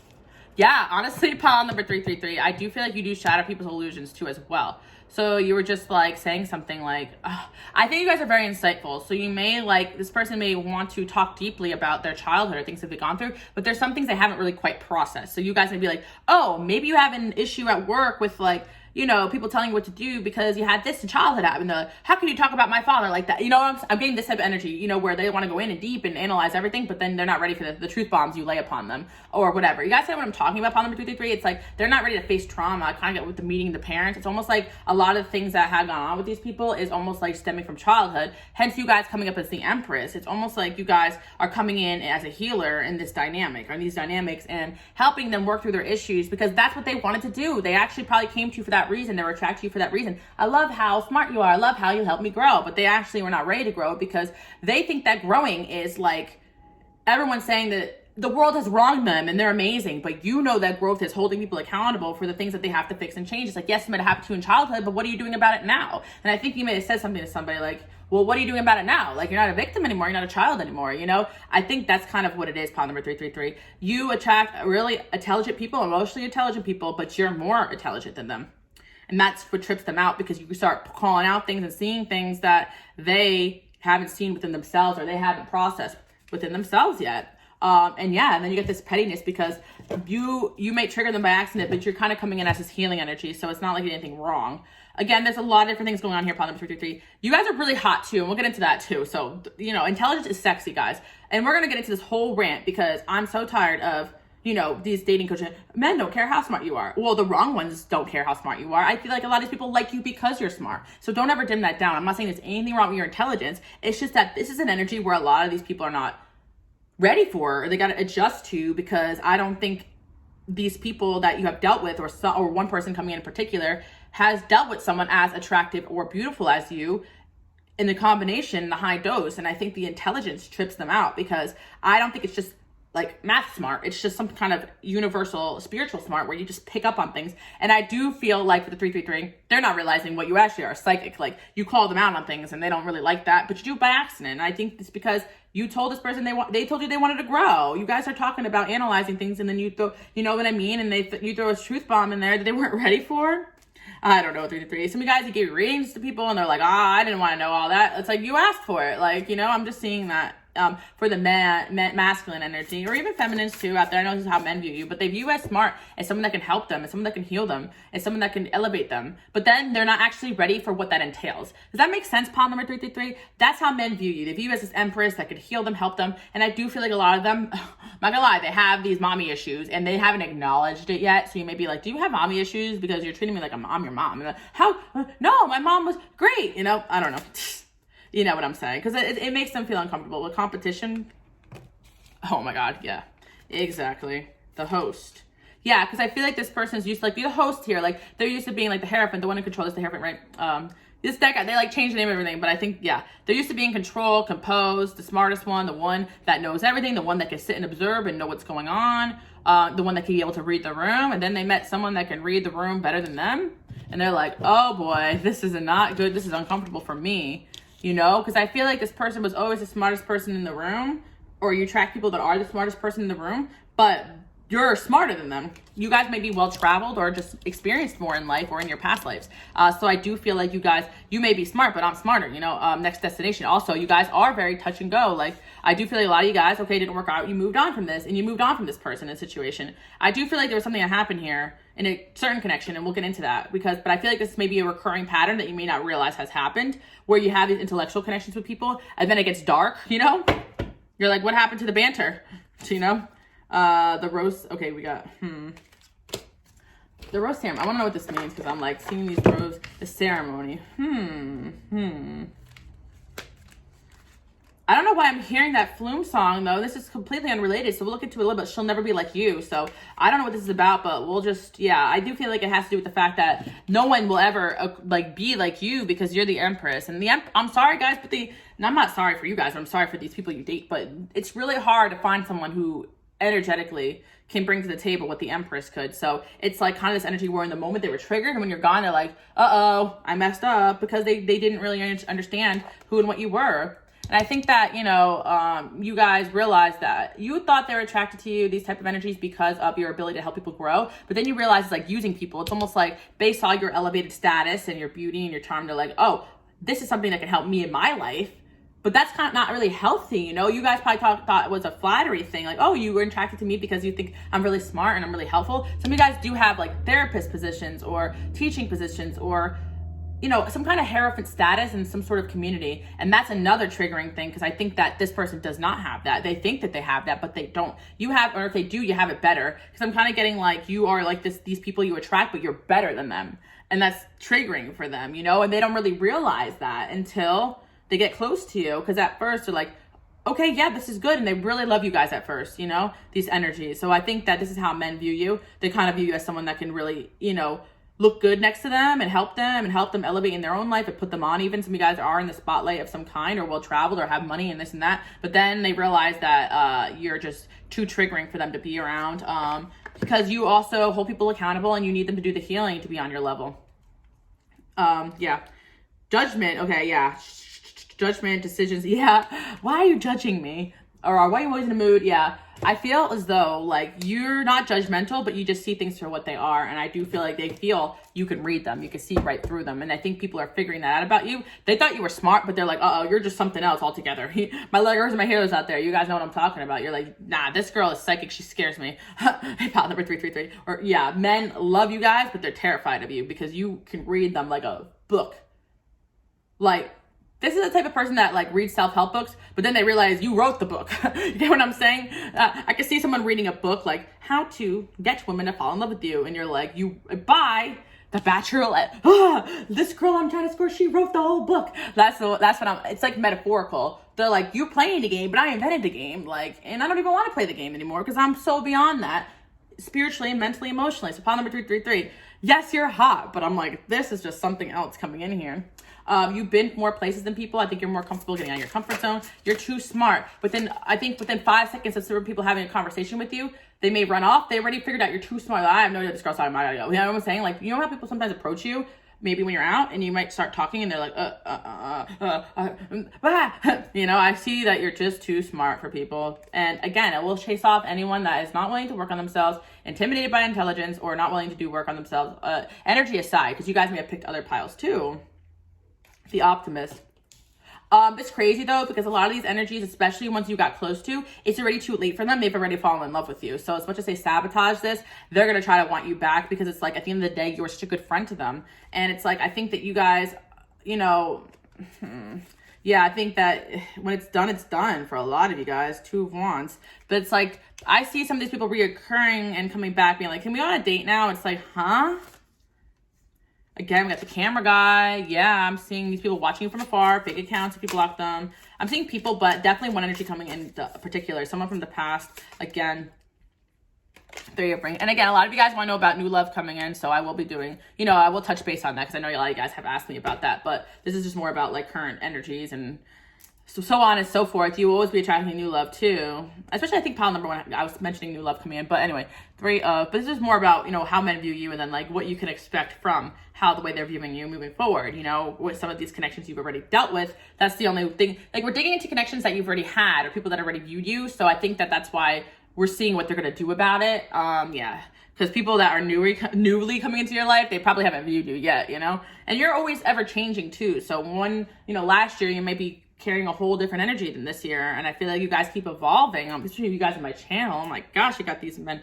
Yeah, honestly, pile number 333, I do feel like you do shatter people's illusions too as well. So you were just like saying something like, I think you guys are very insightful. So you may like, this person may want to talk deeply about their childhood or things that they've gone through, but there's some things they haven't really quite processed. So you guys may be like, oh, maybe you have an issue at work with like, you know, people telling you what to do because you had this in childhood happen. They're like, how can you talk about my father like that? You know, I'm getting this type of energy, you know, where they want to go in and deep and analyze everything, but then they're not ready for the truth bombs you lay upon them or whatever. You guys know what I'm talking about, pile number 233? It's like, they're not ready to face trauma. I kind of get with the meeting the parents. It's almost like a lot of things that have gone on with these people is almost like stemming from childhood. Hence you guys coming up as the Empress. It's almost like you guys are coming in as a healer in this dynamic or these dynamics and helping them work through their issues because that's what they wanted to do. They actually probably came to you for that reason. They were attracted to you for that reason. I love how smart you are. I love how you help me grow. But they actually were not ready to grow because they think that growing is like everyone's saying that the world has wronged them and they're amazing, but you know that growth is holding people accountable for the things that they have to fix and change. It's like, yes, it might have happened to you in childhood, but what are you doing about it now? And I think you may have said something to somebody like, well, what are you doing about it now? Like, you're not a victim anymore. You're not a child anymore, you know? I think that's kind of what it is, pile number 333. You attract really intelligent people, emotionally intelligent people, but you're more intelligent than them. And that's what trips them out because you start calling out things and seeing things that they haven't seen within themselves or they haven't processed within themselves yet. And then you get this pettiness because you may trigger them by accident, but you're kind of coming in as this healing energy. So it's not like anything wrong. Again, there's a lot of different things going on here, pile number 333. You guys are really hot too, and we'll get into that too. So, you know, intelligence is sexy, guys. And we're going to get into this whole rant because I'm so tired of, you know, these dating coaches. Men don't care how smart you are. Well, the wrong ones don't care how smart you are. I feel like a lot of these people like you because you're smart. So don't ever dim that down. I'm not saying there's anything wrong with your intelligence. It's just that this is an energy where a lot of these people are not ready for or they got to adjust to because I don't think these people that you have dealt with or one person coming in particular has dealt with someone as attractive or beautiful as you in the combination, the high dose. And I think the intelligence trips them out, because I don't think it's just like math smart. It's just some kind of universal spiritual smart where you just pick up on things. And I do feel like for the 333, they're not realizing what you actually are, psychic. Like, you call them out on things and they don't really like that, but you do it by accident. And I think it's because you told this person they told you they wanted to grow. You guys are talking about analyzing things, and then you throw, you know what I mean? And you throw a truth bomb in there that they weren't ready for. I don't know, 333. Some of you guys, you gave readings to people and they're like, I didn't want to know all that. It's like, you asked for it. Like, you know, I'm just seeing that for the masculine energy, or even feminines too out there. I know this is how men view you, but they view you as smart, as someone that can help them, as someone that can heal them, as someone that can elevate them. But then they're not actually ready for what that entails. Does that make sense, pile number 333? That's how men view you. They view you as this empress that could heal them, help them. And I do feel like a lot of them, I'm not gonna lie, they have these mommy issues and they haven't acknowledged it yet. So you may be like, do you have mommy issues? Because you're treating me like I'm your mom. And like, how? No, my mom was great. You know, I don't know. You know what I'm saying? Because it makes them feel uncomfortable with competition. Oh my God, yeah, exactly. The host. Yeah, because I feel like this person is used to like be the host here. Like, they're used to being like the Hierophant, the one in control is the Hierophant, right? That guy, they like changed the name and everything, but I think, yeah, they're used to being control, composed, the smartest one, the one that knows everything, the one that can sit and observe and know what's going on, the one that can be able to read the room. And then they met someone that can read the room better than them. And they're like, oh boy, this is not good. This is uncomfortable for me. You know, because I feel like this person was always the smartest person in the room, or you attract people that are the smartest person in the room, but you're smarter than them. You guys may be well-traveled or just experienced more in life or in your past lives. So I do feel like you guys, you may be smart, but I'm smarter, you know, next destination. Also, you guys are very touch and go. Like, I do feel like a lot of you guys, okay, it didn't work out. You moved on from this and you moved on from this person and situation. I do feel like there was something that happened here in a certain connection, and we'll get into that but I feel like this may be a recurring pattern that you may not realize has happened, where you have these intellectual connections with people and then it gets dark, you know? You're like, what happened to the banter? So, you know? The roast, okay, we got, the roast ceremony. I want to know what this means, because I'm like seeing these rows, the ceremony. I don't know why I'm hearing that Flume song, though. This is completely unrelated, so we'll look into it a little bit. She'll never be like you. So I don't know what this is about, but we'll just, yeah, I do feel like it has to do with the fact that no one will ever like be like you, because you're the Empress. And I'm sorry, guys, but and I'm not sorry for you guys, but I'm sorry for these people you date, but it's really hard to find someone who energetically can bring to the table what the Empress could. So it's like kind of this energy where in the moment they were triggered, and when you're gone, they're like, uh-oh, I messed up, because they didn't really understand who and what you were. And I think that, you know, you guys realize that you thought they were attracted to you, these type of energies, because of your ability to help people grow. But then you realize it's like using people. It's almost like they saw your elevated status and your beauty and your charm. They're like, oh, this is something that can help me in my life. But that's kind of not really healthy, you know? You guys probably thought it was a flattery thing. Like, oh, you were attracted to me because you think I'm really smart and I'm really helpful. Some of you guys do have like therapist positions or teaching positions, or, you know, some kind of Hierophant status in some sort of community. And that's another triggering thing, because I think that this person does not have that. They think that they have that, but they don't. You have, or if they do, you have it better. Because I'm kind of getting like you are like these people you attract, but you're better than them. And that's triggering for them, you know? And they don't really realize that until they get close to you. Because at first they're like, okay, yeah, this is good. And they really love you guys at first, you know, these energies. So I think that this is how men view you. They kind of view you as someone that can really, you know, look good next to them and help them elevate in their own life and put them on. Even some of you guys are in the spotlight of some kind, or well-traveled, or have money and this and that. But then they realize that you're just too triggering for them to be around, because you also hold people accountable and you need them to do the healing to be on your level. Yeah. Judgment. Okay. Yeah. Judgment, decisions. Yeah. Why are you judging me? Or why are you always in a mood? Yeah. I feel as though like you're not judgmental, but you just see things for what they are. And I do feel like they feel you can read them. You can see right through them. And I think people are figuring that out about you. They thought you were smart, but they're like, uh-oh, you're just something else altogether. My leggers and my heroes out there. You guys know what I'm talking about. You're like, nah, this girl is psychic. She scares me. Hey, pal number 333. Or yeah, men love you guys, but they're terrified of you because you can read them like a book. Like, this is the type of person that like reads self-help books, but then they realize you wrote the book. You get what I'm saying? I can see someone reading a book like how to get women to fall in love with you. And you're like, you buy The Bachelorette. This girl I'm trying to score, she wrote the whole book. That's what it's like metaphorical. They're like, you're playing the game, but I invented the game. Like, and I don't even want to play the game anymore because I'm so beyond that. spiritually, mentally, emotionally. So pile number 333. Yes, you're hot, but I'm like, this is just something else coming in here. You've been more places than people. I think you're more comfortable getting out of your comfort zone. You're too smart. I think within 5 seconds of certain people having a conversation with you, they may run off. They already figured out you're too smart. I have no idea this girl's talking about. I gotta go. You know what I'm saying? Like, you know how people sometimes approach you, maybe when you're out, and you might start talking and they're like, you know, I see that you're just too smart for people. And again, it will chase off anyone that is not willing to work on themselves, intimidated by intelligence, or not willing to do work on themselves. Energy aside, because you guys may have picked other piles too. The optimist. It's crazy though, because a lot of these energies, especially ones you got close to, it's already too late for them. They've already fallen in love with you. So as much as they sabotage this, they're going to try to want you back, because it's like, at the end of the day, you're such a good friend to them. And it's like, I think that you guys, you know, yeah, I think that when it's done for a lot of you guys. 2 of Wands. But it's like, I see some of these people reoccurring and coming back being like, can we go on a date now? It's like, huh? Again, we got the camera guy. Yeah, I'm seeing these people watching you from afar, fake accounts if you block them. I'm seeing people, but definitely one energy coming in particular. Someone from the past. Again, Three of Rings. And again, a lot of you guys want to know about new love coming in, so I will be doing, you know, I will touch base on that, because I know a lot of you guys have asked me about that. But this is just more about like current energies and so on and so forth. You will always be attracting new love too. Especially, I think pile number 1, I was mentioning new love coming in. But anyway, but this is more about, you know, how men view you, and then like what you can expect from how the way they're viewing you moving forward. You know, with some of these connections you've already dealt with, that's the only thing. Like, we're digging into connections that you've already had, or people that already viewed you. So I think that that's why we're seeing what they're going to do about it. Yeah. Because people that are newly coming into your life, they probably haven't viewed you yet, you know? And you're always ever changing too. So you know, last year you may be carrying a whole different energy than this year. And I feel like you guys keep evolving. Especially you guys in my channel. Oh my gosh, you got these men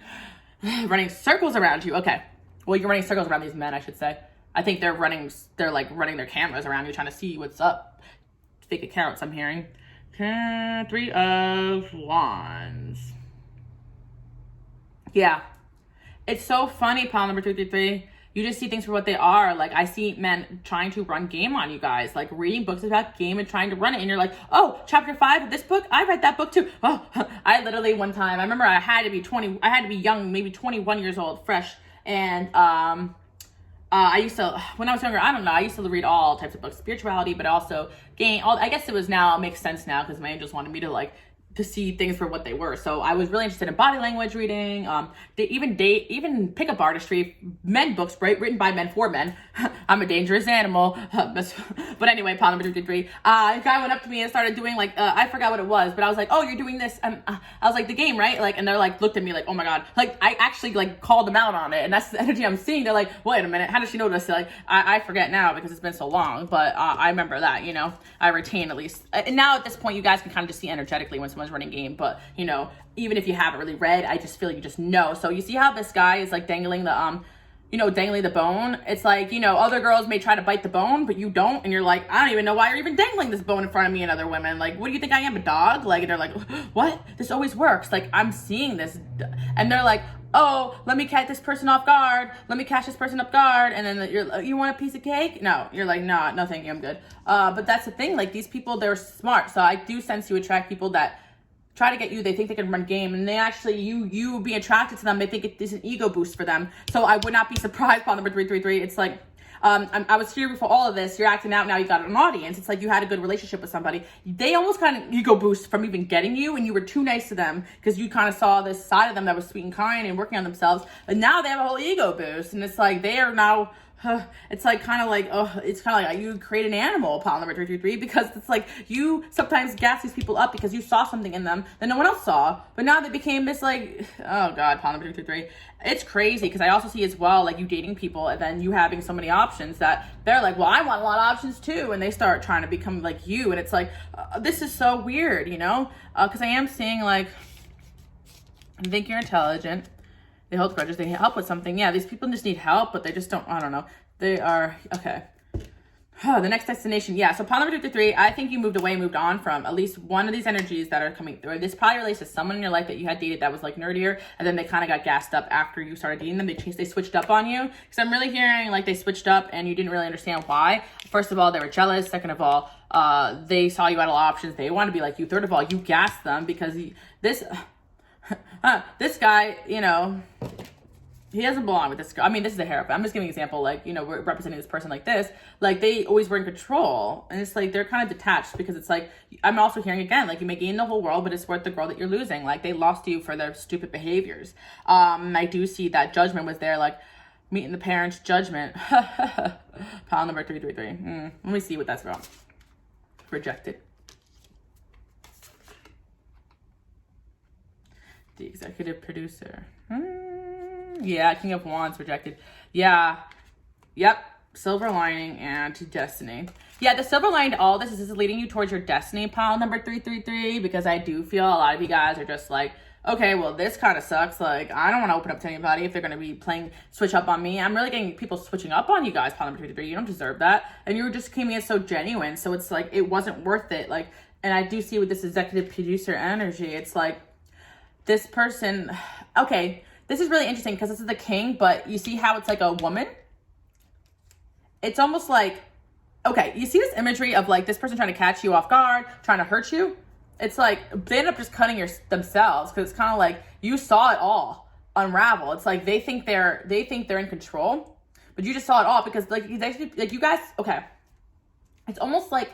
running circles around you. Okay. Well, you're running circles around these men, I should say. I think they're like running their cameras around you, trying to see what's up. Fake accounts, I'm hearing. 3 of Wands. Yeah. It's so funny, pile number 233. You just see things for what they are. Like, I see men trying to run game on you guys, like reading books about game and trying to run it. And you're like, oh, chapter 5 of this book, I read that book too. Oh, I literally one time, I remember I had to be young, maybe 21 years old, fresh. And I used to, when I was younger, I don't know, I used to read all types of books, spirituality, but also game. I guess it was now, it makes sense now, because my angels wanted me to like, to see things for what they were. So I was really interested in body language reading, even pickup artistry, men books, right? Written by men for men. I'm a dangerous animal. But anyway, pile number 233. A guy went up to me and started doing like, I forgot what it was, but I was like, oh, you're doing this. I was like, the game, right? Like, and they're like, looked at me like, oh my God. Like, I actually like called them out on it. And that's the energy I'm seeing. They're like, wait a minute, how does she know this? Like, I forget now because it's been so long, but I remember that, you know, I retain at least. And now at this point, you guys can kind of just see energetically when someone's running game, but you know, even if you haven't really read, I just feel you just know. So you see how this guy is like dangling the dangling the bone. It's like, you know, other girls may try to bite the bone, but you don't, and you're like, I don't even know why you're even dangling this bone in front of me and other women. Like, what do you think I am, a dog? Like, and they're like, what? This always works. Like, I'm seeing this, and they're like, oh, let me catch this person off guard. Let me catch this person off guard. And then you want a piece of cake? No, you're like, no, thank you, I'm good. But that's the thing. Like, these people, they're smart. So I do sense you attract people that try to get you. They think they can run game, and they actually, you be attracted to them. They think it is an ego boost for them. So I would not be surprised. Paul number 333. It's like, I was here before all of this. You're acting out now. You got an audience. It's like you had a good relationship with somebody. They almost kind of ego boost from even getting you, and you were too nice to them because you kind of saw this side of them that was sweet and kind and working on themselves. But now they have a whole ego boost, and it's like they are now. It's like kind of like, it's kind of like you create an animal, pile number 333, because it's like you sometimes gas these people up because you saw something in them that no one else saw, but now they became this like, oh God, pile number 333. It's crazy because I also see as well, like you dating people and then you having so many options that they're like, well, I want a lot of options too, and they start trying to become like you, and it's like, this is so weird, you know, because I am seeing like, I think you're intelligent. They hold grudges. They need help with something. Yeah, these people just need help, but they just don't, I don't know. They are, okay. The next destination. Yeah, so pile number 53, I think you moved on from at least one of these energies that are coming through. This probably relates to someone in your life that you had dated that was like nerdier, and then they kind of got gassed up after you started dating them. They switched up on you. Because I'm really hearing like they switched up and you didn't really understand why. First of all, they were jealous. Second of all, they saw you had a lot of options. They want to be like you. Third of all, you gassed them because this guy, you know, he doesn't belong with this girl. I mean, this is a hierophant. I'm just giving an example, like, you know, we're representing this person like this. Like, they always were in control. And it's like, they're kind of detached because it's like, I'm also hearing again, like, you may gain the whole world, but it's worth the girl that you're losing. Like, they lost you for their stupid behaviors. I do see that judgment was there, like, meeting the parents' judgment. Pile number 333. Let me see what that's about. Rejected. The executive producer. Yeah, King of Wands, rejected. Yeah. Yep. Silver lining and destiny. Yeah, the silver lining to all this is leading you towards your destiny, pile number 333, because I do feel a lot of you guys are just like, okay, well, this kind of sucks. Like, I don't want to open up to anybody if they're going to be playing switch up on me. I'm really getting people switching up on you guys, pile number 333. You don't deserve that. And you were just coming in so genuine. So it's like, it wasn't worth it. Like, and I do see with this executive producer energy, it's like this person, okay, this is really interesting because this is the king, but you see how it's like a woman? It's almost like, okay, you see this imagery of like this person trying to catch you off guard, trying to hurt you? It's like they end up just cutting themselves because it's kind of like you saw it all unravel. It's like they think they're in control, but you just saw it all because like you guys, okay. It's almost like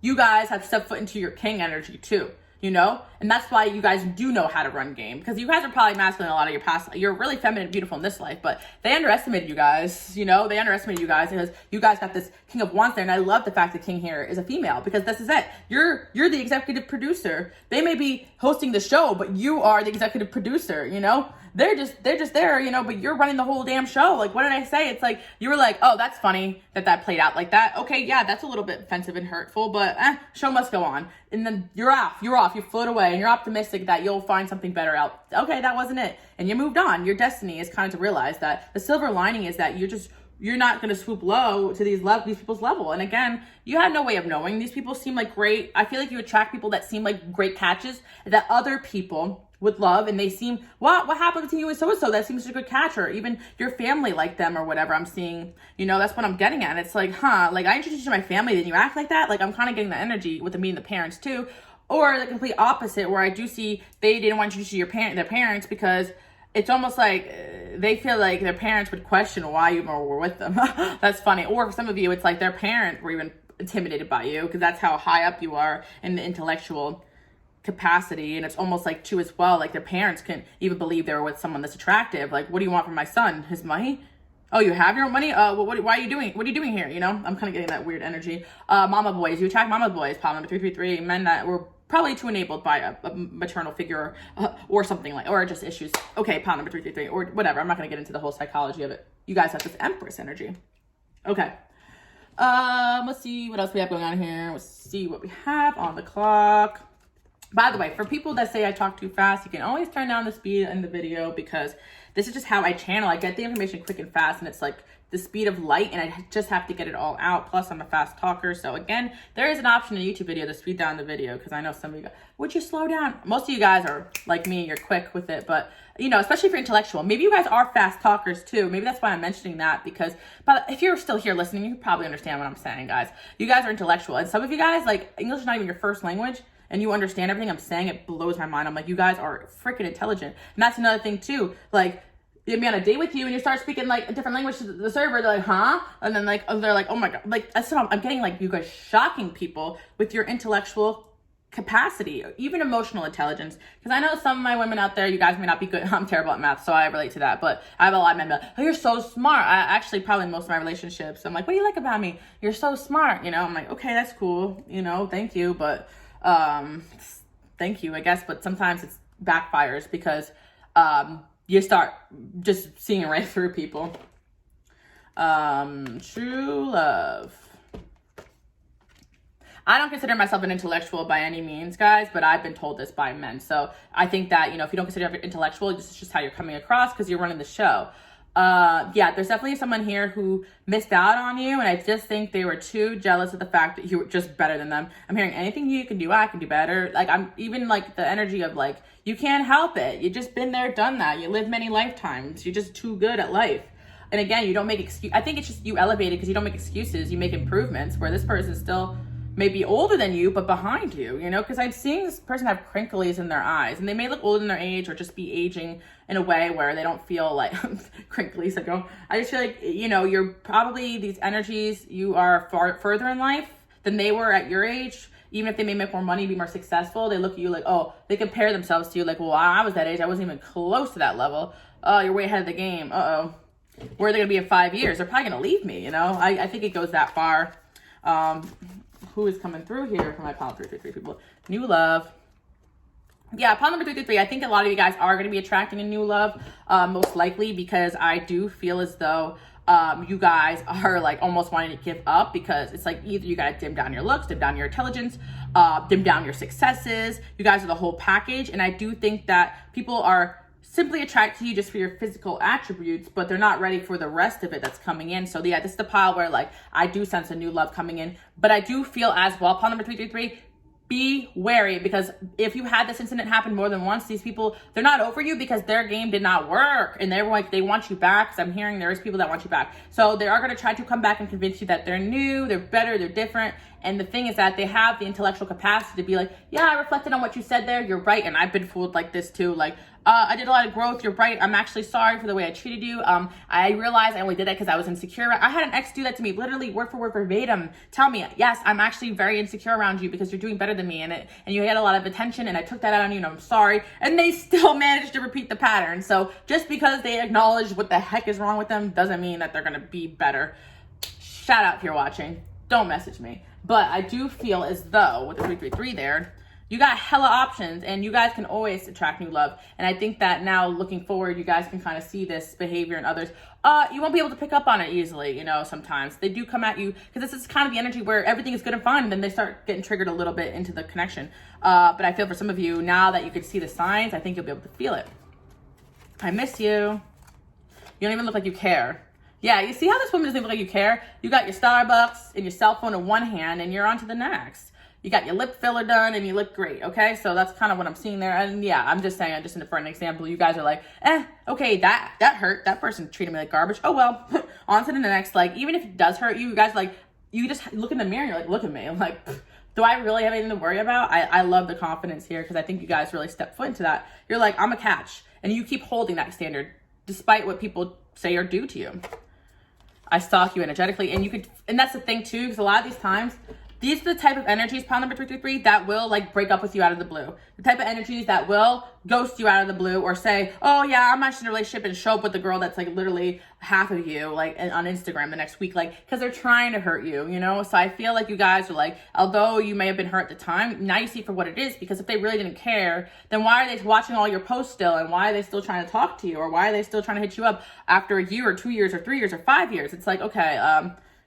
you guys have stepped foot into your king energy too. You know? And that's why you guys do know how to run game. Because you guys are probably masculine in a lot of your past. You're really feminine and beautiful in this life. But they underestimated you guys. You know? They underestimated you guys because you guys got this King of Wands there. And I love the fact that King here is a female. Because this is it. You're the executive producer. They may be hosting the show, but you are the executive producer. You know? They're just there, you know, but you're running the whole damn show. Like, what did I say? It's like, you were like, oh, that's funny that played out like that. Okay, yeah, that's a little bit offensive and hurtful, but show must go on. And then you're off, you float away, and you're optimistic that you'll find something better out. Okay, that wasn't it. And you moved on. Your destiny is kind of to realize that the silver lining is that you're not going to swoop low to these people's level. And again, you had no way of knowing. These people seem like great. I feel like you attract people that seem like great catches that other people would love, and they seem, what happened to you and so-and-so? That seems like a good catch, or even your family like them or whatever. I'm seeing, you know, that's what I'm getting at. It's like, like I introduced you to my family, then you act like that? Like I'm kind of getting the energy with meeting the parents too. Or the complete opposite, where I do see they didn't want you to see their parents because it's almost like they feel like their parents would question why you were with them. That's funny. Or for some of you, it's like their parents were even intimidated by you because that's how high up you are in the intellectual capacity. And it's almost like too as well, like their parents can even believe they were with someone that's attractive. Like, what do you want from my son? His money? Oh, you have your own money? Well, why are you doing? What are you doing here? You know, I'm kind of getting that weird energy. Mama boys, you attract mama boys. Pile number 333, men that were probably too enabled by a maternal figure or something like, or just issues. Okay, pile number 333 or whatever. I'm not going to get into the whole psychology of it. You guys have this Empress energy. Okay. Let's see what else we have going on here. Let's see what we have on the clock. By the way, for people that say I talk too fast, you can always turn down the speed in the video because this is just how I channel. I get the information quick and fast, and it's like the speed of light, and I just have to get it all out. Plus, I'm a fast talker. So again, there is an option in a YouTube video to speed down the video because I know some of you guys, would you slow down? Most of you guys are like me, you're quick with it, but you know, especially if you're intellectual. Maybe you guys are fast talkers too. Maybe that's why I'm mentioning that because, but if you're still here listening, you probably understand what I'm saying, guys. You guys are intellectual, and some of you guys, like, English is not even your first language, and you understand everything I'm saying. It blows my mind. I'm like, you guys are freaking intelligent. And that's another thing too. Like, you'd be on a date with you and you start speaking like a different language to the server. They're like, huh? And then like, they're like, oh my God. Like, that's what I'm getting, like, you guys shocking people with your intellectual capacity, or even emotional intelligence. Because I know some of my women out there, you guys may not be good. I'm terrible at math, so I relate to that. But I have a lot of men like, oh, you're so smart. I actually, probably most of my relationships, I'm like, what do you like about me? You're so smart. You know, I'm like, okay, that's cool. You know, thank you. But thank you, I guess. But sometimes it backfires because you start just seeing right through people. True love. I don't consider myself an intellectual by any means, guys, but I've been told this by men. So I think that, you know, if you don't consider yourself intellectual, this is just how you're coming across because you're running the show. Yeah, there's definitely someone here who missed out on you, and I just think they were too jealous of the fact that you were just better than them. I'm hearing anything you can do, I can do better. Like, I'm even like the energy of like, you can't help it. You just been there, done that. You live many lifetimes. You're just too good at life. And again, you don't make excuse. I think it's just you elevated because you don't make excuses. You make improvements, where this person still maybe older than you, but behind you, you know, because I'm seeing this person have crinklies in their eyes, and they may look older than their age or just be aging in a way where they don't feel like crinkly syndrome. I just feel like, you know, you're probably, these energies, you are far further in life than they were at your age. Even if they may make more money, be more successful, they look at you like, oh, they compare themselves to you like, well, I was that age, I wasn't even close to that level. Oh, you're way ahead of the game. Uh-oh. Where are they gonna be in 5 years? They're probably gonna leave me, you know? I think it goes that far. Who is coming through here for my pile 333 people? New love. Yeah, pile number 333. I think a lot of you guys are going to be attracting a new love, most likely, because I do feel as though you guys are like almost wanting to give up, because it's like either you got to dim down your looks, dim down your intelligence, dim down your successes. You guys are the whole package. And I do think that people are simply attracted to you just for your physical attributes, but they're not ready for the rest of it that's coming in. So yeah, this is the pile where like I do sense a new love coming in, but I do feel as well, pile number 333, be wary, because if you had this incident happen more than once, these people, they're not over you because their game did not work, and they're like, they want you back, because I'm hearing there's people that want you back. So they are going to try to come back and convince you that they're new, they're better, they're different. And the thing is that they have the intellectual capacity to be like, yeah, I reflected on what you said there, you're right, and I've been fooled like this too. Like, I did a lot of growth, you're right, I'm actually sorry for the way I treated you. I realized I only did that because I was insecure. I had an ex do that to me, literally word for word verbatim. Tell me, yes, I'm actually very insecure around you because you're doing better than me, and you had a lot of attention, and I took that out on you, and I'm sorry. And they still managed to repeat the pattern. So just because they acknowledge what the heck is wrong with them doesn't mean that they're gonna be better. Shout out if you're watching. Don't message me. But I do feel as though with the 333 there, you got hella options, and you guys can always attract new love. And I think that now looking forward, you guys can kind of see this behavior in others. You won't be able to pick up on it easily, you know, sometimes. They do come at you, because this is kind of the energy where everything is good and fine, and then they start getting triggered a little bit into the connection. But I feel for some of you, now that you can see the signs, I think you'll be able to feel it. I miss you. You don't even look like you care. Yeah, you see how this woman doesn't even look like you care? You got your Starbucks and your cell phone in one hand, and you're on to the next. You got your lip filler done, and you look great, okay? So that's kind of what I'm seeing there. And yeah, I'm just saying, just for an example, you guys are like, okay, that hurt. That person treated me like garbage. Oh, well, on to the next. Like, even if it does hurt you, you guys, like, you just look in the mirror and you're like, look at me. I'm like, do I really have anything to worry about? I love the confidence here, because I think you guys really step foot into that. You're like, I'm a catch. And you keep holding that standard despite what people say or do to you. I stalk you energetically, and that's the thing too, because a lot of these times, these are the type of energies, pile number 333, that will like break up with you out of the blue. The type of energies that will ghost you out of the blue, or say, oh yeah, I'm actually in a relationship, and show up with the girl that's like literally half of you, like on Instagram the next week, like, because they're trying to hurt you, you know? So I feel like you guys are like, although you may have been hurt at the time, now you see for what it is, because if they really didn't care, then why are they watching all your posts still, and why are they still trying to talk to you, or why are they still trying to hit you up after a year or 2 years or 3 years or 5 years? It's like, okay,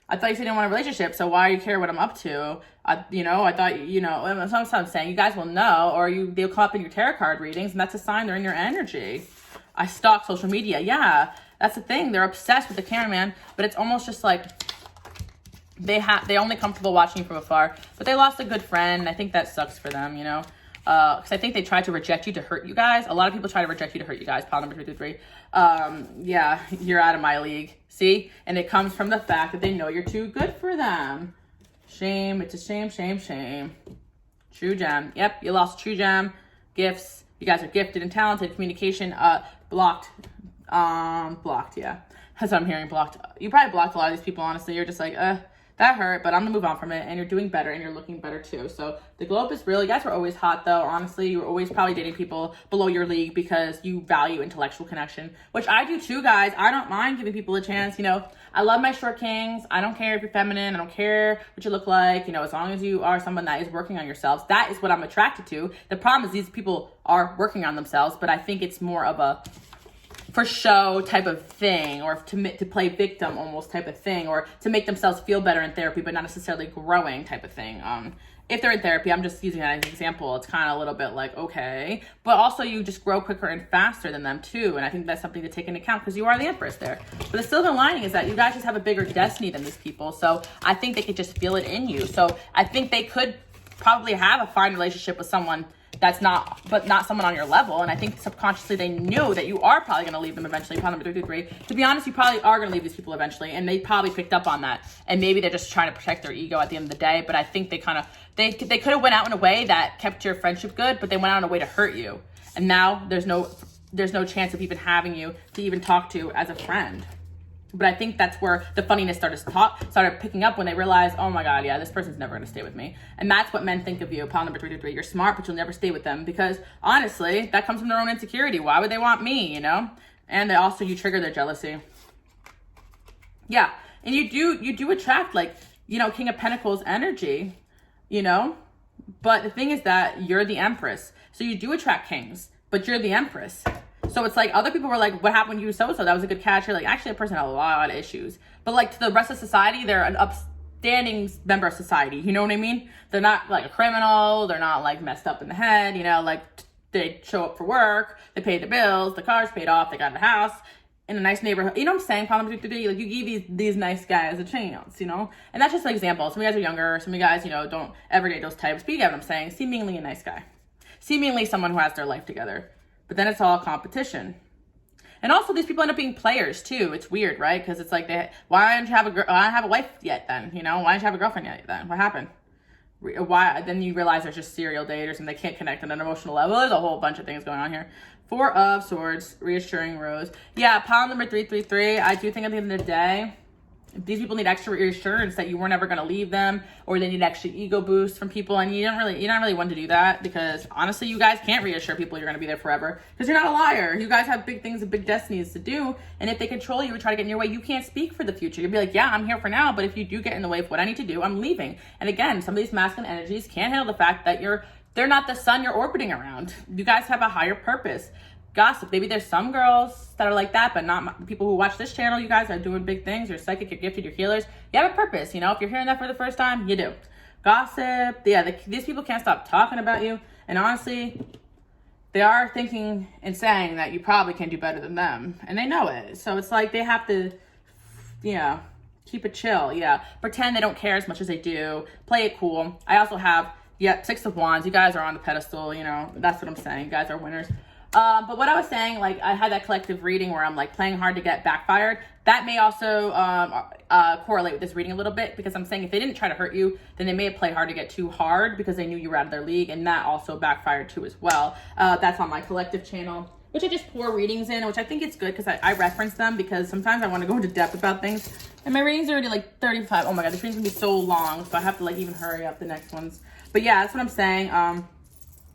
I thought you said you didn't want a relationship, so why do you care what I'm up to? I thought, that's what I'm saying. You guys will know, or they'll come up in your tarot card readings, and that's a sign they're in your energy. I stalk social media. Yeah, that's the thing. They're obsessed with the cameraman, but it's almost just like they're only comfortable watching you from afar. But they lost a good friend, and I think that sucks for them, you know? Because I think they tried to reject you to hurt you guys. A lot of people try to reject you to hurt you guys. Pile number 333. Yeah, you're out of my league. See? And it comes from the fact that they know you're too good for them. Shame. It's a shame, shame, shame. True gem. Yep, you lost true gem. Gifts. You guys are gifted and talented. Communication. Blocked. Blocked, yeah. That's what I'm hearing, blocked. You probably blocked a lot of these people, honestly. You're just like, that hurt, but I'm gonna move on from it, and you're doing better, and you're looking better too. So the globe is real. You guys were always hot though, honestly. You were always probably dating people below your league because you value intellectual connection, which I do too, guys. I don't mind giving people a chance, you know. I love my short kings. I don't care if you're feminine. I don't care what you look like, you know, as long as you are someone that is working on yourselves. That is what I'm attracted to. The problem is these people are working on themselves, but I think it's more of a for show type of thing, or to play victim almost type of thing, or to make themselves feel better in therapy, but not necessarily growing type of thing. If they're in therapy, I'm just using that as an example. It's kind of a little bit like, okay, but also you just grow quicker and faster than them too. And I think that's something to take into account, because you are the Empress there. But the silver lining is that you guys just have a bigger destiny than these people. So I think they could just feel it in you. So I think they could probably have a fine relationship with someone but not someone on your level. And I think subconsciously they knew that you are probably going to leave them eventually. Pile number 333. To be honest, you probably are going to leave these people eventually, and they probably picked up on that. And maybe they're just trying to protect their ego at the end of the day. But I think they could have went out in a way that kept your friendship good, but they went out in a way to hurt you. And now there's no chance of even having you to even talk to as a friend. But I think that's where the funniness started picking up when they realized, oh my God, yeah, this person's never going to stay with me. And that's what men think of you. Pile number 333. You're smart, but you'll never stay with them, because honestly, that comes from their own insecurity. Why would they want me, you know? And you trigger their jealousy. Yeah. And you do attract, like, you know, King of Pentacles energy, you know? But the thing is that you're the Empress. So you do attract kings, but you're the Empress. So it's like other people were like, what happened to you so-so? That was a good catch. You're like, actually, a person had a lot of issues. But like to the rest of society, they're an upstanding member of society. You know what I mean? They're not like a criminal. They're not like messed up in the head. You know, like they show up for work. They pay the bills. The car's paid off. They got a house in a nice neighborhood. You know what I'm saying? Like you give these nice guys a chance, you know? And that's just an example. Some of you guys are younger. Some of you guys, you know, don't ever date those types. But you get what I'm saying? Seemingly a nice guy. Seemingly someone who has their life together. But then it's all competition. And also these people end up being players too. It's weird, right? Because it's like, why don't you have a wife yet then? You know, why don't you have a girlfriend yet then? What happened? Why? Then you realize they're just serial daters and they can't connect on an emotional level. There's a whole bunch of things going on here. 4 of Swords, reassuring rose. Yeah, pile number 333. I do think at the end of the day, these people need extra reassurance that you were never going to leave them, or they need extra ego boost from people. And you're not really one to do that, because honestly, you guys can't reassure people you're going to be there forever, because you're not a liar. You guys have big things and big destinies to do. And if they control you or try to get in your way, you can't speak for the future. You'll be like, yeah, I'm here for now. But if you do get in the way of what I need to do, I'm leaving. And again, some of these masculine energies can't handle the fact that they're not the sun you're orbiting around. You guys have a higher purpose. Gossip. Maybe there's some girls that are like that, but not people who watch this channel. You guys are doing big things. You're psychic, you're gifted, you're healers. You have a purpose, you know? If you're hearing that for the first time, you do. Gossip. Yeah, these people can't stop talking about you. And honestly, they are thinking and saying that you probably can do better than them. And they know it. So it's like they have to, yeah, keep it chill. Yeah. Pretend they don't care as much as they do. Play it cool. I also have, 6 of Wands. You guys are on the pedestal, you know? That's what I'm saying. You guys are winners. But what I was saying, like, I had that collective reading where I'm like playing hard to get backfired. That may also correlate with this reading a little bit, because I'm saying if they didn't try to hurt you, then they may have played hard to get too hard because they knew you were out of their league, and that also backfired too as well. That's on my collective channel, which I just pour readings in, which I think it's good because I reference them, because sometimes I want to go into depth about things. And my readings are already like 35. Oh my God, this reading's gonna be so long, so I have to like even hurry up the next ones. But yeah, that's what I'm saying.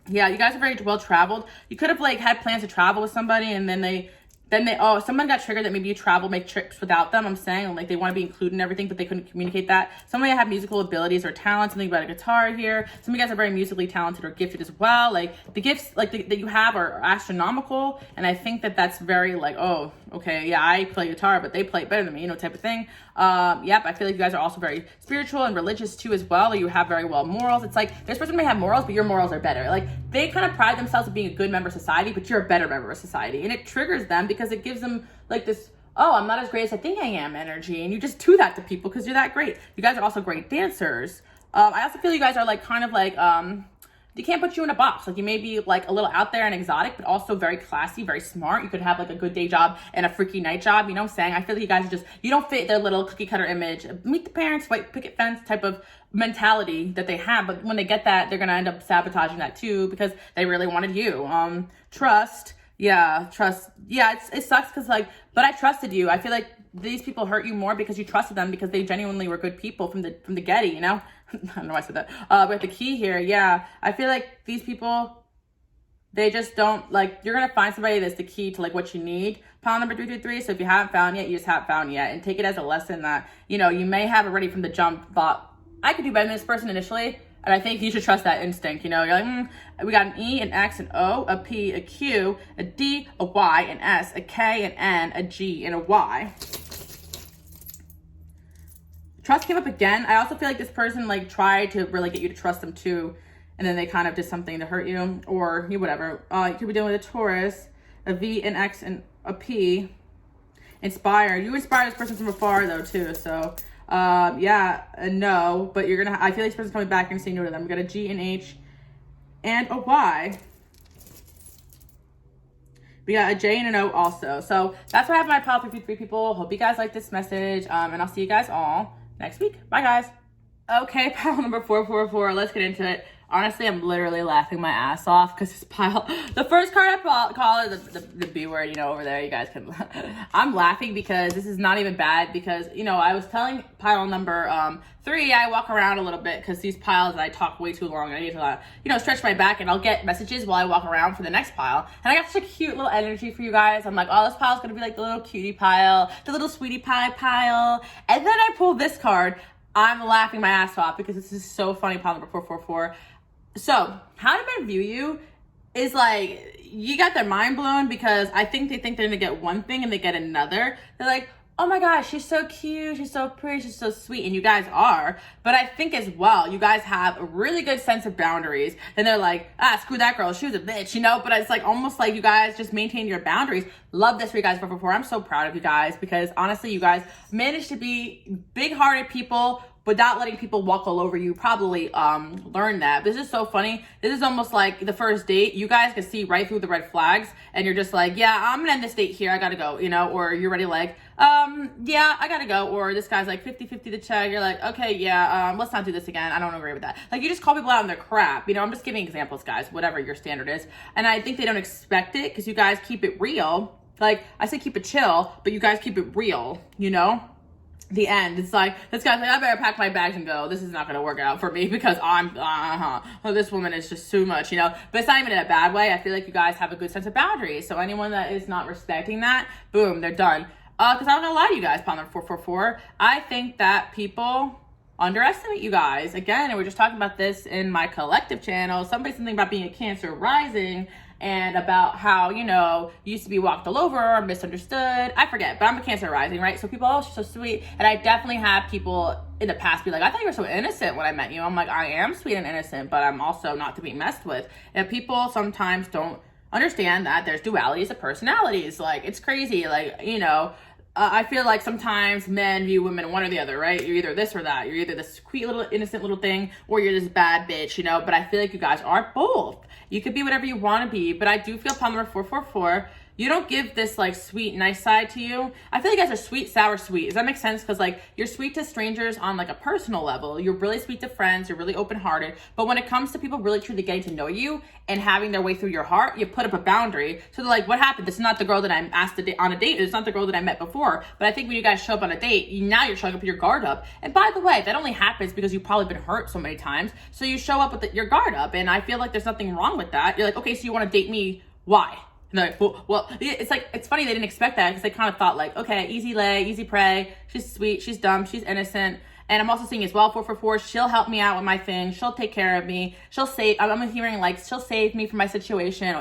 Yeah, you guys are very well traveled. You could have like had plans to travel with somebody, and then someone got triggered that maybe you make trips without them. I'm saying like they want to be included in everything, but they couldn't communicate that. Some of you have musical abilities or talent, something about a guitar here. Some of you guys are very musically talented or gifted as well. Like the gifts that you have are astronomical, and I think that's very like, oh, okay, yeah, I play guitar, but they play it better than me, you know, type of thing. Yep, I feel like you guys are also very spiritual and religious too as well. You have very well morals. It's like this person may have morals, but your morals are better. Like they kind of pride themselves on being a good member of society, but you're a better member of society, and it triggers them because it gives them like this, oh, I'm not as great as I think I am energy, and you just do that to people because you're that great. You guys are also great dancers. I also feel you guys are like kind of like you can't put you in a box. Like you may be like a little out there and exotic, but also very classy, very smart. You could have like a good day job and a freaky night job. You know what I'm saying? I feel like you guys are just, you don't fit their little cookie cutter image. Meet the parents, white picket fence type of mentality that they have. But when they get that, they're going to end up sabotaging that too, because they really wanted you. Trust. Yeah, trust. Yeah, it sucks because like, but I trusted you. I feel like these people hurt you more because you trusted them, because they genuinely were good people from the get, you know? I don't know why I said that. But the key here, yeah, I feel like these people, they just don't, like, you're going to find somebody that's the key to, like, what you need. Pile number 333. So if you haven't found yet, you just haven't found yet. And take it as a lesson that, you know, you may have already from the jump thought, I could do better than this person initially. And I think you should trust that instinct. You know, you're like, we got an E, an X, an O, a P, a Q, a D, a Y, an S, a K, an N, a G, and a Y. Trust came up again. I also feel like this person like tried to really get you to trust them too, and then they kind of did something to hurt you, or you whatever. You could be dealing with a Taurus, a V, an X, and a P. Inspired. You inspire this person from afar though too. So yeah, no, but you're gonna. I feel like this person's coming back and saying no to them. We got a G, an H, and a Y. We got a J and an O also. So that's what I have my pile 333 people. Hope you guys like this message. And I'll see you guys all next week. Bye, guys. Okay, pile number 444. Let's get into it. Honestly, I'm literally laughing my ass off because this pile, the first card I call it the B word, you know, over there, you guys can, I'm laughing because this is not even bad because, you know, I was telling pile number 3, I walk around a little bit because these piles, I talk way too long. I need to, you know, stretch my back and I'll get messages while I walk around for the next pile. And I got such a cute little energy for you guys. I'm like, oh, this pile's going to be like the little cutie pile, the little sweetie pie pile. And then I pull this card. I'm laughing my ass off because this is so funny, pile number 444. So, how do men view you is like, you got their mind blown because I think they think they're gonna get one thing and they get another. They're like, oh my gosh, she's so cute, she's so pretty, she's so sweet, and you guys are. But I think as well, you guys have a really good sense of boundaries. And they're like, screw that girl, she was a bitch, you know? But it's like almost like you guys just maintain your boundaries. Love this for you guys, 444. I'm so proud of you guys because honestly, you guys managed to be big-hearted people without letting people walk all over you. Probably learned that. This is so funny. This is almost like the first date. You guys can see right through the red flags and you're just like, yeah, I'm gonna end this date here. I gotta go, you know? Or you're already like, yeah, I gotta go. Or this guy's like 50-50 the check. You're like, okay, yeah, let's not do this again. I don't agree with that. Like you just call people out on their crap. You know, I'm just giving examples, guys, whatever your standard is. And I think they don't expect it because you guys keep it real. Like I say keep it chill, but you guys keep it real, you know? The end. It's like, this guy's like, I better pack my bags and go. This is not going to work out for me because this woman is just too much, you know? But it's not even in a bad way. I feel like you guys have a good sense of boundaries. So anyone that is not respecting that, boom, they're done. Because I'm not going to lie to you guys, pile number 444. I think that people underestimate you guys. Again, and we're just talking about this in my collective channel. Somebody said something about being a Cancer rising and about how, you know, you used to be walked all over or misunderstood. I forget, but I'm a Cancer rising, right? So people, oh, she's so sweet. And I definitely have people in the past be like, I thought you were so innocent when I met you. I'm like, I am sweet and innocent, but I'm also not to be messed with. And people sometimes don't understand that there's dualities of personalities. Like, it's crazy. Like, you know, I feel like sometimes men view women one or the other, right? You're either this or that. You're either this sweet little innocent little thing or you're this bad bitch, you know? But I feel like you guys are both. You could be whatever you want to be, but I do feel pile number 444. You don't give this like sweet, nice side to you. I feel like you guys are sweet, sour, sweet. Does that make sense? Because like you're sweet to strangers on like a personal level. You're really sweet to friends. You're really open-hearted. But when it comes to people really truly getting to know you and having their way through your heart, you put up a boundary. So they're like, what happened? This is not the girl that I asked on a date. It's not the girl that I met before. But I think when you guys show up on a date, now you're showing up with your guard up. And by the way, that only happens because you've probably been hurt so many times. So you show up with your guard up. And I feel like there's nothing wrong with that. You're like, okay, so you want to date me? Why? And they're like, well, it's like, it's funny they didn't expect that because they kind of thought like, okay, easy lay, easy prey. She's sweet, she's dumb, she's innocent. And I'm also seeing as well, 444, she'll help me out with my thing. She'll take care of me. She'll save, I'm hearing like, she'll save me from my situation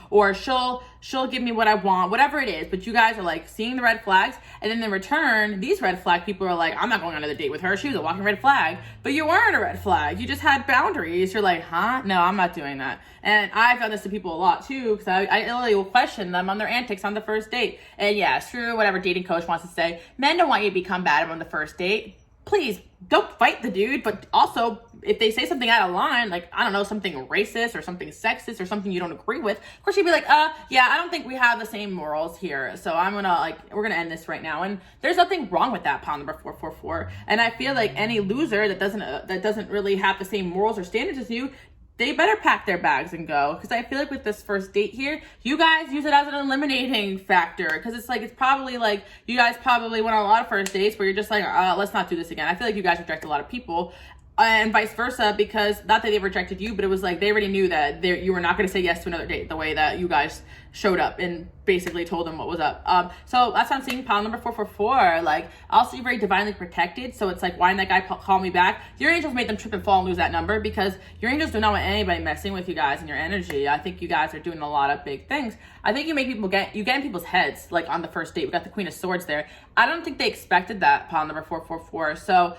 or she'll give me what I want, whatever it is. But you guys are like seeing the red flags. And then in return, these red flag people are like, I'm not going on another date with her. She was a walking red flag. But you weren't a red flag. You just had boundaries. You're like, huh? No, I'm not doing that. And I've done this to people a lot too, because I literally will question them on their antics on the first date. And yeah, it's true, whatever dating coach wants to say. Men don't want you to become bad on the first date. Please don't fight the dude, but also if they say something out of line, like, I don't know, something racist or something sexist or something you don't agree with, of course you'd be like, yeah, I don't think we have the same morals here. So I'm gonna we're gonna end this right now. And there's nothing wrong with that, pile number 444. And I feel like any loser that doesn't really have the same morals or standards as you, they better pack their bags and go. Because I feel like with this first date here, you guys use it as an eliminating factor. Because it's like, it's probably like, you guys probably went on a lot of first dates where you're just like, let's not do this again. I feel like you guys reject a lot of people. And vice versa, because not that they rejected you, but it was like they already knew that you were not going to say yes to another date the way that you guys showed up and basically told them what was up. So that's what I'm seeing, pile number 444. Like, also you're very divinely protected. So it's like, why didn't that guy call me back? Your angels made them trip and fall and lose that number because your angels do not want anybody messing with you guys and your energy. I think you guys are doing a lot of big things. I think you make people get in people's heads, like on the first date. We got the Queen of Swords there. I don't think they expected that, pile number 444. So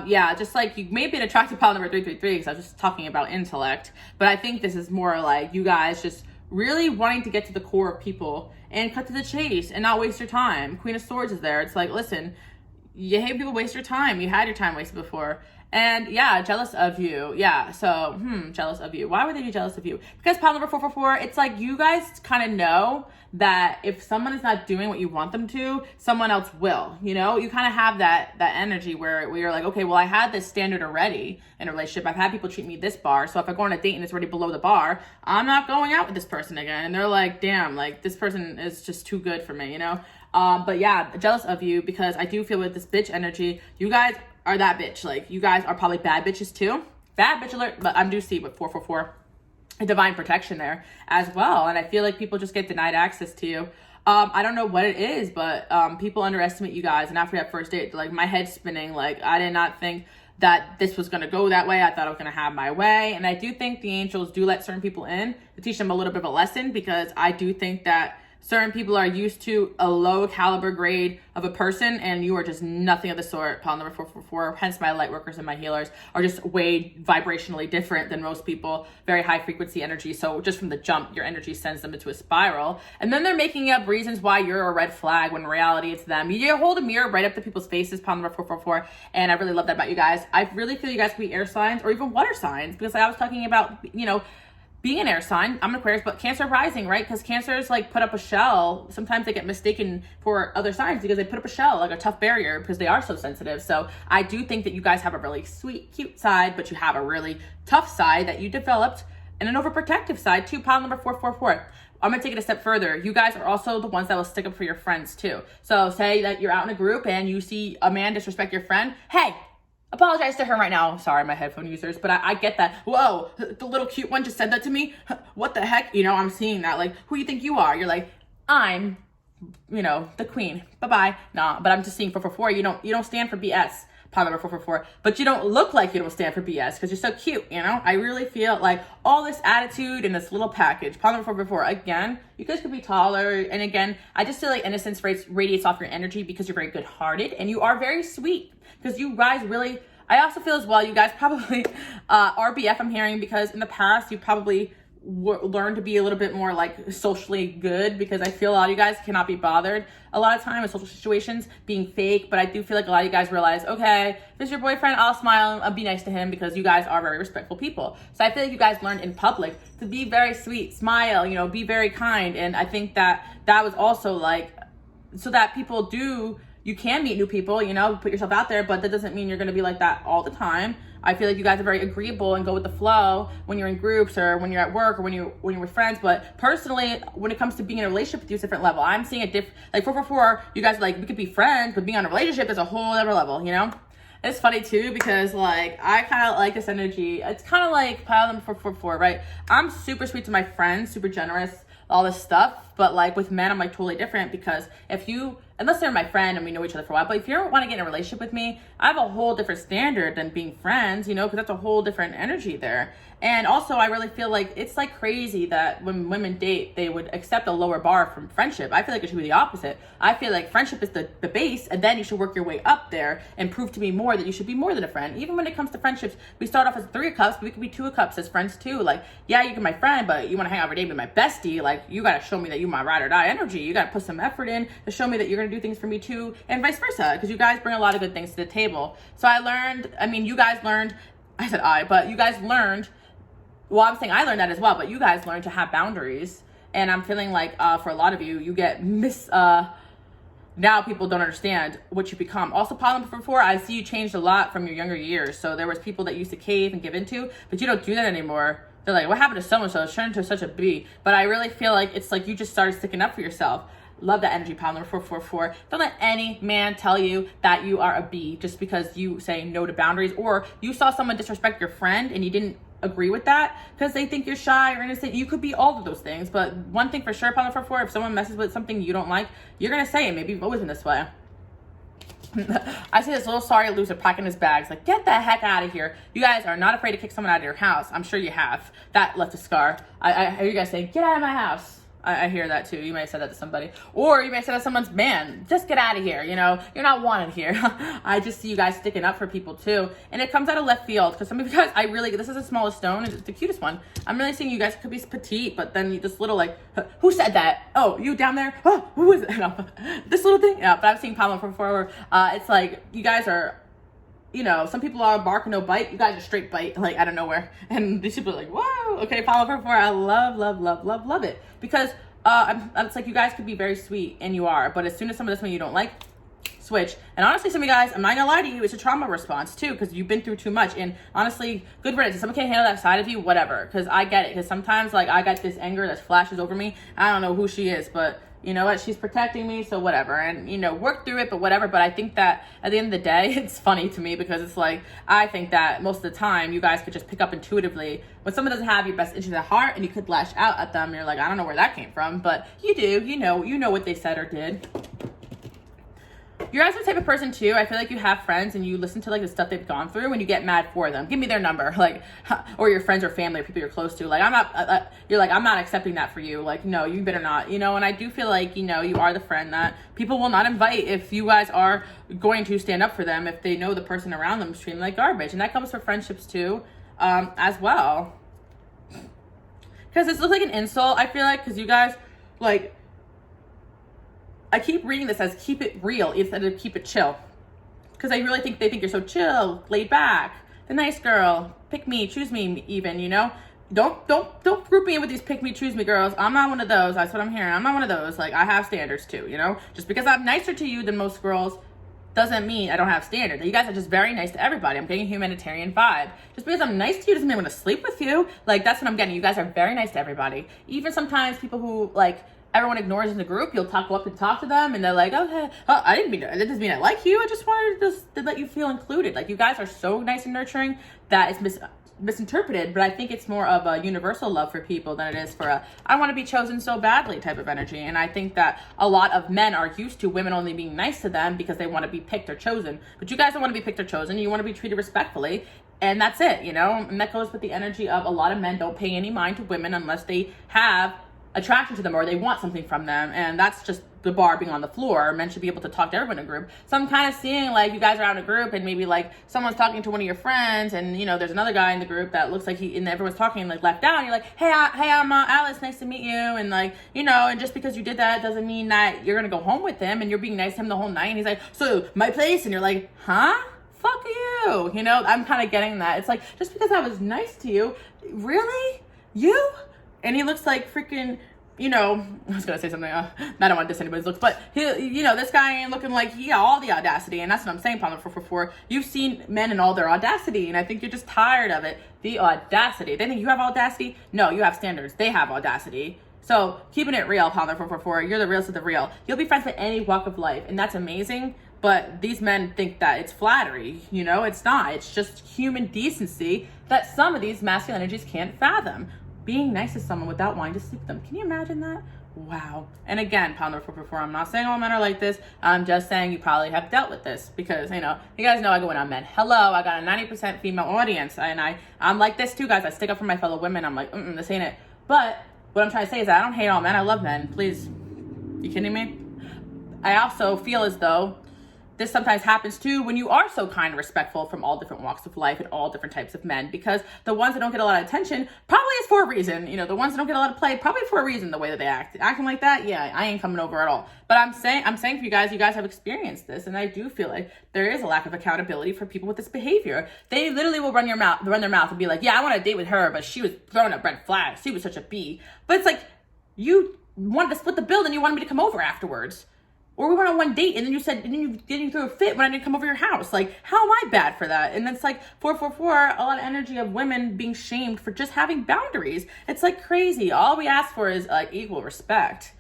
yeah, just like you may be an attractive pile number 333 because I was just talking about intellect. But I think this is more like you guys just really wanting to get to the core of people and cut to the chase and not waste your time. Queen of Swords is there. It's like, listen, you hate people waste your time. You had your time wasted before. And yeah, jealous of you. Yeah, so, jealous of you. Why would they be jealous of you? Because pile number 444, it's like you guys kind of know that if someone is not doing what you want them to, someone else will, you know? You kind of have that energy where you're like, okay, well, I had this standard already in a relationship. I've had people treat me this bar, so if I go on a date and it's already below the bar, I'm not going out with this person again. And they're like, damn, like, this person is just too good for me, you know? But yeah, jealous of you because I do feel with this bitch energy, you guys are that bitch. Like, you guys are probably bad bitches too. Bad bitch alert, but I do see with 444 a divine protection there as well. And I feel like people just get denied access to you. I don't know what it is, but people underestimate you guys. And after that first date, like, my head's spinning. Like, I did not think that this was going to go that way. I thought I was going to have my way. And I do think the angels do let certain people in to teach them a little bit of a lesson, because I do think that certain people are used to a low caliber grade of a person, and you are just nothing of the sort. Pile number 444, hence my light workers and my healers are just way vibrationally different than most people. Very high frequency energy. So just from the jump, your energy sends them into a spiral. And then they're making up reasons why you're a red flag when in reality it's them. You hold a mirror right up to people's faces, pile number 444. And I really love that about you guys. I really feel you guys could be air signs or even water signs, because I was talking about, you know, being an air sign. I'm an Aquarius, but Cancer rising, right? Because Cancers like put up a shell. Sometimes they get mistaken for other signs because they put up a shell, like a tough barrier, because they are so sensitive. So I do think that you guys have a really sweet, cute side, but you have a really tough side that you developed, and an overprotective side too. Pile number 444. I'm going to take it a step further. You guys are also the ones that will stick up for your friends too. So say that you're out in a group and you see a man disrespect your friend. Hey, apologize to her right now. Sorry, my headphone users, but I get that. Whoa, the little cute one just said that to me. What the heck? You know, I'm seeing that. Like, who you think you are? You're like, I'm, you know, the queen. Bye-bye. Nah, but I'm just seeing 444. You don't stand for BS. Pile number 444. But you don't look like you don't stand for BS because you're so cute, you know? I really feel like all this attitude in this little package. Pile number 444. Again, you guys could be taller. And again, I just feel like innocence radiates off your energy because you're very good-hearted and you are very sweet. Because you guys really, I also feel as well, you guys probably are BF, I'm hearing, because in the past you probably learned to be a little bit more like socially good, because I feel a lot of you guys cannot be bothered a lot of time in social situations being fake. But I do feel like a lot of you guys realize, okay, if it's your boyfriend, I'll smile, I'll be nice to him, because you guys are very respectful people. So I feel like you guys learned in public to be very sweet, smile, you know, be very kind. And I think that that was also like, so that people do, you can meet new people, you know, put yourself out there, but that doesn't mean you're going to be like that all the time. I feel like you guys are very agreeable and go with the flow when you're in groups or when you're at work or when you're with friends. But personally, when it comes to being in a relationship with you, it's a different level. I'm seeing a different, like 444, you guys are like, we could be friends, but being on a relationship is a whole other level, you know? And it's funny too, because like, I kind of like this energy. It's kind of like pile number 444, right? I'm super sweet to my friends, super generous, all this stuff. But like with men, I'm like totally different, because if you, unless they're my friend and we know each other for a while, but if you want to get in a relationship with me, I have a whole different standard than being friends, you know, because that's a whole different energy there. And also, I really feel like it's like crazy that when women date, they would accept a lower bar from friendship. I feel like it should be the opposite. I feel like friendship is the base, and then you should work your way up there and prove to me more that you should be more than a friend. Even when it comes to friendships, we start off as 3 of cups, but we could be 2 of cups as friends too. Like, yeah, you can be my friend, but you want to hang out every day with my bestie. Like, you got to show me that you my ride or die energy. You got to put some effort in to show me that you're going to do things for me too, and vice versa, because you guys bring a lot of good things to the table. So I learned, I mean, you guys learned, I said but you guys learned, well, I'm saying I learned that as well, but you guys learned to have boundaries. And I'm feeling like for a lot of you, you get now people don't understand what you become. Also, pile number 4, I see you changed a lot from your younger years. So there was people that used to cave and give into, but you don't do that anymore. They're like, what happened to so-and-so? It's turned into such a B. But I really feel like it's like you just started sticking up for yourself. Love that energy, pile number 444. Don't let any man tell you that you are a B just because you say no to boundaries, or you saw someone disrespect your friend and you didn't agree with that because they think you're shy or innocent. You could be all of those things, but one thing for sure, pile number 444, if someone messes with something you don't like, you're gonna say it. Maybe you've always been this way. I see this little sorry loser packing his bags. Like, get the heck out of here. You guys are not afraid to kick someone out of your house. I'm sure you have. That left a scar. I hear you guys saying, get out of my house. I hear that too. You may have said that to somebody. Or you may have said that to someone's man, just get out of here. You know, you're not wanted here. I just see you guys sticking up for people too. And it comes out of left field because some of you guys, this is the smallest stone. It's the cutest one. I'm really seeing you guys could be petite, but then this little like, who said that? Oh, you down there? Oh, who is it? No. This little thing? Yeah, but I'm seeing pile number 4. It's like you guys are you know, some people are bark and no bite. You guys are straight bite, like out of nowhere. And these people are like, whoa, okay, follow for 4. I love it. Because it's like you guys could be very sweet, and you are. But as soon as some of this one you don't like, switch. And honestly, some of you guys, I'm not gonna lie to you, it's a trauma response too, because you've been through too much. And honestly, good riddance. If someone can't handle that side of you, whatever. Because I get it. Because sometimes, like, I got this anger that flashes over me. I don't know who she is, but you know what? She's protecting me, so whatever. And, you know, work through it, but whatever. But I think that at the end of the day, it's funny to me because it's like, I think that most of the time you guys could just pick up intuitively when someone doesn't have your best interest at heart, and you could lash out at them. You're like, I don't know where that came from, but you do. You know what they said or did. You guys are the type of person too, I feel like you have friends and you listen to like the stuff they've gone through and you get mad for them. Give me their number, like, or your friends or family or people you're close to. Like, I'm not, you're like, I'm not accepting that for you. Like, no, you better not, you know. And I do feel like, you know, you are the friend that people will not invite if you guys are going to stand up for them, if they know the person around them is treating like garbage. And that comes for friendships too, as well. Because this looks like an insult, I feel like, because you guys, like, I keep reading this as keep it real instead of keep it chill. Because I really think they think you're so chill, laid back, the nice girl, pick me, choose me even, you know? Don't group me in with these pick me, choose me girls. I'm not one of those. That's what I'm hearing. I'm not one of those. Like, I have standards too, you know? Just because I'm nicer to you than most girls doesn't mean I don't have standards. You guys are just very nice to everybody. I'm getting a humanitarian vibe. Just because I'm nice to you doesn't mean I'm going to sleep with you. Like, that's what I'm getting. You guys are very nice to everybody. Even sometimes people who, like, everyone ignores in the group, you'll go up and talk to them, and they're like, okay, oh, I didn't mean to, that doesn't mean I like you. I just wanted to let you feel included. Like, you guys are so nice and nurturing that it's misinterpreted, but I think it's more of a universal love for people than it is for a I want to be chosen so badly type of energy. And I think that a lot of men are used to women only being nice to them because they want to be picked or chosen. But you guys don't want to be picked or chosen. You want to be treated respectfully. And that's it, you know? And that goes with the energy of a lot of men don't pay any mind to women unless they have attraction to them or they want something from them. And that's just the bar being on the floor. Men should be able to talk to everyone in a group. So I'm kind of seeing like you guys are out in a group and maybe like someone's talking to one of your friends, and you know there's another guy in the group that looks like and everyone's talking like left out, and you're like, hey I'm Alice, nice to meet you. And like, you know, and just because you did that doesn't mean that you're gonna go home with him, and you're being nice to him the whole night. And he's like, so my place, and you're like, huh? Fuck you. You know, I'm kind of getting that. It's like, just because I was nice to you, really? You? And he looks like freaking, you know, I was gonna say something, I don't want to diss anybody's looks, but he, you know, this guy ain't looking like he got all the audacity, and that's what I'm saying, Palmer 444. You've seen men in all their audacity, and I think you're just tired of it. The audacity. They think you have audacity? No, you have standards. They have audacity. So keeping it real, Palmer 444. You're the realest of the real. You'll be friends with any walk of life, and that's amazing. But these men think that it's flattery. You know, it's not. It's just human decency that some of these masculine energies can't fathom. Being nice to someone without wanting to sleep with them. Can you imagine that? Wow. And again, Pounder 444, I'm not saying all men are like this. I'm just saying you probably have dealt with this because, you know, you guys know I go in on men. Hello, I got a 90% female audience, and I'm like this too, guys. I stick up for my fellow women. I'm like, this ain't it. But what I'm trying to say is that I don't hate all men. I love men. Please. You kidding me? I also feel as though this sometimes happens too when you are so kind and respectful from all different walks of life and all different types of men, because the ones that don't get a lot of attention probably is for a reason. You know, the ones that don't get a lot of play probably for a reason, the way that they act. Acting like that, yeah, I ain't coming over at all. But I'm saying for you guys have experienced this, and I do feel like there is a lack of accountability for people with this behavior. They literally will run their mouth and be like, yeah, I want to date with her, but she was throwing up red flags. She was such a B. But it's like, you wanted to split the bill and you wanted me to come over afterwards. Or we went on one date and then you threw a fit when I didn't come over your house. Like, how am I bad for that? And it's like 444, a lot of energy of women being shamed for just having boundaries. It's like crazy. All we ask for is like equal respect.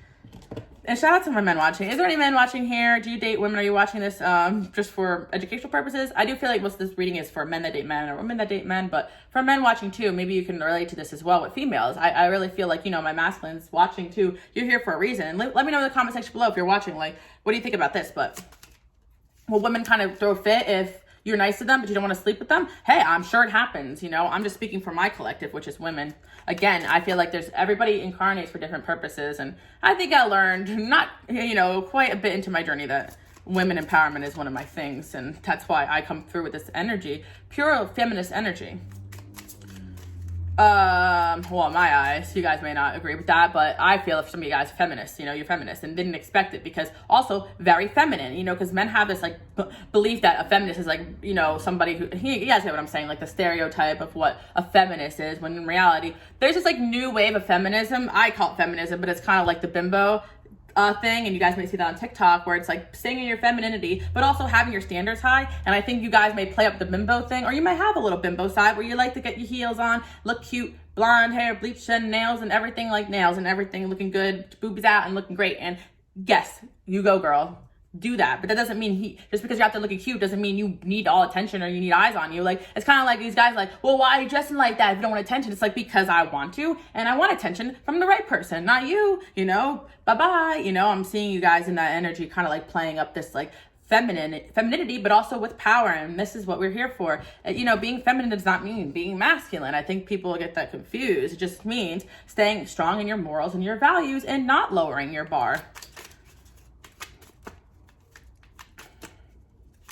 And shout out to my men watching. Is there any men watching here? Do you date women? Are you watching this just for educational purposes? I do feel like most of this reading is for men that date men or women that date men, but for men watching too, maybe you can relate to this as well with females. I really feel like, you know, my masculines watching too, you're here for a reason. Let me know in the comment section below if you're watching, like, what do you think about this? But will women kind of throw a fit if you're nice to them, but you don't want to sleep with them? Hey, I'm sure it happens, you know. I'm just speaking for my collective, which is women. Again, I feel like everybody incarnates for different purposes, and I think I learned quite a bit into my journey that women empowerment is one of my things, and that's why I come through with this energy, pure feminist energy. Well, in my eyes, you guys may not agree with that, but I feel if some of you guys are feminists, you know, you're feminists and didn't expect it, because also very feminine, you know, because men have this like belief that a feminist is like, you know, somebody who, you guys get what I'm saying, like the stereotype of what a feminist is, when in reality, there's this like new wave of feminism. I call it feminism, but it's kind of like the bimbo thing, and you guys may see that on TikTok, where it's like staying in your femininity but also having your standards high. And I think you guys may play up the bimbo thing, or you might have a little bimbo side where you like to get your heels on, look cute, blonde hair, bleached and nails and everything, like nails and everything, looking good, boobies out and looking great. And yes, you go girl, do that. But that doesn't mean just because you're out there looking cute doesn't mean you need all attention or you need eyes on you. Like, it's kind of like these guys like, well, why are you dressing like that if you don't want attention? It's like, because I want to, and I want attention from the right person, not you, you know. Bye-bye. You know, I'm seeing you guys in that energy, kind of like playing up this like femininity, but also with power. And this is what we're here for. You know, being feminine does not mean being masculine. I think people get that confused. It just means staying strong in your morals and your values and not lowering your bar.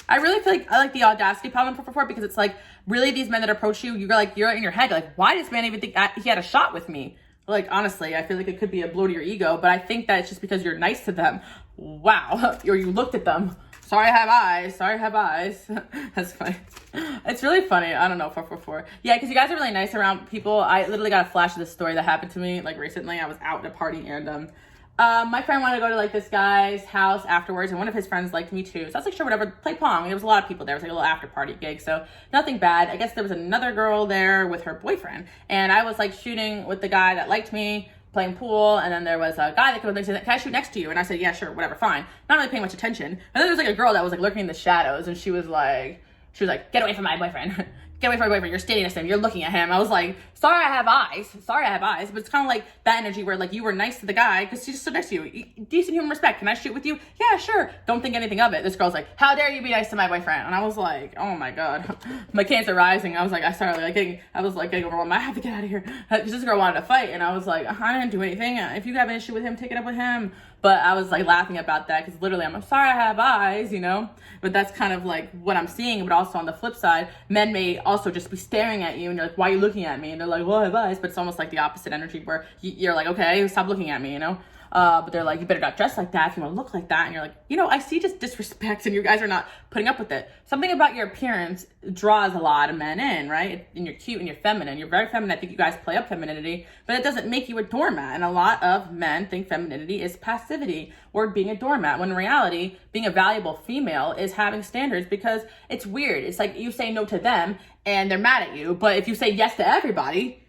I really feel like I like the audacity pile number 4 because it's like, really, these men that approach you, you're like, you're in your head, like, why does this man even think he had a shot with me? Like, honestly, I feel like it could be a blow to your ego, but I think that it's just because you're nice to them. Wow. Or you looked at them. Sorry, I have eyes. Sorry, I have eyes. That's funny. It's really funny. I don't know, 444. Yeah, because you guys are really nice around people. I literally got a flash of this story that happened to me, like, recently. I was out at a party, and my friend wanted to go to like this guy's house afterwards, and one of his friends liked me too. So I was like, sure, whatever, play Pong. There was a lot of people there. It was like a little after party gig, so nothing bad. I guess there was another girl there with her boyfriend, and I was like shooting with the guy that liked me, playing pool, and then there was a guy that came up and said, can I shoot next to you? And I said, yeah, sure, whatever, fine. Not really paying much attention. And then there was like a girl that was like lurking in the shadows, and she was like, get away from my boyfriend. Get away from my boyfriend. You're standing next to him. You're looking at him. I was like, sorry, I have eyes. Sorry, I have eyes. But it's kind of like that energy where like you were nice to the guy because he just stood next to you. Decent human respect. Can I shoot with you? Yeah, sure. Don't think anything of it. This girl's like, how dare you be nice to my boyfriend? And I was like, oh my God, my cancer rising. I was like, getting overwhelmed. I have to get out of here because this girl wanted to fight, and I was like, I didn't do anything. If you have an issue with him, take it up with him. But I was like laughing about that because literally I'm sorry, I have eyes, you know. But that's kind of like what I'm seeing. But also on the flip side, men may also just be staring at you and you're like, why are you looking at me? And they're like, well, I have eyes. But it's almost like the opposite energy where you're like, okay, stop looking at me, you know. But they're like, you better not dress like that if you want to look like that. And you're like, you know, I see just disrespect and you guys are not putting up with it. Something about your appearance draws a lot of men in, right? And you're cute and you're feminine. You're very feminine. I think you guys play up femininity, but it doesn't make you a doormat. And a lot of men think femininity is passivity or being a doormat, when in reality, being a valuable female is having standards, because it's weird. It's like you say no to them and they're mad at you. But if you say yes to everybody,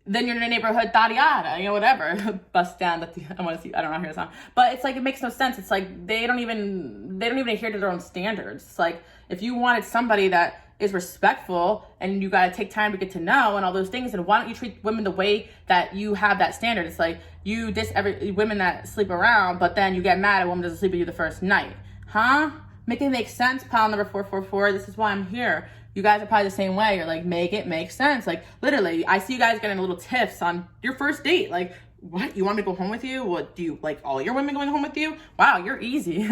then you're in a neighborhood, yada, you know, whatever. Bust down. I want to see. I don't know how to hear the song, but it's like it makes no sense. It's like they don't even adhere to their own standards. It's like if you wanted somebody that is respectful and you got to take time to get to know and all those things, then why don't you treat women the way that you have that standard? It's like you diss every women that sleep around, but then you get mad at a woman that doesn't sleep with you the first night, huh? Make it make sense, pile number 444. This is why I'm here. You guys are probably the same way. You're like, make it make sense. Like, literally, I see you guys getting little tiffs on your first date. Like, what? You want me to go home with you? What, do you like all your women going home with you? Wow, you're easy.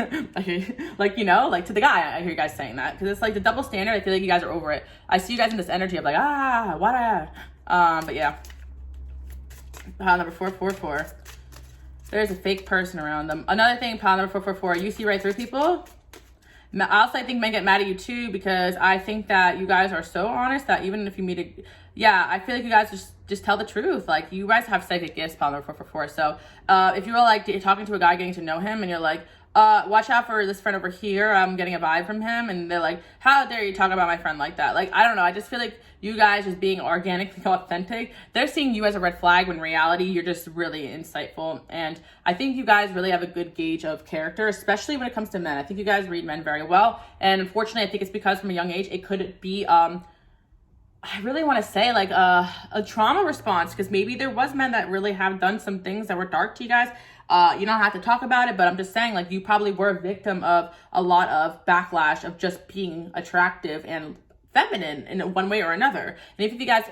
Like, you know, like to the guy, I hear you guys saying that. Because it's like the double standard. I feel like you guys are over it. I see you guys in this energy of like, what? But yeah. Pile number 444. There's a fake person around them. Another thing, pile number 444, you see right through people. Also, I think men get mad at you too, because I think that you guys are so honest that even if you meet I feel like you guys just tell the truth. Like, you guys have psychic gifts, pile number 444. So if you were like talking to a guy, getting to know him, and you're like, watch out for this friend over here, I'm getting a vibe from him, and they're like, how dare you talk about my friend like that? Like, I don't know, I just feel like you guys just being organically authentic, they're seeing you as a red flag, when in reality you're just really insightful. And I think you guys really have a good gauge of character, especially when it comes to men. I think you guys read men very well, and unfortunately I think it's because from a young age it could be I really want to say like a trauma response, because maybe there was men that really have done some things that were dark to you guys. You don't have to talk about it, but I'm just saying, like, you probably were a victim of a lot of backlash of just being attractive and feminine in one way or another. And if you guys,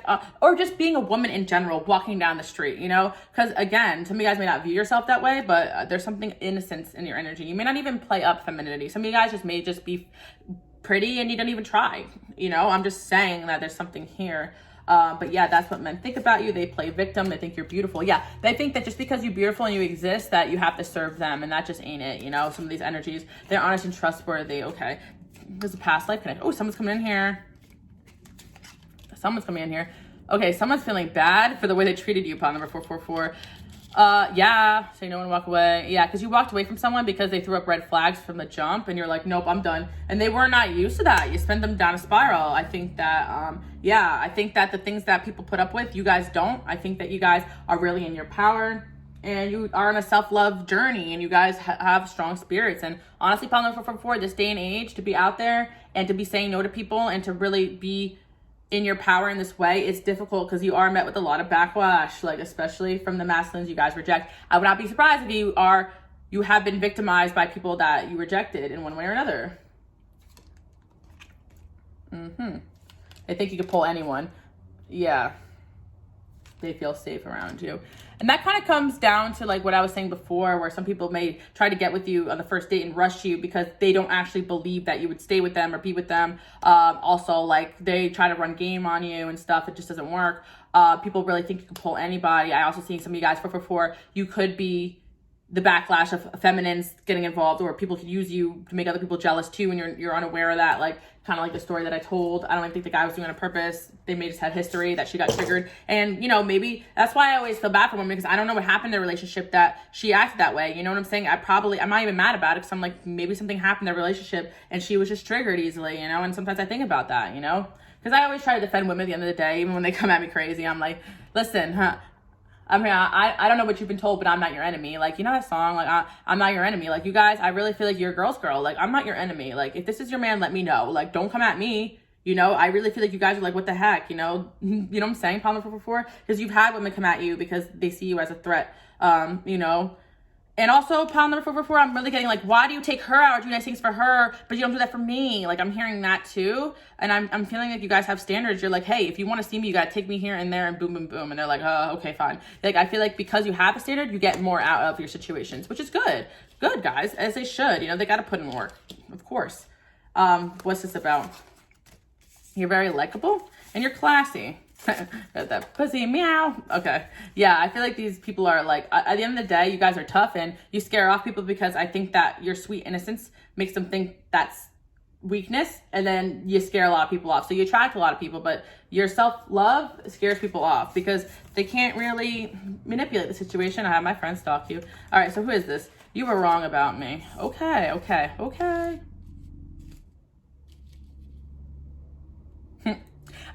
or just being a woman in general, walking down the street, you know, because again, some of you guys may not view yourself that way, but there's something innocence in your energy. You may not even play up femininity. Some of you guys may just be pretty and you don't even try, you know. I'm just saying that there's something here. But yeah, that's what men think about you. They play victim. They think you're beautiful. Yeah, they think that just because you're beautiful and you exist, that you have to serve them, and that just ain't it. You know, some of these energies, they're honest and trustworthy. Okay, there's a past life connection. Oh, someone's coming in here. Someone's coming in here. Okay, someone's feeling bad for the way they treated you, pile number 444. Yeah, say no and walk away. Yeah, because you walked away from someone because they threw up red flags from the jump, and you're like, nope, I'm done. And they were not used to that. You sent them down a spiral. I think that, yeah, I think that the things that people put up with, you guys don't. I think that you guys are really in your power, and you are on a self-love journey, and you guys have strong spirits. And honestly, pile number 444, this day and age, to be out there and to be saying no to people and to really be in your power in this way, it's difficult because you are met with a lot of backlash, like especially from the masculines you guys reject. I would not be surprised if you have been victimized by people that you rejected in one way or another. They think you could pull anyone. Yeah. They feel safe around you. And that kind of comes down to like what I was saying before, where some people may try to get with you on the first date and rush you because they don't actually believe that you would stay with them or be with them. Also, like they try to run game on you and stuff. It just doesn't work. People really think you can pull anybody. I also see some of you guys 444, you could be the backlash of feminines getting involved, or people could use you to make other people jealous too, and you're unaware of that. Like kind of like the story that I told. I don't even think the guy was doing it on purpose. They may just have history that she got triggered, and you know, maybe that's why I always feel bad for women, because I don't know what happened in their relationship that she acted that way. You know what I'm saying? I'm not even mad about it, because I'm like, maybe something happened in their relationship and she was just triggered easily, you know. And sometimes I think about that, you know, because I always try to defend women at the end of the day, even when they come at me crazy. I'm like, listen, I mean, I don't know what you've been told, but I'm not your enemy. Like, you know that song? Like, I'm not your enemy. Like, you guys, I really feel like you're a girl's girl. Like, I'm not your enemy. Like, if this is your man, let me know. Like, don't come at me. You know, I really feel like you guys are like, what the heck? You know what I'm saying, Pile 444? Because you've had women come at you because they see you as a threat, you know. And also, Pile 444, I'm really getting like, why do you take her out or do nice things for her, but you don't do that for me? Like, I'm hearing that too. And I'm feeling like you guys have standards. You're like, hey, if you want to see me, you got to take me here and there and boom, boom, boom. And they're like, oh, okay, fine. Like, I feel like because you have a standard, you get more out of your situations, which is good. Good, guys, as they should. You know, they got to put in work, of course. What's this about? You're very likable and you're classy. That pussy meow. Okay. Yeah, I feel like these people are like, at the end of the day, you guys are tough and you scare off people because I think that your sweet innocence makes them think that's weakness, and then you scare a lot of people off. So you attract a lot of people, but your self-love scares people off because they can't really manipulate the situation. I have my friends stalk you. All right, so who is this? You were wrong about me. Okay.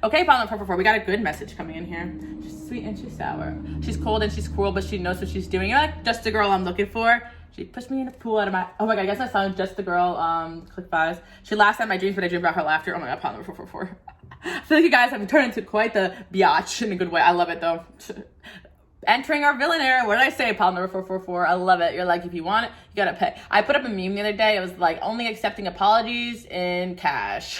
Okay, Pile 444, we got a good message coming in here. She's sweet and she's sour. She's cold and she's cruel, but she knows what she's doing. You're like, just the girl I'm looking for. She pushed me in a pool out of my, oh my God, I guess I saw just the girl, click 5. She laughs at my dreams, but I dream about her laughter. Oh my God, Pile 444. I feel like you guys have turned into quite the biatch in a good way. I love it though. Entering our villain era. What did I say, Pile 444? I love it. You're like, if you want it, you gotta pay. I put up a meme the other day. It was like, only accepting apologies in cash.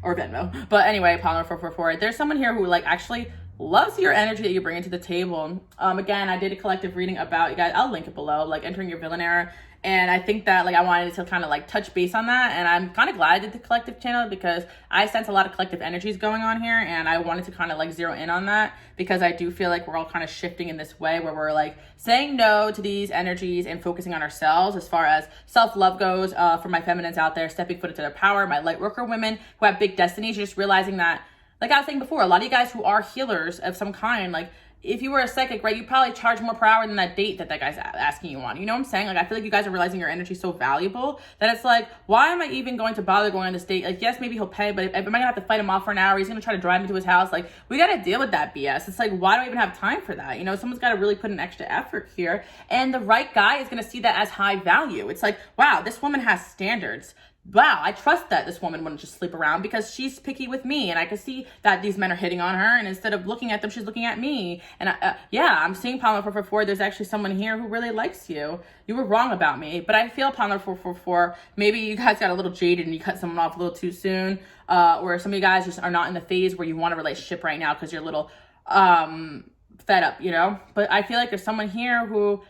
Or Venmo. But anyway, Pile 444. There's someone here who like actually loves your energy that you bring into the table. Again, I did a collective reading about you guys. I'll link it below, like entering your villain era. And I think that like I wanted to kind of like touch base on that. And I'm kind of glad I did the collective channel because I sense a lot of collective energies going on here. And I wanted to kind of like zero in on that because I do feel like we're all kind of shifting in this way where we're like saying no to these energies and focusing on ourselves as far as self-love goes. For my feminines out there, stepping foot into their power, my light worker women who have big destinies, just realizing that, like I was saying before, a lot of you guys who are healers of some kind, like if you were a psychic, right, you probably charge more per hour than that date that guy's asking you on. You know what I'm saying? Like, I feel like you guys are realizing your energy is so valuable that it's like, why am I even going to bother going on this date? Like, yes, maybe he'll pay, but am I going to have to fight him off for an hour? He's going to try to drive me to his house. Like, we got to deal with that BS. It's like, why do I even have time for that? You know, someone's got to really put an extra effort here. And the right guy is going to see that as high value. It's like, wow, this woman has standards. Wow, I trust that this woman wouldn't just sleep around because she's picky with me, and I can see that these men are hitting on her, and instead of looking at them, she's looking at me. And yeah, I'm seeing Pile 444. There's actually someone here who really likes you. You were wrong about me, but I feel Pile 444. Maybe you guys got a little jaded and you cut someone off a little too soon, or some of you guys just are not in the phase where you want a relationship right now because you're a little fed up, you know. But I feel like there's someone here who,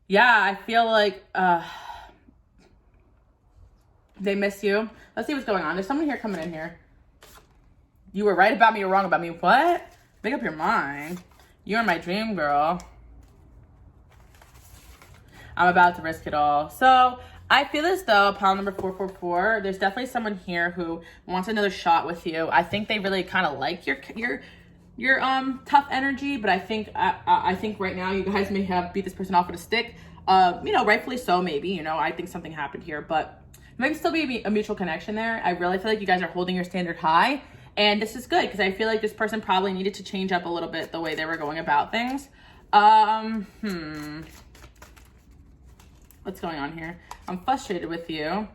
yeah, I feel like they miss you. Let's see what's going on. There's someone here coming in here. You were right about me, you're wrong about me. What? Make up your mind. You're my dream girl. I'm about to risk it all. So I feel as though pile number 444, there's definitely someone here who wants another shot with you. I think they really kind of like your tough energy, but I think right now you guys may have beat this person off with a stick. You know, rightfully so, maybe. You know, I think something happened here, but maybe still be a mutual connection there. I really feel like you guys are holding your standard high, and this is good because I feel like this person probably needed to change up a little bit the way they were going about things. What's going on here? I'm frustrated with you.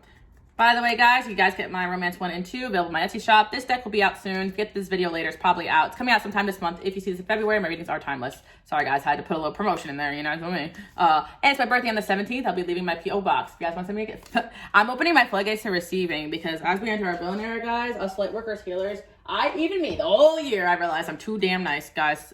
By the way, guys, you guys get my Romance 1 and 2 available in my Etsy shop. This deck will be out soon. If you get this video later, it's probably out. It's coming out sometime this month. If you see this in February, my readings are timeless. Sorry, guys, I had to put a little promotion in there, you know what I mean? And it's my birthday on the 17th. I'll be leaving my P.O. box. If you guys want to send me a gift. I'm opening my floodgates to receiving because as we enter our billing era, guys, us light workers, healers, even me, the whole year, I realized I'm too damn nice, guys.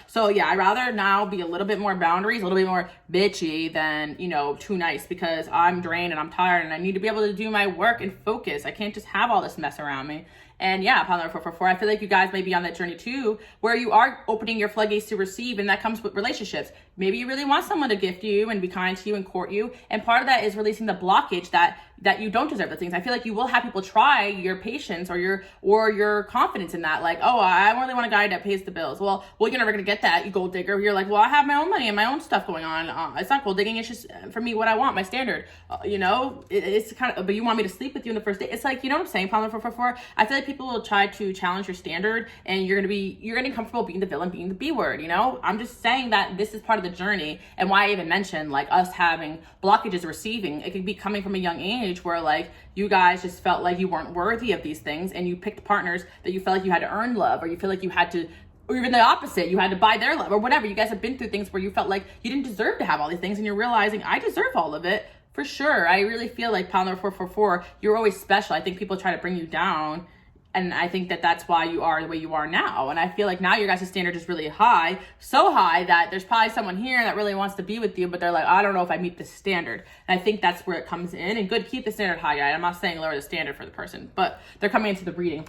So yeah, I'd rather now be a little bit more boundaries, a little bit more bitchy than, you know, too nice because I'm drained and I'm tired and I need to be able to do my work and focus. I can't just have all this mess around me. And yeah, pile number 444, I feel like you guys may be on that journey too, where you are opening your floodgates to receive, and that comes with relationships. Maybe you really want someone to gift you and be kind to you and court you, and part of that is releasing the blockage that you don't deserve the things. I feel like you will have people try your patience or your confidence in that, like, oh, I really want a guy that pays the bills. Well, you're never gonna get that, you gold digger. You're like, well, I have my own money and my own stuff going on. It's not gold digging. It's just for me what I want, my standard. You know, it's kind of. But you want me to sleep with you in the first day? It's like, you know what I'm saying, pile number 444. I feel like people will try to challenge your standard, and you're gonna be comfortable being the villain, being the B word. You know, I'm just saying that this is part of the journey, and why I even mentioned like us having blockages receiving. It could be coming from a young age where like you guys just felt like you weren't worthy of these things, and you picked partners that you felt like you had to earn love, or you feel like you had to, or even the opposite, you had to buy their love or whatever. You guys have been through things where you felt like you didn't deserve to have all these things, and you're realizing I deserve all of it for sure. I really feel like pile number 444, you're always special. I think people try to bring you down, and I think that that's why you are the way you are now. And I feel like now your guys' standard is really high, so high that there's probably someone here that really wants to be with you, but they're like, I don't know if I meet this standard. And I think that's where it comes in. And good, keep the standard high, guys. I'm not saying lower the standard for the person, but they're coming into the reading.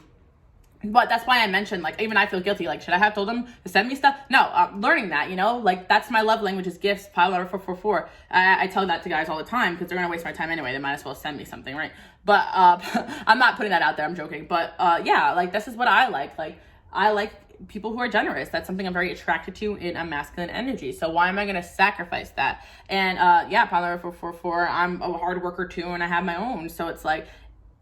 But that's why I mentioned, like, even I feel guilty. Like, should I have told them to send me stuff? No, I'm learning that, you know? Like, that's my love language is gifts, pile number 444. I tell that to guys all the time because they're going to waste my time anyway. They might as well send me something, right? But I'm not putting that out there. I'm joking. But yeah, like, this is what I like. Like, I like people who are generous. That's something I'm very attracted to in a masculine energy. So why am I going to sacrifice that? And yeah, pile number 444, I'm a hard worker too, and I have my own. So it's like,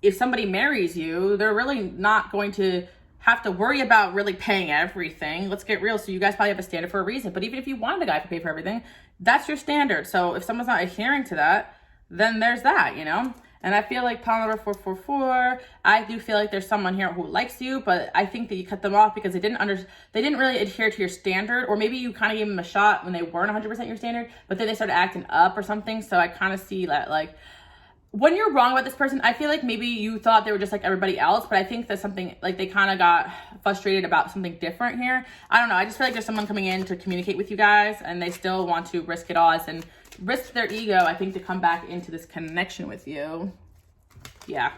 if somebody marries you, they're really not going to have to worry about really paying everything. Let's get real. So you guys probably have a standard for a reason. But even if you wanted a guy to pay for everything, that's your standard. So if someone's not adhering to that, then there's that, you know? And I feel like pile number 444, I do feel like there's someone here who likes you, but I think that you cut them off because they didn't really adhere to your standard, or maybe you kind of gave them a shot when they weren't 100% your standard, but then they started acting up or something. So I kind of see that, like, when you're wrong about this person, I feel like maybe you thought they were just like everybody else, but I think that something, like, they kind of got frustrated about something different here. I don't know. I just feel like there's someone coming in to communicate with you guys, and they still want to risk it all and risk their ego, I think, to come back into this connection with you. Yeah.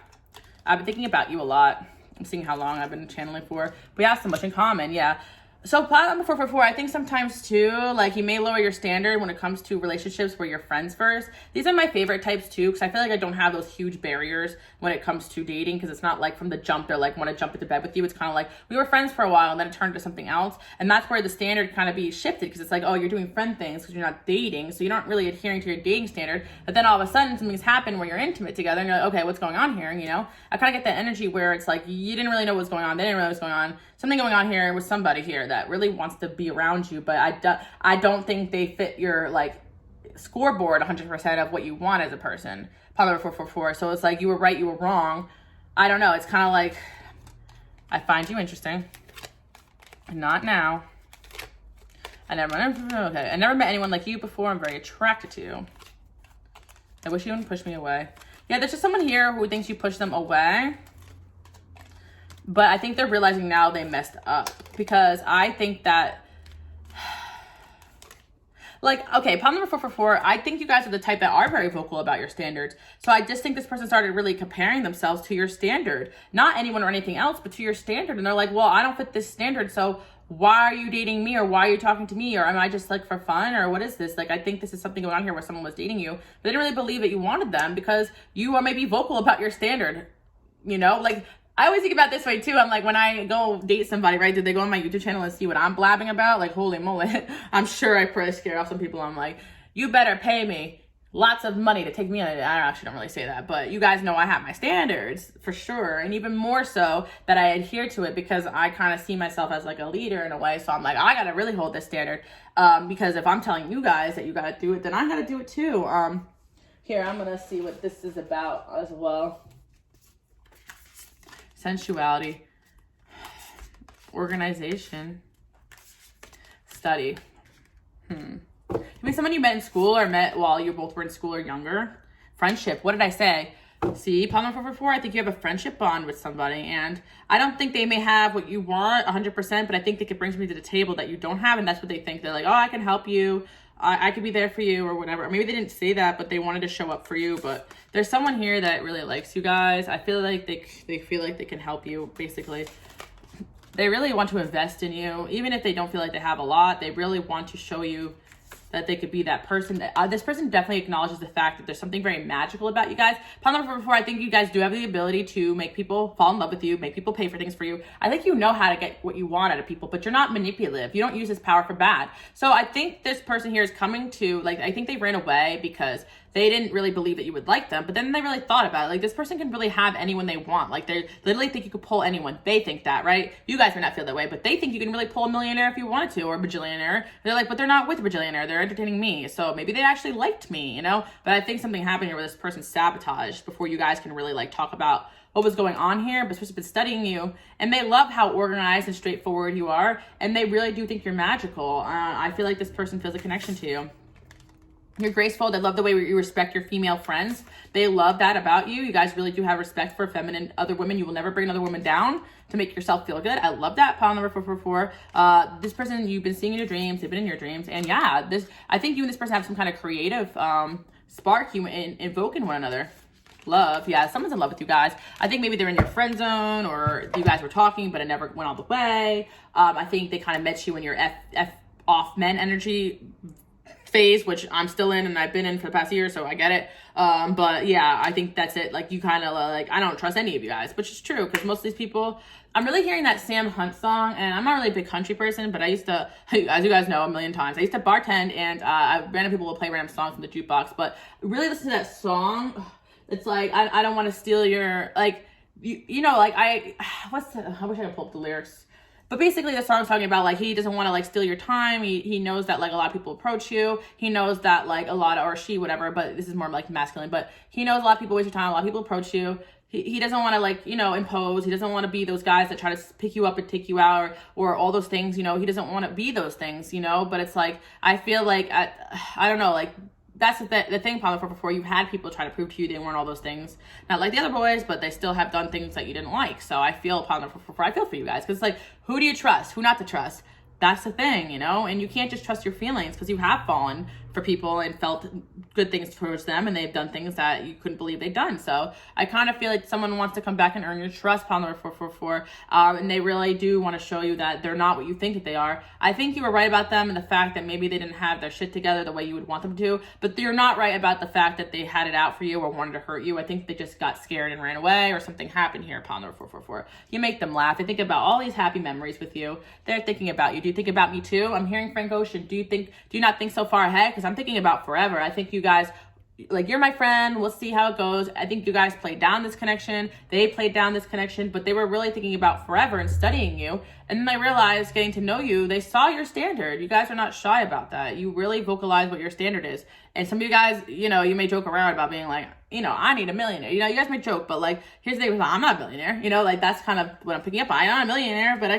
I've been thinking about you a lot. I'm seeing how long I've been channeling for. We have so much in common. Yeah. So pile number 444, I think sometimes too, like, you may lower your standard when it comes to relationships where you're friends first. These are my favorite types too, because I feel like I don't have those huge barriers when it comes to dating, because it's not like from the jump they're like want to jump into bed with you. It's kind of like we were friends for a while and then it turned to something else, and that's where the standard kind of be shifted, because it's like, oh, you're doing friend things because you're not dating, so you're not really adhering to your dating standard. But then all of a sudden something's happened where you're intimate together and you're like, okay, what's going on here? You know, I kind of get that energy where it's like you didn't really know what's going on, they didn't really know what's going on. Something going on here with somebody here that really wants to be around you, but I don't think they fit your, like, scoreboard 100% of what you want as a person. Pile number 444. So it's like, you were right, you were wrong. I don't know. It's kind of like, I find you interesting. Not now. I never met anyone like you before. I'm very attracted to you. I wish you wouldn't push me away. Yeah, there's just someone here who thinks you push them away. But I think they're realizing now they messed up, because I think that Like, okay, problem number 444, I think you guys are the type that are very vocal about your standards. So I just think this person started really comparing themselves to your standard. Not anyone or anything else, but to your standard. And they're like, well, I don't fit this standard, so why are you dating me, or why are you talking to me, or am I just like for fun, or what is this? Like, I think this is something going on here where someone was dating you, but they didn't really believe that you wanted them because you are maybe vocal about your standard. You know, like, I always think about this way too. I'm like, when I go date somebody, right, did they go on my YouTube channel and see what I'm blabbing about? Like, holy moly. I'm sure I probably scare off some people. I'm like, you better pay me lots of money to take me on. I actually don't really say that, but you guys know I have my standards for sure. And even more so that I adhere to it because I kind of see myself as like a leader in a way. So I'm like, I got to really hold this standard because if I'm telling you guys that you got to do it, then I got to do it too. Here, I'm going to see what this is about as well. Sensuality, organization, study. Maybe someone you met in school or met while you both were in school or younger. Friendship. What did I say? See, problem number 444, I think you have a friendship bond with somebody, and I don't think they may have what you want 100%, but I think they could bring something to the table that you don't have, and that's what they think. They're like, oh, I can help you. I could be there for you or whatever. Or maybe they didn't say that, but they wanted to show up for you. But there's someone here that really likes you guys. I feel like they feel like they can help you, basically. They really want to invest in you. Even if they don't feel like they have a lot, they really want to show you that they could be that person. This person definitely acknowledges the fact that there's something very magical about you guys. Problem number 4, I think you guys do have the ability to make people fall in love with you, make people pay for things for you. I think you know how to get what you want out of people, but you're not manipulative. You don't use this power for bad. So I think this person here is coming to, like, I think they ran away because they didn't really believe that you would like them, but then they really thought about it. Like, this person can really have anyone they want. Like, they literally think you could pull anyone. They think that, right? You guys may not feel that way, but they think you can really pull a millionaire if you wanted to, or a bajillionaire. They're like, but they're not with a bajillionaire. They're entertaining me. So maybe they actually liked me, you know? But I think something happened here where this person sabotaged before you guys can really, like, talk about what was going on here. But this person's been studying you, and they love how organized and straightforward you are, and they really do think you're magical. I feel like this person feels a connection to you. You're graceful. They love the way you respect your female friends. They love that about you. You guys really do have respect for feminine other women. You will never bring another woman down to make yourself feel good. I love that. Problem number 444. This person you've been seeing in your dreams. They've been in your dreams. And yeah, I think you and this person have some kind of creative spark you invoke in one another. Love. Yeah, someone's in love with you guys. I think maybe they're in your friend zone, or you guys were talking, but it never went all the way. I think they kind of met you in your F off men energy phase, which I'm still in and I've been in for the past year, so I get it. But yeah, I think that's it. Like, you kind of like, I don't trust any of you guys, which is true because most of these people, I'm really hearing that Sam Hunt song, and I'm not really a big country person, but I used to, as you guys know a million times, I used to bartend, and random people will play random songs from the jukebox, but really listen to that song. It's like, I don't want to steal your, like, you know, like, I wish I could pull up the lyrics. But basically the song's talking about, like, he doesn't want to, like, steal your time. He knows that, like, a lot of people approach you. He knows that, like, a lot of, or she, whatever, but this is more, like, masculine. But he knows a lot of people waste your time. A lot of people approach you. He doesn't want to, like, you know, impose. He doesn't want to be those guys that try to pick you up and take you out, or all those things, you know. He doesn't want to be those things, you know. But it's, like, I feel like, I don't know, like, that's the thing, problem before. You've had people try to prove to you they weren't all those things. Not like the other boys, but they still have done things that you didn't like. So I feel, problem before, I feel for you guys. Because it's like, who do you trust? Who not to trust? That's the thing, you know? And you can't just trust your feelings, because you have fallen for people and felt good things towards them, and they've done things that you couldn't believe they'd done. So I kind of feel like someone wants to come back and earn your trust, problem number 444, and they really do want to show you that they're not what you think that they are. I think you were right about them and the fact that maybe they didn't have their shit together the way you would want them to, but you're not right about the fact that they had it out for you or wanted to hurt you. I think they just got scared and ran away, or something happened here, problem number 444. You make them laugh. They think about all these happy memories with you. They're thinking about you. Do you think about me too? I'm hearing Frank Ocean. Do you not think so far ahead? Because I'm thinking about forever. I think you guys, like, you're my friend. We'll see how it goes. I think you guys played down this connection. They played down this connection, but they were really thinking about forever and studying you. And then they realized, getting to know you, they saw your standard. You guys are not shy about that. You really vocalize what your standard is. And some of you guys, you know, you may joke around about being like, you know, I need a millionaire. You know, you guys may joke, but, like, here's the thing, I'm not a millionaire. You know, like, that's kind of what I'm picking up on. I'm not a millionaire, but I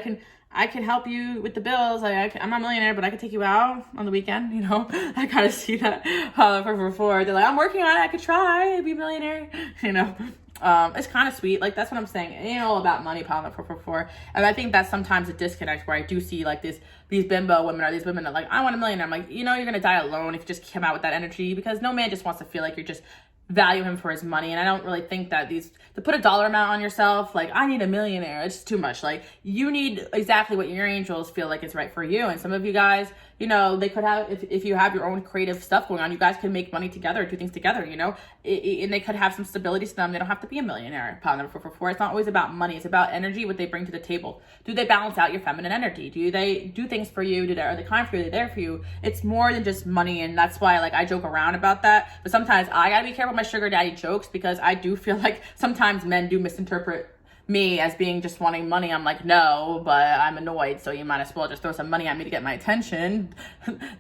can help you with the bills. I'm not a millionaire, but I can take you out on the weekend, you know. I kind of see that before. They're like, I'm working on it. I could try to be a millionaire, you know. It's kind of sweet. Like, that's what I'm saying. It ain't all about money, pile number 444. And I think that's sometimes a disconnect where I do see like these bimbo women, or these women that like, I want $1 million. I'm like, you're going to die alone if you just come out with that energy, because no man just wants to feel like you're just value him for his money. And I don't really think that to put a dollar amount on yourself, like, I need a millionaire, it's too much. Like, you need exactly what your angels feel like is right for you. And some of you guys, they could have, if you have your own creative stuff going on, you guys can make money together, do things together, and they could have some stability to them. They don't have to be a millionaire. Pile number 444. It's not always about money. It's about energy, what they bring to the table. Do they balance out your feminine energy? Do they do things for you? Are they kind for you? Are they there for you? It's more than just money. And that's why, like, I joke around about that. But sometimes I gotta be careful with my sugar daddy jokes, because I do feel like sometimes men do misinterpret me as being just wanting money. I'm like, no, but I'm annoyed, so you might as well just throw some money at me to get my attention.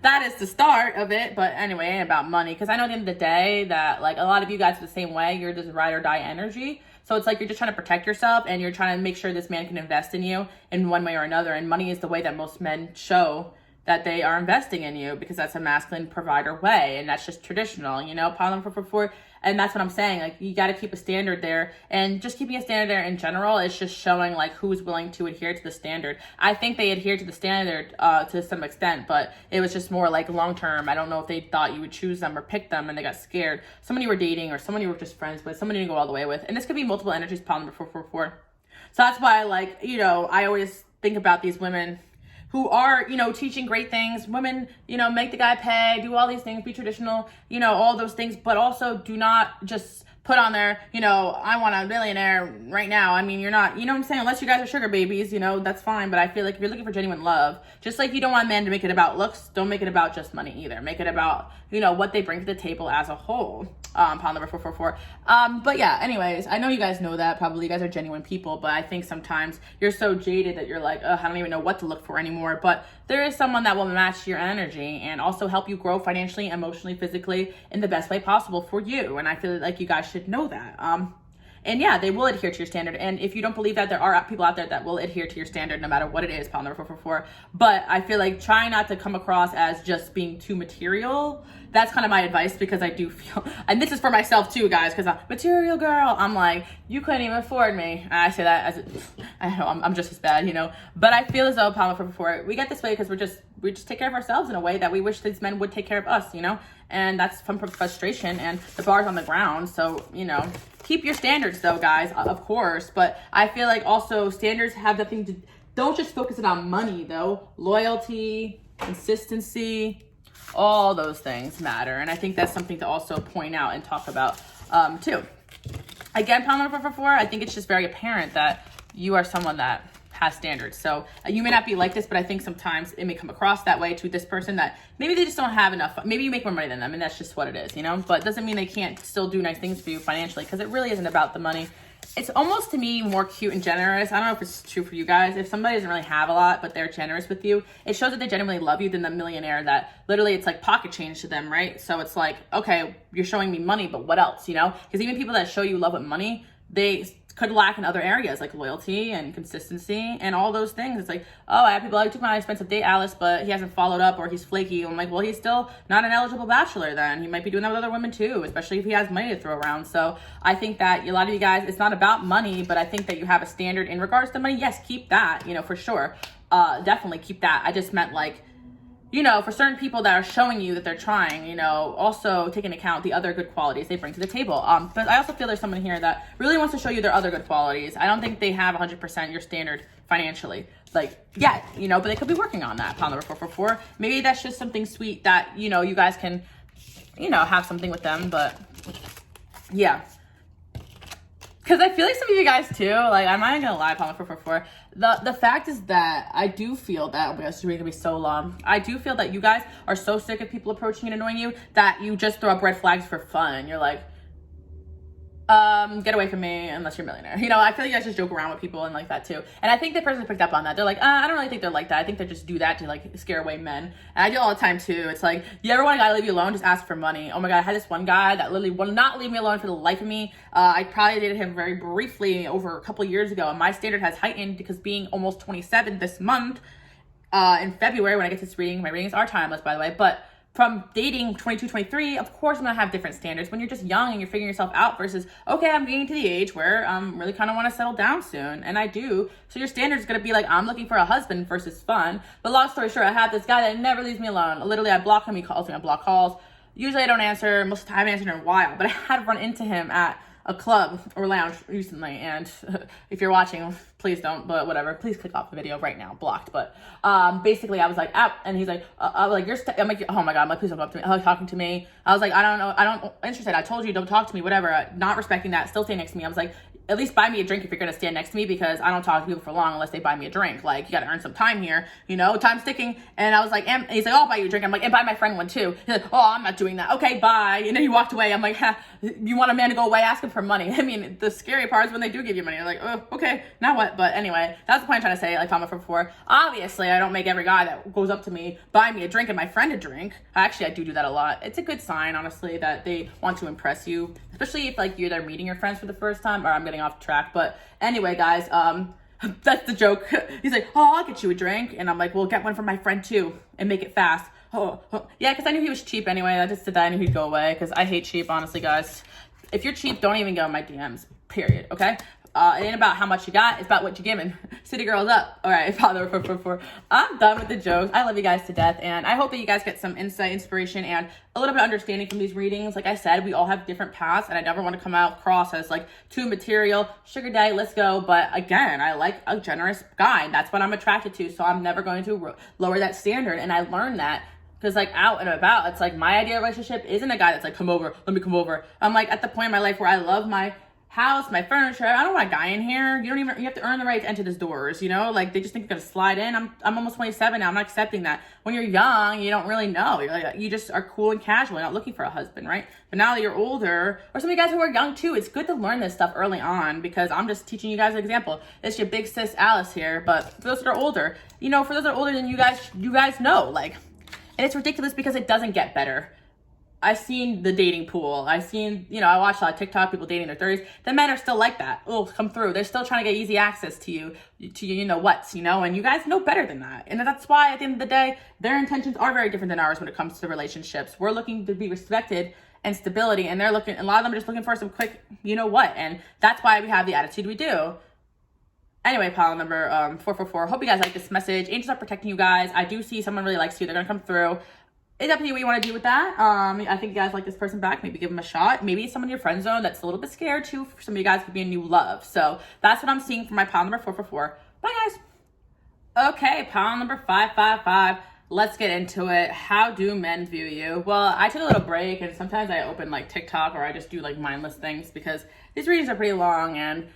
That is the start of it. But anyway, it ain't about money, because I know at the end of the day that, like, a lot of you guys are the same way. You're just ride or die energy. So it's like you're just trying to protect yourself, and you're trying to make sure this man can invest in you in one way or another. And money is the way that most men show that they are investing in you, because that's a masculine provider way, and that's just traditional, pile number 444. And that's what I'm saying. Like, you got to keep a standard there, and just keeping a standard there in general is just showing like who's willing to adhere to the standard. I think they adhere to the standard to some extent, but it was just more like long term. I don't know if they thought you would choose them or pick them and they got scared. Someone you were dating, or someone you were just friends with, someone you didn't go all the way with. And this could be multiple energies, pile number 444. So that's why, like, I always think about these women who are, teaching great things. Women, make the guy pay, do all these things, be traditional, all those things, but also do not just put on there, I want a millionaire right now. I mean, you're not, what I'm saying? Unless you guys are sugar babies, that's fine. But I feel like if you're looking for genuine love, just like you don't want men to make it about looks, don't make it about just money either. Make it about, what they bring to the table as a whole. Pile number 444. But yeah, anyways, I know you guys know that. Probably you guys are genuine people, but I think sometimes you're so jaded that you're like, I don't even know what to look for anymore. But there is someone that will match your energy and also help you grow financially, emotionally, physically in the best way possible for you. And I feel like you guys should know that. And yeah, they will adhere to your standard. And if you don't believe that, there are people out there that will adhere to your standard no matter what it is, pile number 444. But I feel like trying not to come across as just being too material. That's kind of my advice, because I do feel, and this is for myself too, guys, because I'm material girl. I'm like, you couldn't even afford me. And I say that as I know I'm just as bad, But I feel as though, pile number 444, we get this way because we just take care of ourselves in a way that we wish these men would take care of us, And that's from frustration, and the bar's on the ground. So, keep your standards though, guys, of course. But I feel like also standards have nothing to, don't just focus it on money though. Loyalty, consistency, all those things matter. And I think that's something to also point out and talk about too. Again, pile number 444, I think it's just very apparent that you are someone that has standards. So you may not be like this, but I think sometimes it may come across that way to this person, that maybe they just don't have enough. Maybe you make more money than them, and that's just what it is, But it doesn't mean they can't still do nice things for you financially, because it really isn't about the money. It's almost, to me, more cute and generous. I don't know if it's true for you guys. If somebody doesn't really have a lot, but they're generous with you, it shows that they genuinely love you, than the millionaire that literally it's like pocket change to them, right? So it's like, okay, you're showing me money, but what else, Because even people that show you love with money, they could lack in other areas like loyalty and consistency and all those things. It's like, oh, I have people, I took my expensive date, Alice, but he hasn't followed up, or he's flaky. I'm like, well, he's still not an eligible bachelor then. He might be doing that with other women too, especially if he has money to throw around. So I think that a lot of you guys, it's not about money, but I think that you have a standard in regards to money. Yes, keep that, for sure. Definitely keep that. I just meant like, for certain people that are showing you that they're trying, also take into account the other good qualities they bring to the table. But I also feel there's someone here that really wants to show you their other good qualities. I don't think they have 100% your standard financially, like, yet, but they could be working on that, pile number 444. Maybe that's just something sweet that, you guys can, have something with them, but yeah. Because I feel like some of you guys too, like, I'm not even gonna lie, pile number 444. The fact is that I do feel that, oh my gosh, this is gonna be so long. I do feel that you guys are so sick of people approaching and annoying you that you just throw up red flags for fun. You're like, get away from me unless you're a millionaire. I feel like you guys just joke around with people and like that too. And I think the person picked up on that. They're like, I don't really think they're like that. I think they just do that to like scare away men. And I do it all the time too. It's like, you ever want a guy to leave you alone? Just ask for money. Oh my God, I had this one guy that literally will not leave me alone for the life of me. I probably dated him very briefly over a couple years ago. And my standard has heightened because being almost 27 this month, in February when I get this reading, my readings are timeless by the way, but from dating 22, 23, of course I'm gonna have different standards when you're just young and you're figuring yourself out versus, okay, I'm getting to the age where really kind of want to settle down soon. And I do. So your standard is gonna be like, I'm looking for a husband versus fun. But long story short, I have this guy that never leaves me alone. Literally, I block him, he calls me, I block calls. Usually I don't answer, most of the time I haven't answered in a while, but I had run into him at a club or lounge recently, and if you're watching, please don't, but whatever, please click off the video right now, blocked. But basically I was like, out, and he's like, I'm like, I'm like, oh my god, I'm like, please don't go up to me, talking to me. I was like, I don't know, I don't interested, I told you don't talk to me, whatever. Not respecting that, still stay next to me. I was like, at least buy me a drink if you're gonna stand next to me, because I don't talk to people for long unless they buy me a drink. Like, you gotta earn some time here, you know, time's ticking. And I was like, and he's like, oh, I'll buy you a drink. I'm like, and buy my friend one too. He's like, oh, I'm not doing that. Okay, bye. And then he walked away. I'm like, you want a man to go away? Ask him for money. I mean, the scary part is when they do give you money. You're like, oh, okay, now what? But anyway, that's the point I'm trying to say, like Palma before. Obviously, I don't make every guy that goes up to me buy me a drink and my friend a drink. Actually, I do that a lot. It's a good sign, honestly, that they want to impress you, especially if like you're there meeting your friends for the first time. Or I'm getting off track, but anyway, guys, that's the joke. He's like, oh, I'll get you a drink. And I'm like, well, get one for my friend too and make it fast. Oh. Yeah, because I knew he was cheap anyway. I just said that I knew he'd go away because I hate cheap, honestly, guys. If you're cheap, don't even go in my DMs, period, okay? It ain't about how much you got. It's about what you're giving. City girls up. All right, Father 444. I'm done with the jokes. I love you guys to death, and I hope that you guys get some insight, inspiration, and a little bit of understanding from these readings. Like I said, we all have different paths, and I never want to come out across as like too material. Sugar daddy, let's go. But again, I like a generous guy, and that's what I'm attracted to, so I'm never going to lower that standard, and I learned that. Because, like, out and about, it's like my idea of relationship isn't a guy that's like, come over, let me come over. I'm like at the point in my life where I love my house, my furniture. I don't want a guy in here. You have to earn the right to enter these doors, you know? Like, they just think you're gonna slide in. I'm almost 27 now. I'm not accepting that. When you're young, you don't really know. You just are cool and casual. You're not looking for a husband, right? But now that you're older, or some of you guys who are young too, it's good to learn this stuff early on, because I'm just teaching you guys an example. It's your big sis Alice here, but for those that are older, you know, for those that are older than you guys know, like, and it's ridiculous because it doesn't get better. I've seen the dating pool. I've seen, you know, I watch a lot of TikTok, people dating in their 30s. The men are still like that. Oh, come through. They're still trying to get easy access to you, you know what's, you know, and you guys know better than that. And that's why at the end of the day, their intentions are very different than ours when it comes to relationships. We're looking to be respected and stability, and a lot of them are just looking for some quick, you know what, and that's why we have the attitude we do. Anyway, pile number 444. Hope you guys like this message. Angels are protecting you guys. I do see someone really likes you. They're going to come through. It's up to you what you want to do with that. I think you guys like this person back. Maybe give them a shot. Maybe it's someone in your friend zone that's a little bit scared too. For some of you guys could be a new love. So that's what I'm seeing for my pile number 444. Bye, guys. Okay, pile number 555. Let's get into it. How do men view you? Well, I took a little break, and sometimes I open like TikTok, or I just do like mindless things because these readings are pretty long, and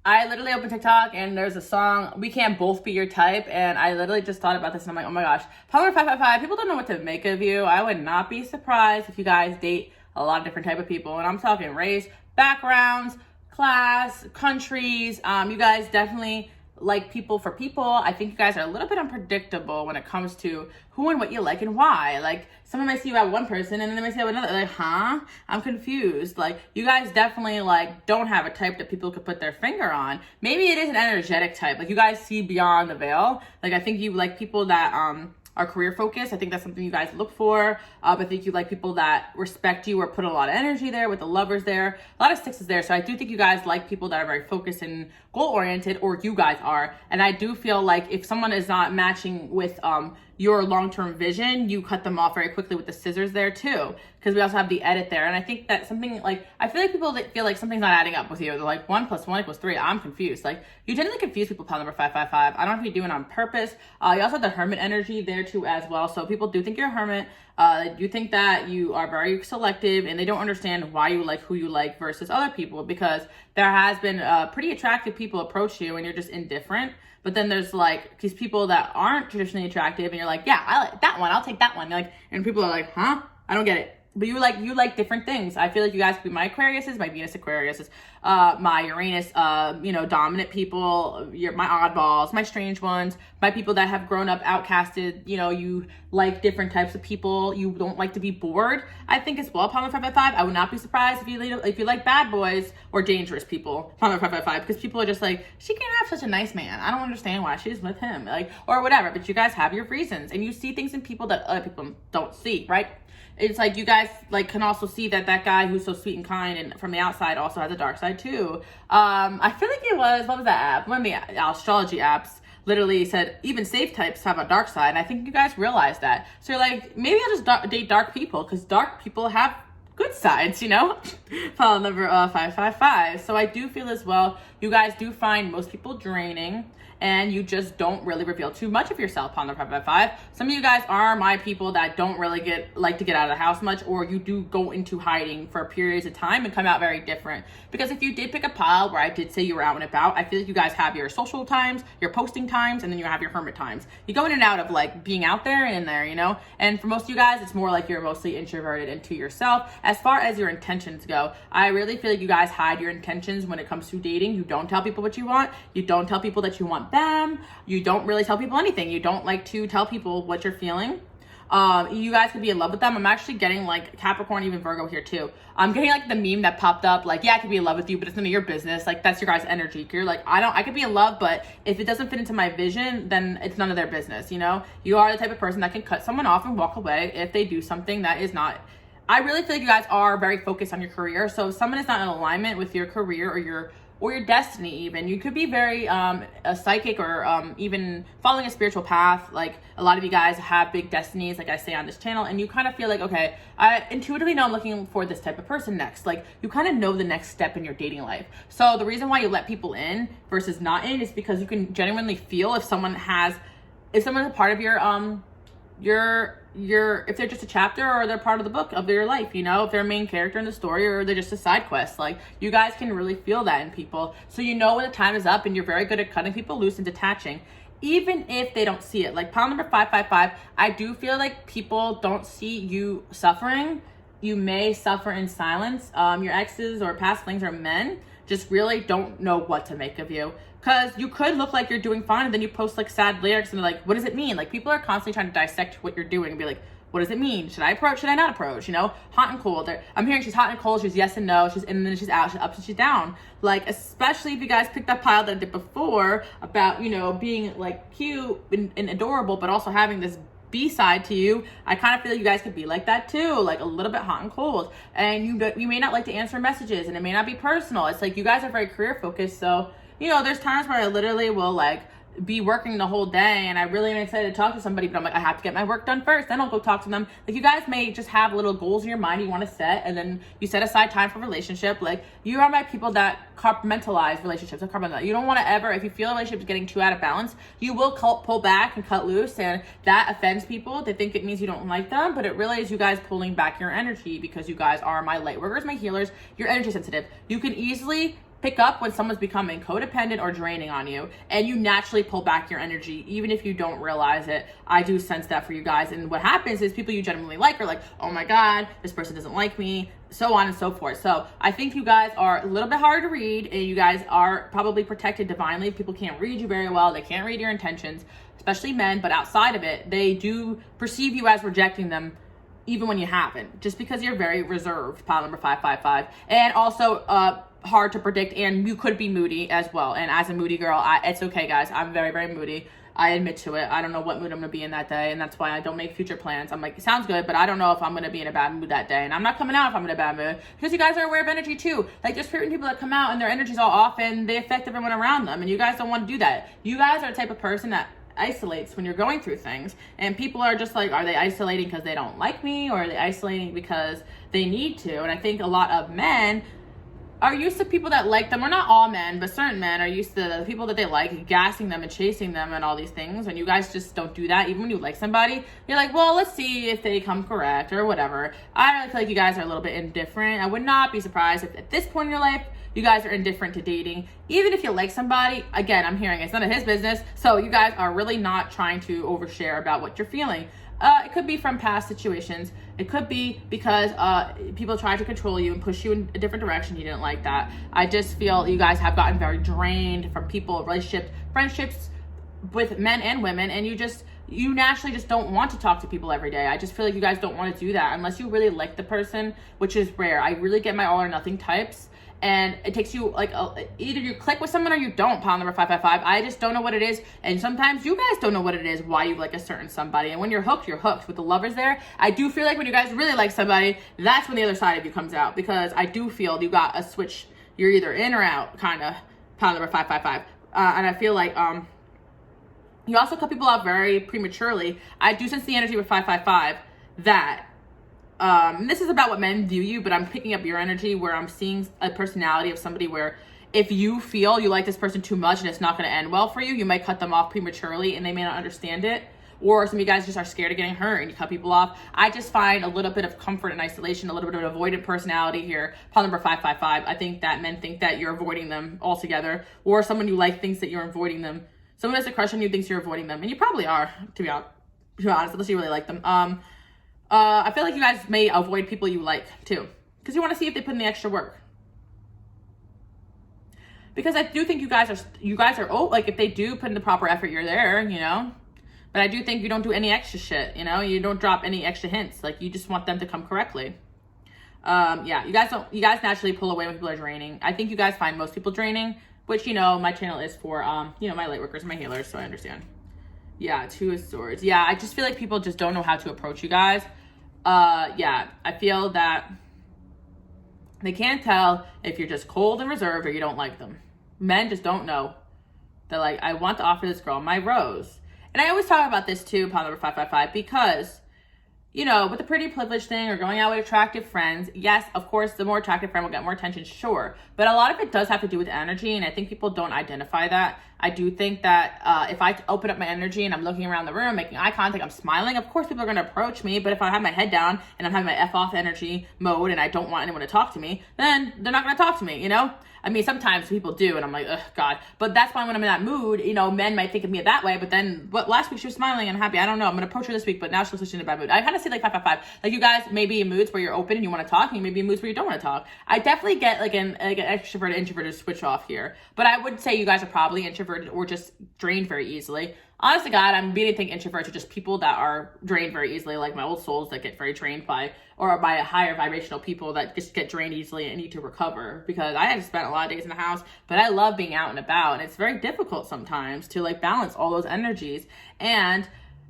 I literally opened TikTok and there's a song, We Can't Both Be Your Type, and I literally just thought about this and I'm like, oh my gosh, Power 555, people don't know what to make of you. I would not be surprised if you guys date a lot of different type of people, and I'm talking race, backgrounds, class, countries. You guys definitely like people for people. I think you guys are a little bit unpredictable when it comes to who and what you like and why. Like, someone might see you at one person and then they might see you at another. Like, huh? I'm confused. Like, you guys definitely like don't have a type that people could put their finger on. Maybe it is an energetic type. Like, you guys see beyond the veil. Like, I think you like people that are career focused. I think that's something you guys look for. I think you like people that respect you or put a lot of energy there, with the lovers there, a lot of sixes there. So I do think you guys like people that are very focused and goal oriented, or you guys are. And I do feel like if someone is not matching with your long-term vision, you cut them off very quickly with the scissors there too, because we also have the edit there. And I think that something like, I feel like people that feel like something's not adding up with you, they're like 1 + 1 = 3. I'm confused. Like, you generally confuse people, pile number 555. I don't know if you're doing it on purpose. You also have the hermit energy there too as well. So people do think you're a hermit. You think that you are very selective, and they don't understand why you like who you like versus other people, because there has been pretty attractive people approach you and you're just indifferent. But then there's like these people that aren't traditionally attractive and you're like, yeah, I like that one, I'll take that one. Like, and people are like, huh? I don't get it. But you like different things. I feel like you guys could be my Aquariuses, my Venus Aquariuses, my Uranus, dominant people, my oddballs, my strange ones, my people that have grown up outcasted. You like different types of people. You don't like to be bored. I think as well, Palmer 555. I would not be surprised if you like bad boys or dangerous people, Palmer 555, because people are just like, she can't have such a nice man. I don't understand why she's with him, or whatever. But you guys have your reasons, and you see things in people that other people don't see, right? It's like you guys can also see that guy who's so sweet and kind and from the outside also has a dark side too. I feel like what was that app? One of the astrology apps literally said even safe types have a dark side. And I think you guys realize that. So you're like, maybe I'll just date dark people, because dark people have good sides, Follow number 555. So I do feel as well, you guys do find most people draining, and you just don't really reveal too much of yourself on the 555. Some of you guys are my people that don't really like to get out of the house much, or you do go into hiding for periods of time and come out very different. Because if you did pick a pile where I did say you were out and about, I feel like you guys have your social times, your posting times, and then you have your hermit times. You go in and out of being out there and in there, And for most of you guys, it's more like you're mostly introverted into yourself. As far as your intentions go, I really feel like you guys hide your intentions when it comes to dating. You don't tell people what you want. You don't tell people that you want them. You don't really tell people anything. You don't like to tell people what you're feeling. You guys could be in love with them. I'm actually getting Capricorn, even Virgo here too. I'm getting the meme that popped up, yeah, I could be in love with you, but it's none of your business. That's your guys' energy. You're I could be in love, but if it doesn't fit into my vision, then it's none of their business. You are the type of person that can cut someone off and walk away if they do something that is not. I really feel like you guys are very focused on your career. So if someone is not in alignment with your career or your destiny, even, you could be very a psychic, or even following a spiritual path. A lot of you guys have big destinies, like I say on this channel, and you kind of feel like, okay, I intuitively know I'm looking for this type of person next. You kind of know the next step in your dating life. So the reason why you let people in versus not in is because you can genuinely feel if someone's a part of if they're just a chapter, or they're part of the book of your life, if they're a main character in the story, or they're just a side quest. You guys can really feel that in people. So when the time is up, and you're very good at cutting people loose and detaching, even if they don't see it. Pile number 555, I do feel like people don't see you suffering. You may suffer in silence. Your exes or past flings or men just really don't know what to make of you. Because you could look like you're doing fine, and then you post sad lyrics, and they're like, what does it mean? People are constantly trying to dissect what you're doing and be like, what does it mean? Should I approach? Should I not approach? Hot and cold. I'm hearing she's hot and cold. She's yes and no. She's in and then she's out. She's up and she's down. Especially if you guys picked that pile that I did before about, being cute and adorable, but also having this B side to you. I kind of feel like you guys could be like that too, a little bit hot and cold. And you may not like to answer messages, and it may not be personal. It's you guys are very career focused, so there's times where I literally will be working the whole day, and I really am excited to talk to somebody, but I'm I have to get my work done first, then I'll go talk to them. You guys may just have little goals in your mind you want to set, and then you set aside time for relationship. You are my people that compartmentalize relationships. You don't want to ever, if you feel a relationship is getting too out of balance, you will pull back and cut loose, and that offends people. They think it means you don't like them, but it really is you guys pulling back your energy, because you guys are my light workers, my healers. You're energy sensitive. You can easily pick up when someone's becoming codependent or draining on you, and you naturally pull back your energy, even if you don't realize it. I do sense that for you guys, and what happens is people you genuinely like are like, oh my god, this person doesn't like me, so on and so forth. So I think you guys are a little bit hard to read, and you guys are probably protected divinely. People can't read you very well. They can't read your intentions, especially men, but outside of it, they do perceive you as rejecting them, even when you haven't, just because you're very reserved, pile number 555. And also hard to predict, and you could be moody as well. And as a moody girl, it's okay, guys. I'm very, very moody. I admit to it. I don't know what mood I'm going to be in that day, and that's why I don't make future plans. I'm it sounds good, but I don't know if I'm going to be in a bad mood that day, and I'm not coming out if I'm in a bad mood, because you guys are aware of energy too. There's certain people that come out and their energy's all off, and they affect everyone around them, and you guys don't want to do that. You guys are the type of person that isolates when you're going through things, and people are just are they isolating because they don't like me, or are they isolating because they need to? And I think a lot of men are used to people that like them, or not all men, but certain men are used to the people that they like gassing them and chasing them and all these things, and you guys just don't do that. Even when you like somebody, you're like, well, let's see if they come correct or whatever. I really feel like you guys are a little bit indifferent. I would not be surprised if at this point in your life you guys are indifferent to dating. Even if you like somebody, again, I'm hearing it's none of his business, so you guys are really not trying to overshare about what you're feeling. It could be from past situations. It could be because people tried to control you and push you in a different direction. You didn't like that. I just feel you guys have gotten very drained from people, relationships, friendships with men and women, and you naturally just don't want to talk to people every day. I just feel like you guys don't want to do that unless you really like the person, which is rare. I really get my all or nothing types. And it takes you like either you click with someone or you don't. Pile number 555. I just don't know what it is, and sometimes you guys don't know what it is why you like a certain somebody. And when you're hooked, you're hooked. With the lovers there, I do feel like when you guys really like somebody, that's when the other side of you comes out, because I do feel you got a switch. You're either in or out, kind of. Pile number 555. And I feel like you also cut people off very prematurely. I do sense the energy with 555 that. This is about what men view you, but I'm picking up your energy where I'm seeing a personality of somebody where if you feel you like this person too much and it's not going to end well for you, you might cut them off prematurely and they may not understand it. Or some of you guys just are scared of getting hurt and you cut people off. I just find a little bit of comfort in isolation, a little bit of an avoidant personality here. Pile number 555. I think that men think that you're avoiding them altogether, or someone you like thinks that you're avoiding them. Someone has a crush on you thinks you're avoiding them, and you probably are, to be honest, unless you really like them. I feel like you guys may avoid people you like too, because you want to see if they put in the extra work. Because I do think you guys are like if they do put in the proper effort, you're there, you know. But I do think you don't do any extra shit, you know. You don't drop any extra hints. Like you just want them to come correctly. Yeah, you guys naturally pull away when people are draining. I think you guys find most people draining, which, you know, my channel is for my light workers, my healers, so I understand. Yeah, 2 of Swords. Yeah, I just feel like people just don't know how to approach you guys. Yeah, I feel that they can't tell if you're just cold and reserved or you don't like them. Men just don't know. They're like, I want to offer this girl my rose. And I always talk about this too, pile number 555, because, you know, with the pretty privilege thing or going out with attractive friends, yes, of course, the more attractive friend will get more attention, sure. But a lot of it does have to do with energy, and I think people don't identify that. I do think that if I open up my energy and I'm looking around the room, making eye contact, I'm smiling, of course people are going to approach me. But if I have my head down and I'm having my F off energy mode and I don't want anyone to talk to me, then they're not going to talk to me, you know? I mean, sometimes people do, and I'm like, ugh, God. But that's why when I'm in that mood, you know, men might think of me that way. But then, last week she was smiling and happy. I don't know. I'm going to approach her this week, but now she's in a bad mood. I kind of see like 555. Like you guys may be in moods where you're open and you want to talk, and you may be in moods where you don't want to talk. I definitely get like an extroverted, introverted switch off here. But I would say you guys are probably introverted or just drained very easily. Honest to God, I'm beginning to think introverts are just people that are drained very easily, like my old souls that get very drained by higher vibrational people that just get drained easily and need to recover. Because I had spent a lot of days in the house, but I love being out and about, and it's very difficult sometimes to like balance all those energies. And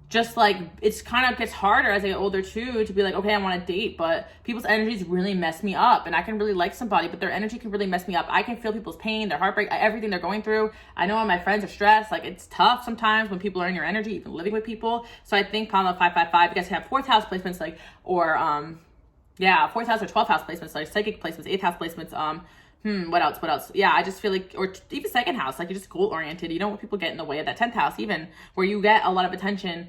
just like it's kind of gets harder as I get older too, to be like, okay, I want to date, but people's energies really mess me up, and I can really like somebody, but their energy can really mess me up. I can feel people's pain, their heartbreak, everything they're going through. I know when my friends are stressed, like it's tough sometimes when people are in your energy, even living with people. So I think Pamela 555, you guys have 4th house placements, like, or 4th house or 12th house placements, like psychic placements, 8th house placements, what else? Yeah, I just feel like, or even 2nd house, like you're just goal oriented. You don't want people get in the way of that 10th house, even where you get a lot of attention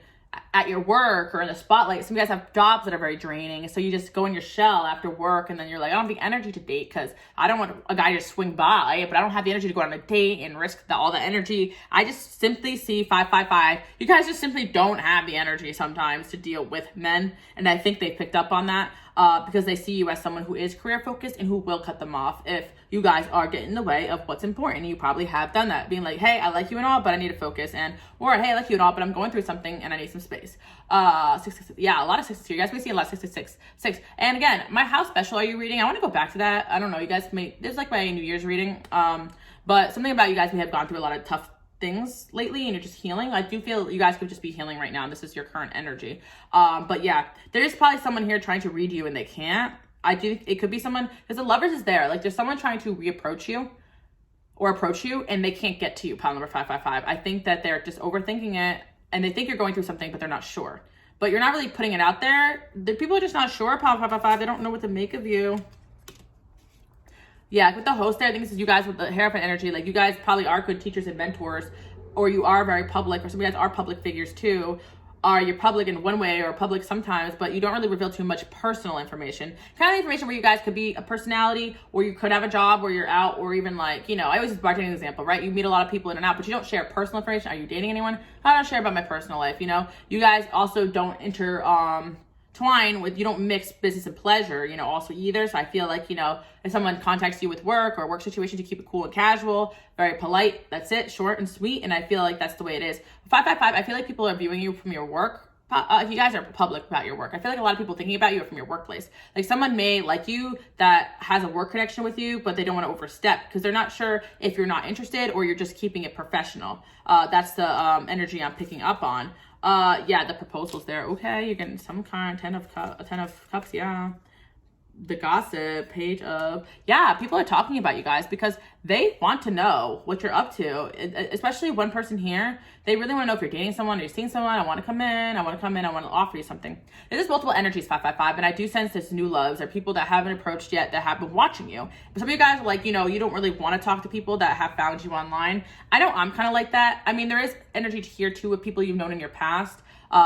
at your work or in the spotlight. Some of you guys have jobs that are very draining, so you just go in your shell after work, and then you're like, I don't have the energy to date because I don't want a guy to swing by, but I don't have the energy to go on a date and risk all the energy. I just simply see 555. You guys just simply don't have the energy sometimes to deal with men, and I think they picked up on that because they see you as someone who is career focused and who will cut them off if you guys are getting in the way of what's important. You probably have done that, being like, hey, I like you and all, but I need to focus, or hey, I like you and all, but I'm going through something and I need some space. 666. Yeah, a lot of 6 here. You guys may see a lot of 666. And again, my house special, are you reading? I want to go back to that. I don't know. You guys may, this is like my New Year's reading. But something about you guys may have gone through a lot of tough things lately and you're just healing. I do feel you guys could just be healing right now, and this is your current energy. But yeah, there is probably someone here trying to read you and they can't. It could be someone, because the Lovers is there. Like there's someone trying to approach you and they can't get to you, pile number 555. I think that they're just overthinking it and they think you're going through something, but they're not sure. But you're not really putting it out there. The people are just not sure, pile 555. They don't know what to make of you. Yeah, with the host there, I think this is you guys with the Hierophant energy. Like you guys probably are good teachers and mentors, or you are very public, or some of you guys are public figures too. you're public in one way or public sometimes, but you don't really reveal too much personal information. Kind of information where you guys could be a personality, or you could have a job where you're out, or even like, you know, I always use bartending example, right? You meet a lot of people in and out, but you don't share personal information. Are you dating anyone? I don't share about my personal life, you know? You guys also don't twine with, you don't mix business and pleasure, you know, also either. So I feel like, you know, if someone contacts you with work or work situation, to keep it cool and casual, very polite, that's it, short and sweet. And I feel like that's the way it is. 555, I feel like people are viewing you from your work. If you guys are public about your work, I feel like a lot of people thinking about you are from your workplace. Like someone may like you that has a work connection with you, but they don't want to overstep because they're not sure if you're not interested or you're just keeping it professional. That's the energy I'm picking up on. Yeah, the proposal's there. Okay, you're getting some kind, 10 of cups, yeah. The gossip, page of, yeah, people are talking about you guys because they want to know what you're up to. Especially one person here, they really want to know if you're dating someone or you're seeing someone. I want to come in, I want to offer you something. This is multiple energies, 555, and I do sense this new loves or people that haven't approached yet that have been watching you. But some of you guys are like, you know, you don't really want to talk to people that have found you online. I know I'm kind of like that. I mean, there is energy here too with people you've known in your past.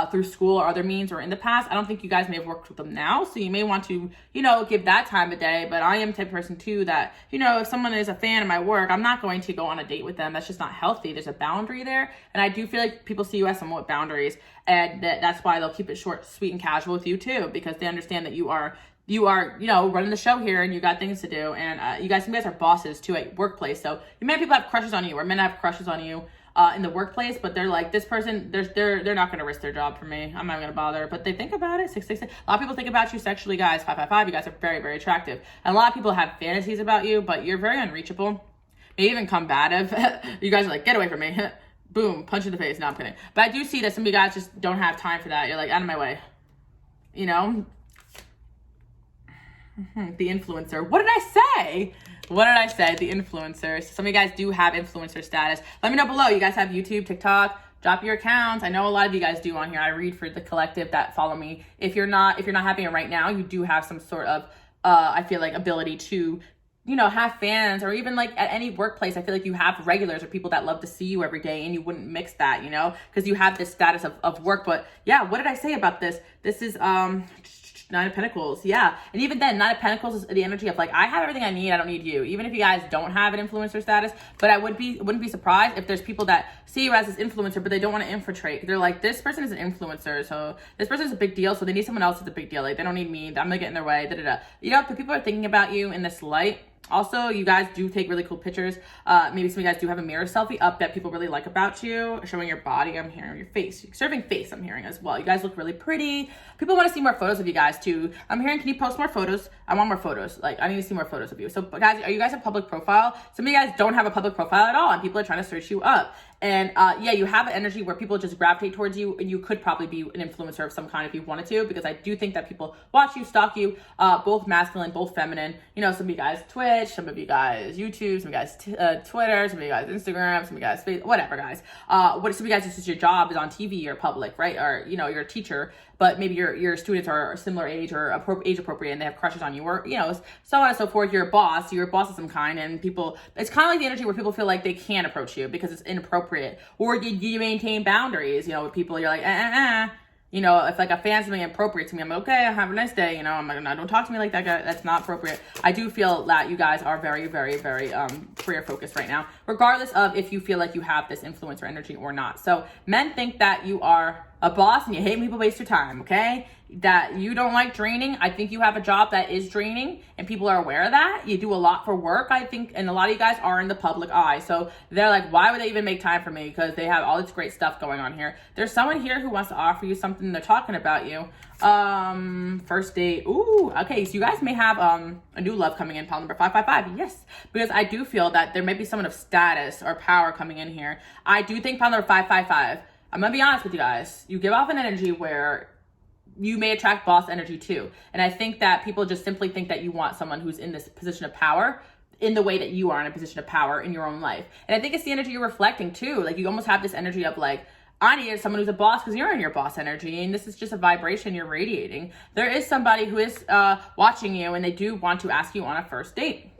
Through school or other means or in the past. I don't think you guys may have worked with them now, so you may want to, you know, give that time of day. But I am the type of person too that, you know, if someone is a fan of my work, I'm not going to go on a date with them. That's just not healthy. There's a boundary there, and I do feel like people see you as someone with boundaries, and that's why they'll keep it short, sweet, and casual with you too, because they understand that you are, you know, running the show here and you got things to do. And you guys are bosses too at workplace, so you may have people have crushes on you or men have crushes on you in the workplace, but they're like, this person, they're not going to risk their job for me. I'm not going to bother. But they think about it. 666. A lot of people think about you sexually, guys. 555. You guys are very, very attractive. And a lot of people have fantasies about you, but you're very unreachable. Maybe even combative. You guys are like, get away from me. Boom, punch in the face. No, I'm kidding. But I do see that some of you guys just don't have time for that. You're like, out of my way. You know? The influencer. What did I say? What did I say? The influencers. So some of you guys do have influencer status. Let me know below. You guys have YouTube, TikTok. Drop your accounts. I know a lot of you guys do on here. I read for the collective that follow me. If you're not having it right now, you do have some sort of I feel like ability to, you know, have fans, or even like at any workplace, I feel like you have regulars or people that love to see you every day, and you wouldn't mix that, you know, because you have this status of work. But yeah, what did I say about this? This is Nine of Pentacles, yeah. And even then, Nine of Pentacles is the energy of like, I have everything I need, I don't need you. Even if you guys don't have an influencer status, but I wouldn't be surprised if there's people that see you as this influencer, but they don't want to infiltrate. They're like, this person is an influencer, so this person is a big deal, so they need someone else that's a big deal. Like, they don't need me, I'm gonna get in their way, da-da-da. You know, if people are thinking about you in this light. Also, you guys do take really cool pictures. Maybe some of you guys do have a mirror selfie up that people really like about you. Showing your body, I'm hearing your face. Serving face, I'm hearing as well. You guys look really pretty. People want to see more photos of you guys too. I'm hearing, can you post more photos? I want more photos. Like, I need to see more photos of you. So guys, are you guys a public profile? Some of you guys don't have a public profile at all, and people are trying to search you up. And yeah, you have an energy where people just gravitate towards you, and you could probably be an influencer of some kind if you wanted to, because I do think that people watch you, stalk you, both masculine, both feminine. You know, some of you guys Twitch, some of you guys YouTube, some of you guys Twitter, some of you guys Instagram, some of you guys Facebook, whatever, guys. Some of you guys, this is your job is on TV, you're public, right? Or, you know, you're a teacher, but maybe your students are similar age or age appropriate, and they have crushes on you, or, you know, so on and so forth. You're a boss of some kind, and people, it's kind of like the energy where people feel like they can't approach you because it's inappropriate, or you maintain boundaries, you know, with people. You're like, you know, if like a fan's being appropriate to me, I'm like, okay, have a nice day, you know, I'm like, no, don't talk to me like that, guy. That's not appropriate. I do feel that you guys are very, very, very career focused right now, regardless of if you feel like you have this influencer energy or not. So men think that you are a boss and you hate when people waste your time, okay? That you don't like draining. I think you have a job that is draining, and people are aware of that. You do a lot for work, I think, and a lot of you guys are in the public eye. So they're like, why would they even make time for me? Because they have all this great stuff going on here. There's someone here who wants to offer you something. They're talking about you. First date. Ooh, okay. So you guys may have a new love coming in, pile number 555. Yes, because I do feel that there may be someone of status or power coming in here. I do think pile number 555. I'm gonna be honest with you guys. You give off an energy where you may attract boss energy too. And I think that people just simply think that you want someone who's in this position of power in the way that you are in a position of power in your own life. And I think it's the energy you're reflecting too. Like, you almost have this energy of like, I need someone who's a boss, because you're in your boss energy, and this is just a vibration you're radiating. There is somebody who is watching you, and they do want to ask you on a first date.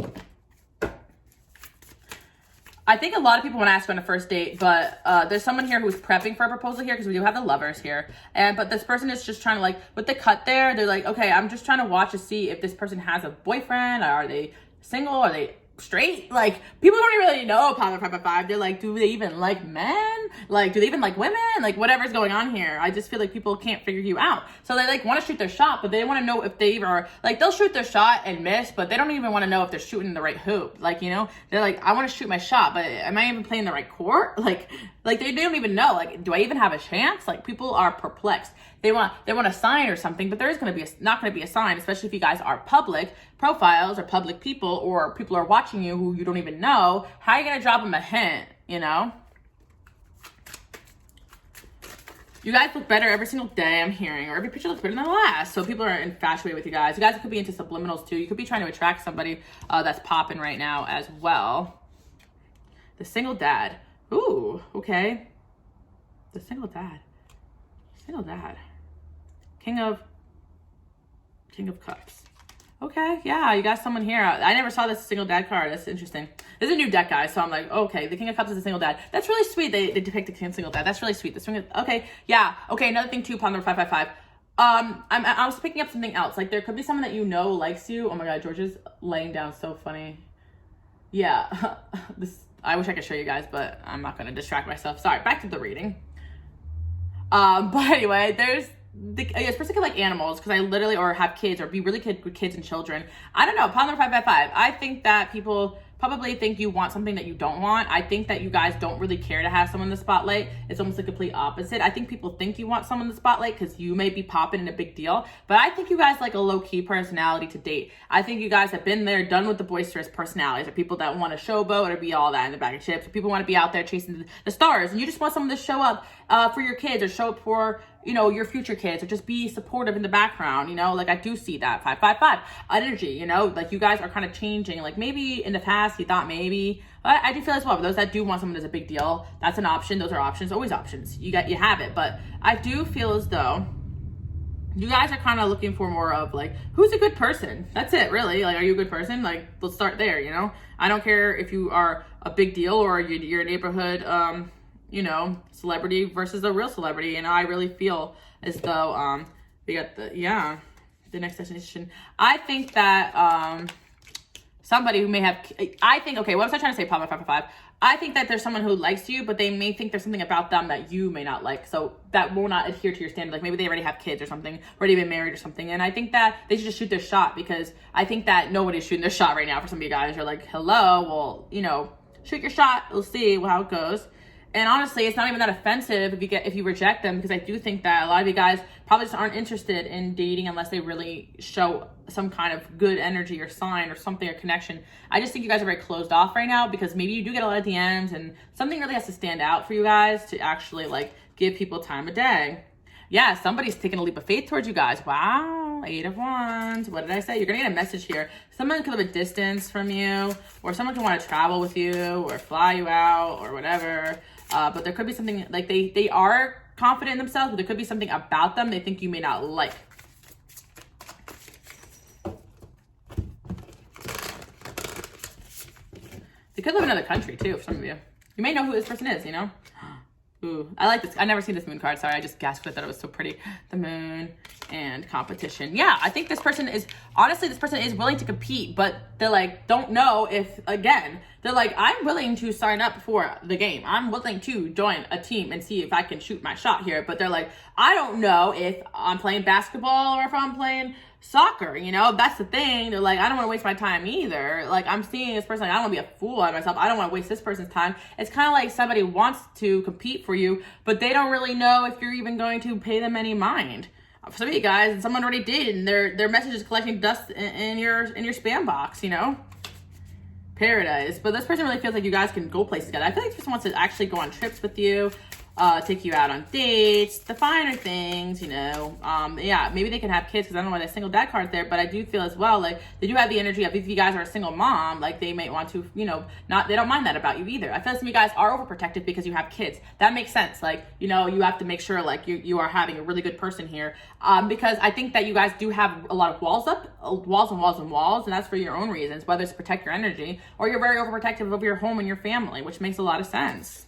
I think a lot of people want to ask on a first date, but there's someone here who's prepping for a proposal here because we do have the lovers here. But this person is just trying to, like, with the cut there, they're like, okay, I'm just trying to watch to see if this person has a boyfriend. Or are they single? Are they straight? Like, people don't really know Power 555. They're like, do they even like men? Like, do they even like women? Like, whatever's going on here. I just feel like people can't figure you out. So they, like, want to shoot their shot, but they want to know if they are, like, they'll shoot their shot and miss, but they don't even want to know if they're shooting the right hoop. Like, you know, they're like, I want to shoot my shot, but am I even playing the right court? Like they don't even know. Like, do I even have a chance? Like, people are perplexed. They want a sign or something, but there is going to be not going to be a sign, especially if you guys are public profiles or public people, or people are watching you who you don't even know. How are you going to drop them a hint, you know? You guys look better every single day, I'm hearing, or every picture looks better than the last. So people are infatuated with you guys. You guys could be into subliminals too. You could be trying to attract somebody that's popping right now as well. The single dad. Ooh, okay. The single dad. Single dad. King of Cups. Okay, yeah, you got someone here. I never saw this single dad card. That's interesting. This is a new deck, guys, so I'm like, okay, the King of Cups is a single dad. That's really sweet. They depict a single dad. That's really sweet. Okay, yeah. Okay, another thing too, pawn number 555. I was picking up something else. Like, there could be someone that you know likes you. Oh my God, George is laying down so funny. Yeah, I wish I could show you guys, but I'm not going to distract myself. Sorry, back to the reading. But anyway, this person could like animals, because I literally, or have kids, or be really good with kids and children. I don't know, pawn number 555. I think that people probably think you want something that you don't want. I think that you guys don't really care to have someone in the spotlight. It's almost the complete opposite. I think people think you want someone in the spotlight because you may be popping in a big deal, but I think you guys like a low-key personality to date. I think you guys have been there, done with the boisterous personalities, or people that want to showboat or be all that in the bag of chips, or people want to be out there chasing the stars, and you just want someone to show up for your kids, or show up for, you know, your future kids, or just be supportive in the background, you know? Like, I do see that 555 energy, you know? Like, you guys are kind of changing. Like, maybe in the past you thought maybe, but I do feel as well, for those that do want someone that's a big deal, that's an option. Those are options, always options. You have it. But I do feel as though you guys are kind of looking for more of, like, who's a good person? That's it, really. Like, are you a good person? Like, let's start there, you know? I don't care if you are a big deal, or you're a neighborhood, you know, celebrity versus a real celebrity. And I really feel as though we got the next destination. I think that somebody who may have, okay, what was I trying to say, Papa 555? I think that there's someone who likes you, but they may think there's something about them that you may not like. So that will not adhere to your standard. Like, maybe they already have kids or something, already been married or something. And I think that they should just shoot their shot, because I think that nobody's shooting their shot right now. For some of you guys, you're like, hello, well, you know, shoot your shot. We'll see how it goes. And honestly, it's not even that offensive if you reject them, because I do think that a lot of you guys probably just aren't interested in dating unless they really show some kind of good energy or sign or something, or connection. I just think you guys are very closed off right now, because maybe you do get a lot of DMs, and something really has to stand out for you guys to actually, like, give people time of day. Yeah, somebody's taking a leap of faith towards you guys. Wow, 8 of Wands. What did I say? You're going to get a message here. Someone could live a distance from you, or someone can want to travel with you, or fly you out, or whatever. But there could be something, like, they are confident in themselves, but there could be something about them they think you may not like. They could live in another country too, for some of you. You may know who this person is, you know? Ooh, I like this. I never seen this moon card. Sorry, I just gasped. I thought it was so pretty. The moon and competition. Yeah, I think this person is, honestly, this person is willing to compete, but they're like, don't know if, again, they're like, I'm willing to sign up for the game. I'm willing to join a team and see if I can shoot my shot here. But they're like, I don't know if I'm playing basketball or if I'm playing soccer, you know? That's the thing. They're like, I don't want to waste my time either. Like, I'm seeing this person, like, I don't want to be a fool out of myself. I don't want to waste this person's time. It's kind of like somebody wants to compete for you, but they don't really know if you're even going to pay them any mind. For some of you guys, someone already did, and their message is collecting dust in your spam box, you know? Paradise. But this person really feels like you guys can go places together. I feel like this person wants to actually go on trips with you. take you out on dates, the finer things, you know. Yeah, maybe they can have kids, because I don't know why the single dad card's there, but I do feel as well, like, they do have the energy of, if you guys are a single mom, like, they might want to, you know, they don't mind that about you either. I feel like some of you guys are overprotective because you have kids. That makes sense. Like, you know, you have to make sure, like, you are having a really good person here, because I think that you guys do have a lot of walls up, walls and walls and walls, and that's for your own reasons, whether it's to protect your energy, or you're very overprotective of your home and your family, which makes a lot of sense.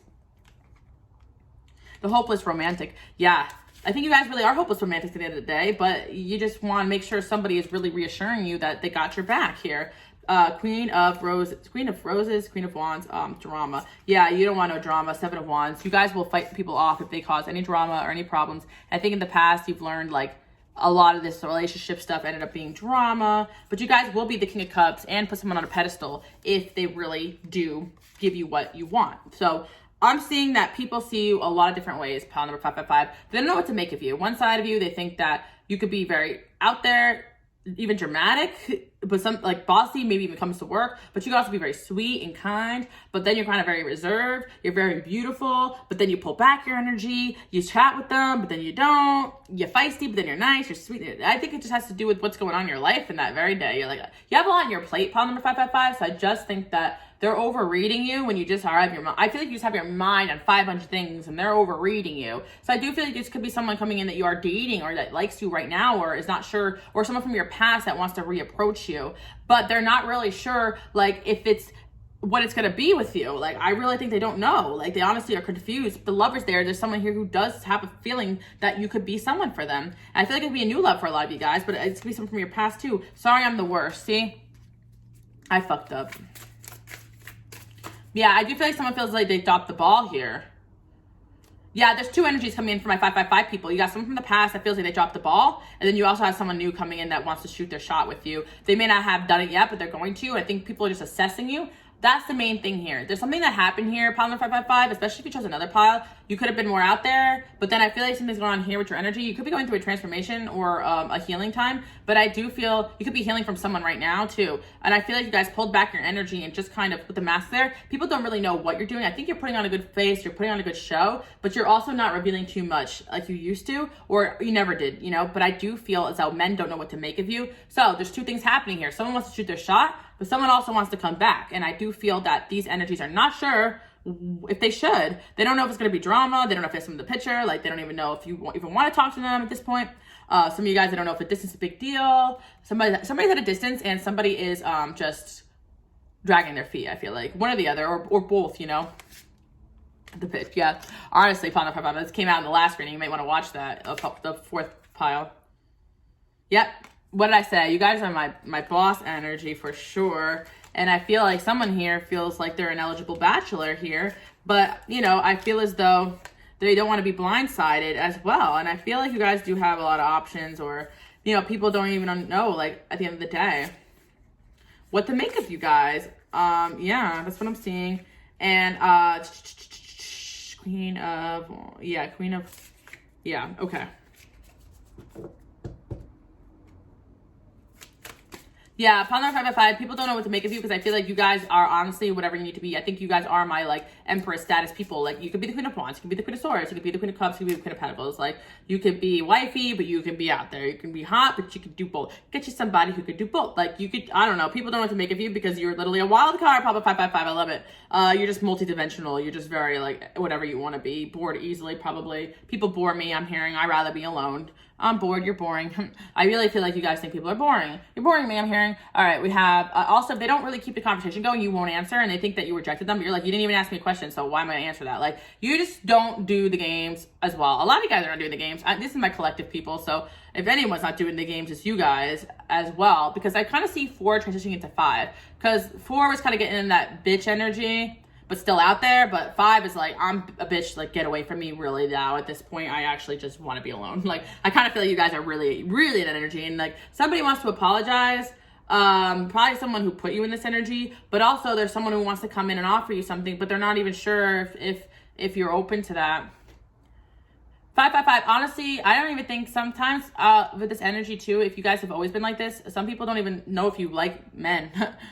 The hopeless romantic. Yeah, I think you guys really are hopeless romantics at the end of the day, but you just want to make sure somebody is really reassuring you that they got your back here. Queen of Roses, Queen of Wands, drama. Yeah, you don't want no drama. 7 of Wands. You guys will fight people off if they cause any drama or any problems. I think in the past you've learned, like, a lot of this relationship stuff ended up being drama, but you guys will be the King of Cups and put someone on a pedestal if they really do give you what you want. So I'm seeing that people see you a lot of different ways, pile number 555. They don't know what to make of you. One side of you, they think that you could be very out there, even dramatic, but some, like, bossy, maybe even comes to work, but you can also be very sweet and kind, but then you're kind of very reserved, you're very beautiful, but then you pull back your energy, you chat with them, but then you don't, you're feisty, but then you're nice, you're sweet. I think it just has to do with what's going on in your life in that very day. You're like, you have a lot on your plate, pile number 555, so I just think that they're overreading you when you just are out of your mind. I feel like you just have your mind on 500 things and they're overreading you. So I do feel like this could be someone coming in that you are dating or that likes you right now or is not sure, or someone from your past that wants to reapproach you, but they're not really sure, like, if it's what it's going to be with you. Like, I really think they don't know. Like, they honestly are confused. The lover's there's someone here who does have a feeling that you could be someone for them. And I feel like it could be a new love for a lot of you guys, but it's going to be someone from your past too. Sorry, I'm the worst. See? I fucked up. Yeah, I do feel like someone feels like they dropped the ball here. Yeah, there's 2 energies coming in for my 555 people. You got someone from the past that feels like they dropped the ball, and then you also have someone new coming in that wants to shoot their shot with you. They may not have done it yet, but they're going to. I think people are just assessing you. That's the main thing here. There's something that happened here, pile number 555, especially if you chose another pile. You could have been more out there, but then I feel like something's going on here with your energy. You could be going through a transformation or a healing time, but I do feel you could be healing from someone right now too. And I feel like you guys pulled back your energy and just kind of with the mask there, people don't really know what you're doing. I think you're putting on a good face, you're putting on a good show, but you're also not revealing too much like you used to, or you never did, you know, but I do feel as though men don't know what to make of you. So there's 2 things happening here. Someone wants to shoot their shot, but someone also wants to come back. And I do feel that these energies are not sure if they should. They don't know if it's going to be drama. They don't know if it's in the picture. Like, they don't even know if you even want to talk to them at this point. Some of you guys, they don't know if a distance is a big deal. Somebody's at a distance and somebody is just dragging their feet, I feel like. One or the other, or both, you know. The pitch, yeah. Honestly, pile number 555, this came out in the last reading. You might want to watch that, the 4th pile. Yep. What did I say? You guys are my boss energy for sure. And I feel like someone here feels like they're an eligible bachelor here. But, you know, I feel as though they don't want to be blindsided as well. And I feel like you guys do have a lot of options, or, you know, people don't even know, like, at the end of the day, what to make of you guys. Yeah, that's what I'm seeing. And, Queen of, yeah, okay. Yeah, pile number 555, people don't know what to make of you because I feel like you guys are honestly whatever you need to be. I think you guys are my, like, Empress status people. Like, you could be the Queen of Wands, you could be the Queen of Swords, you could be the Queen of Cups, you could be the Queen of Pentacles. Like, you could be wifey, but you can be out there. You can be hot, but you could do both. Get you somebody who could do both. Like, you could, I don't know, people don't know what to make of you because you're literally a wild card, pile 555, I love it. You're just multidimensional. You're just very, like, whatever you want to be. Bored easily, probably. People bore me, I'm hearing. I'd rather be alone. I'm bored, you're boring. I really feel like you guys think people are boring. You're boring me, I'm hearing. All right, we have, also, if they don't really keep the conversation going, you won't answer, and they think that you rejected them, but you're like, you didn't even ask me a question, so why am I going to answer that? Like, you just don't do the games as well. A lot of you guys are not doing the games. This is my collective people, so if anyone's not doing the games, it's you guys as well, because I kind of see 4 transitioning into 5, because 4 was kind of getting in that bitch energy, but still out there. But 5 is like, I'm a bitch, like, get away from me really now. At this point, I actually just want to be alone. Like, I kind of feel like you guys are really, really in that energy. And, like, somebody wants to apologize. Probably someone who put you in this energy. But also, there's someone who wants to come in and offer you something, but they're not even sure if you're open to that. 555, honestly, I don't even think sometimes with this energy too, if you guys have always been like this, some people don't even know if you like men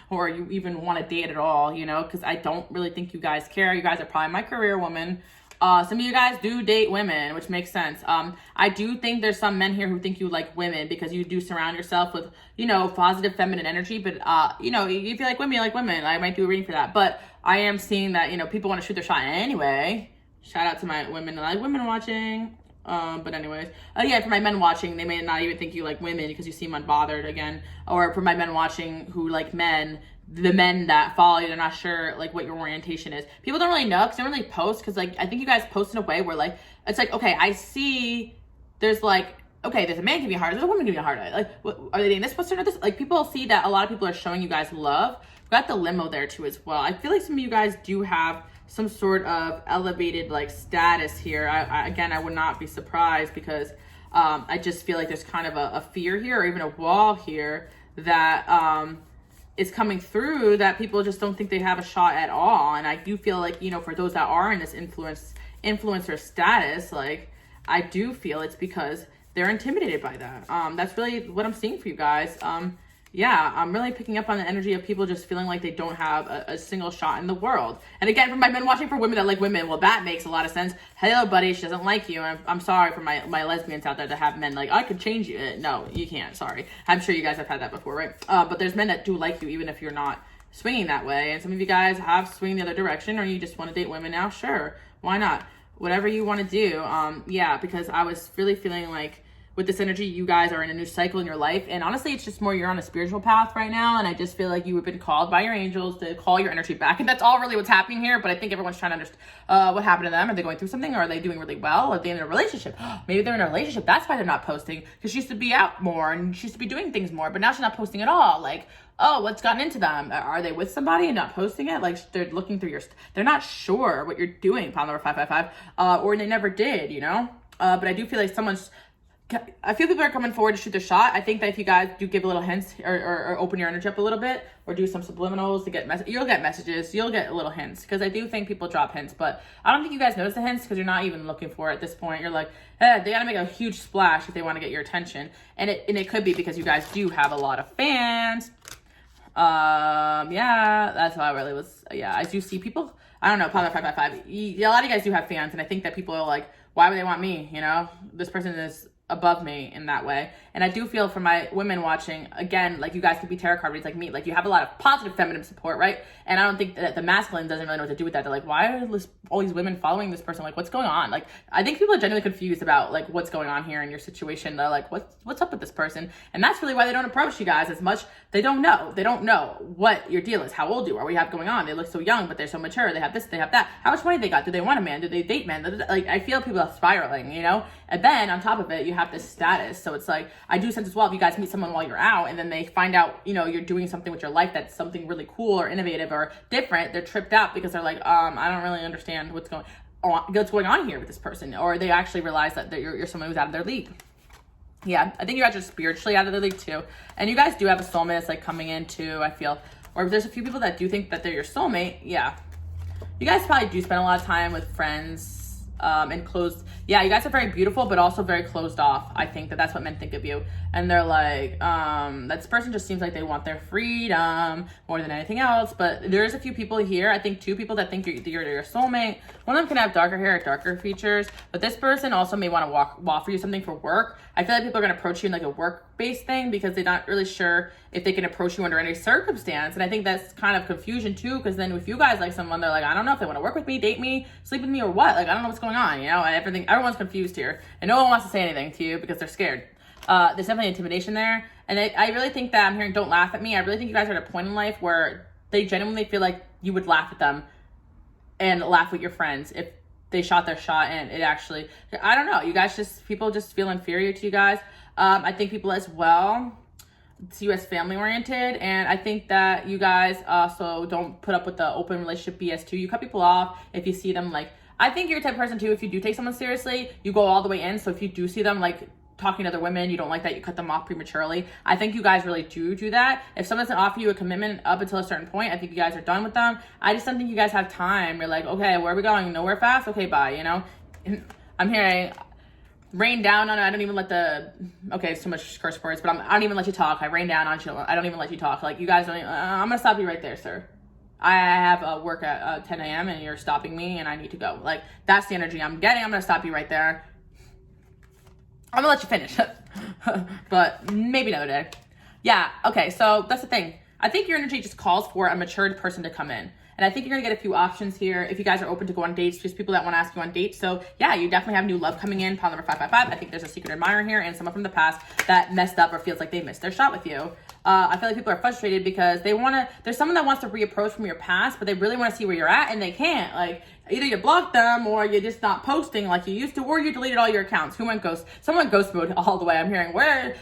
or you even want to date at all, you know, because I don't really think you guys care. You guys are probably my career woman. Some of you guys do date women, which makes sense. I do think there's some men here who think you like women because you do surround yourself with, you know, positive feminine energy. But, you know, if you like women, you like women. I might do a reading for that. But I am seeing that, you know, people want to shoot their shot anyway. Shout out to my women that like women watching. But anyways, yeah, for my men watching, they may not even think you like women because you seem unbothered again. Or for my men watching who like men, the men that follow you, they're not sure like what your orientation is. People don't really know because they don't really post, because like I think you guys post in a way where like it's like, okay, I see there's like, okay, there's a man giving me a heart, there's a woman giving me a heart. Like, what, are they dating this person or this? Like, people see that a lot of people are showing you guys love. We've got the limo there too as well. I feel like some of you guys do have some sort of elevated like status here. Again, I would not be surprised because I just feel like there's kind of a fear here, or even a wall here that is coming through, that people just don't think they have a shot at all. And I do feel like, you know, for those that are in this influencer status, like I do feel it's because they're intimidated by that. That's really what I'm seeing for you guys. Yeah, I'm really picking up on the energy of people just feeling like they don't have a single shot in the world. And again, for my men watching, for women that like women, well, that makes a lot of sense. Hello, buddy, she doesn't like you. I'm sorry for my lesbians out there that have men like, I could change you. No, you can't, sorry. I'm sure you guys have had that before, right? But there's men that do like you, even if you're not swinging that way. And some of you guys have swinged the other direction, or you just want to date women now, sure. Why not? Whatever you want to do. Yeah, because I was really feeling like, with this energy, you guys are in a new cycle in your life. And honestly, it's just more you're on a spiritual path right now. And I just feel like you have been called by your angels to call your energy back. And that's all really what's happening here. But I think everyone's trying to understand what happened to them. Are they going through something? Or are they doing really well? Are they in a relationship? Maybe they're in a relationship. That's why they're not posting. Because she used to be out more and she used to be doing things more. But now she's not posting at all. Like, oh, what's gotten into them? Are they with somebody and not posting it? Like, they're looking through they're not sure what you're doing, pile number 555. Or they never did, you know? But I do feel like I feel people are coming forward to shoot their shot. I think that if you guys do give a little hints or open your energy up a little bit, or do some subliminals to get you'll get messages, you'll get little hints, because I do think people drop hints. But I don't think you guys notice the hints because you're not even looking for it at this point. You're like, they gotta make a huge splash if they want to get your attention, and it could be because you guys do have a lot of fans. Yeah, that's why I really was. Yeah, I do see people. I don't know, Power 555. A lot of you guys do have fans, and I think that people are like, why would they want me? You know, this person is above me in that way. And I do feel for my women watching, again, like you guys could be tarot card readers like me, like you have a lot of positive feminine support, right? And I don't think that the masculine doesn't really know what to do with that. They're like, why are all these women following this person? Like, what's going on? Like, I think people are genuinely confused about like what's going on here in your situation. They're like, what's up with this person? And that's really why they don't approach you guys as much. They don't know what your deal is, how old you are, what you have going on. They look so young, but they're so mature. They have this, they have that. How much money they got? Do they want a man? Do they date men? Like, I feel people are spiraling, you know? And then on top of it, you have this status. So it's like, I do sense as well, if you guys meet someone while you're out and then they find out, you know, you're doing something with your life that's something really cool or innovative or different, they're tripped out because they're like, I don't really understand what's going on here with this person. Or they actually realize that you're someone who's out of their league. Yeah, I think you guys are spiritually out of the league too. And you guys do have a soulmate that's like coming in too, I feel. Or there's a few people that do think that they're your soulmate. Yeah. You guys probably do spend a lot of time with friends and closed. Yeah, you guys are very beautiful, but also very closed off. I think that's what men think of you. And they're like, this person just seems like they want their freedom more than anything else. But there's a few people here, I think 2 people that think you're your soulmate. One of them can have darker hair or darker features, but this person also may want to offer you something for work. I feel like people are going to approach you in like a work-based thing because they're not really sure if they can approach you under any circumstance. And I think that's kind of confusion too, because then if you guys like someone, they're like, I don't know if they want to work with me, date me, sleep with me, or what. Like, I don't know what's going on, you know? Everyone's confused here, and no one wants to say anything to you because they're scared. There's definitely intimidation there, and I really think that I'm hearing don't laugh at me. I really think you guys are at a point in life where they genuinely feel like you would laugh at them and laugh with your friends if they shot their shot and it actually, I don't know, you guys people just feel inferior to you guys. I think people as well see you as family oriented, and I think that you guys also don't put up with the open relationship BS too. You cut people off if you see them like, I think you're the type of person too, if you do take someone seriously, you go all the way in. So if you do see them like talking to other women, you don't like that, you cut them off prematurely. I think you guys really do that. If someone doesn't offer you a commitment up until a certain point, I think you guys are done with them. I just don't think you guys have time. You're like, okay, where are we going? Nowhere fast? Okay, bye, you know? I'm hearing rain down on it. I don't even let okay, it's too much curse words, but I don't even let you talk. I rain down on you. I don't even let you talk. Like, you guys don't I'm gonna stop you right there, sir. I have work at 10 a.m. and you're stopping me and I need to go. Like, that's the energy I'm getting. I'm going to stop you right there. I'm going to let you finish. But maybe another day. Yeah, okay, so that's the thing. I think your energy just calls for a matured person to come in. And I think you're gonna get a few options here if you guys are open to go on dates, just people that wanna ask you on dates. So yeah, you definitely have new love coming in, pile number 555. I think there's a secret admirer here and someone from the past that messed up or feels like they missed their shot with you. I feel like people are frustrated because there's someone that wants to reapproach from your past, but they really wanna see where you're at and they can't. Like, either you block them or you're just not posting like you used to, or you deleted all your accounts. Who went ghost? Someone ghost mode all the way. I'm hearing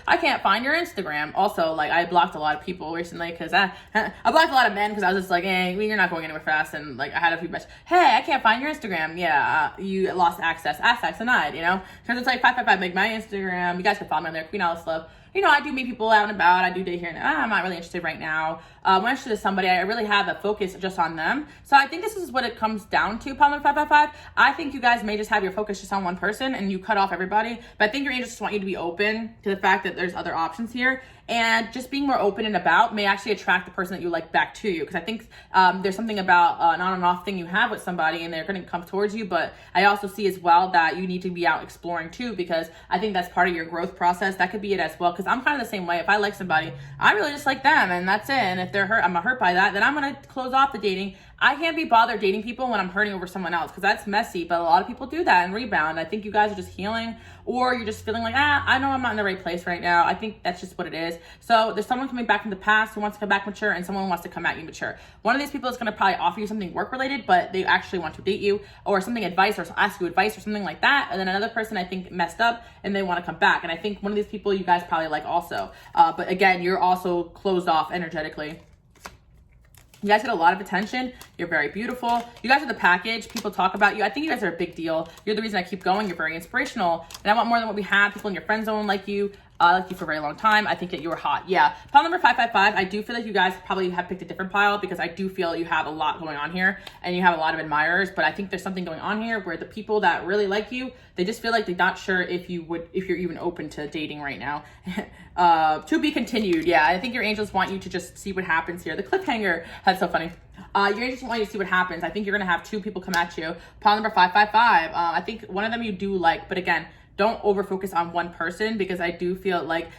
I can't find your Instagram. Also, like, I blocked a lot of people recently because I blocked a lot of men because I was just like, hey, you're not going anywhere fast. And like, I had a few messages. Hey, I can't find your Instagram. Yeah, you lost access. Access denied, you know? Because it's like 555, make my Instagram. You guys can follow me on there, Queenalicelove. You know, I do meet people out and about. I do date here and there. I'm not really interested right now. When I'm interested in somebody, I really have a focus just on them. So I think this is what it comes down to, Palmer 555. I think you guys may just have your focus just on one person and you cut off everybody. But I think your angels just want you to be open to the fact that there's other options here. And just being more open and about may actually attract the person that you like back to you. Because I think there's something about an on and off thing you have with somebody and they're going to come towards you. But I also see as well that you need to be out exploring too, because I think that's part of your growth process. That could be it as well. Because I'm kind of the same way. If I like somebody, I really just like them and that's it. And if they're hurt, I'm hurt by that, then I'm going to close off the dating. I can't be bothered dating people when I'm hurting over someone else because that's messy, but a lot of people do that and rebound. I think you guys are just healing, or you're just feeling like, I know I'm not in the right place right now. I think that's just what it is. So there's someone coming back from the past who wants to come back mature and someone who wants to come at you mature. One of these people is going to probably offer you something work related, but they actually want to date you, or something advice, or ask you advice or something like that. And then another person I think messed up and they want to come back. And I think one of these people you guys probably like also. But again, you're also closed off energetically. You guys get a lot of attention. You're very beautiful. You guys are the package. People talk about you. I think you guys are a big deal. You're the reason I keep going. You're very inspirational. And I want more than what we have. People in your friend zone like you. I liked you for a very long time. I think that you were hot. Yeah. Pile number 555. I do feel like you guys probably have picked a different pile because I do feel you have a lot going on here and you have a lot of admirers. But I think there's something going on here where the people that really like you, they just feel like they're not sure if you're even open to dating right now. To be continued. Yeah. I think your angels want you to just see what happens here. The cliffhanger. That's so funny. Your angels want you to see what happens. I think you're going to have two people come at you. Pile number 555. I think one of them you do like, but again, don't over focus on one person because I do feel like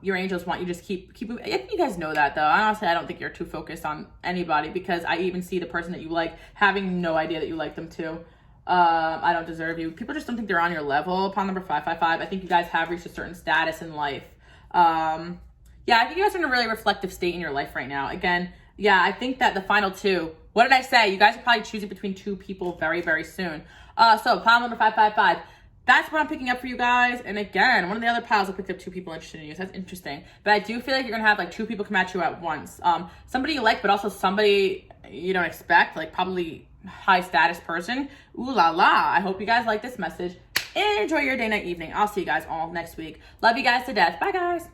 your angels want you to just keep. I think you guys know that though. Honestly, I don't think you're too focused on anybody because I even see the person that you like having no idea that you like them too. I don't deserve you. People just don't think they're on your level. Pile number 555. I think you guys have reached a certain status in life. Yeah, I think you guys are in a really reflective state in your life right now. Again, yeah, I think that the final two. What did I say? You guys are probably choosing between two people very, very soon. So pile number 555. That's what I'm picking up for you guys. And again, one of the other piles I picked up two people interested in you. So that's interesting. But I do feel like you're going to have like two people come at you at once. Somebody you like, but also somebody you don't expect, like probably high status person. Ooh la la. I hope you guys like this message. Enjoy your day, night, evening. I'll see you guys all next week. Love you guys to death. Bye guys.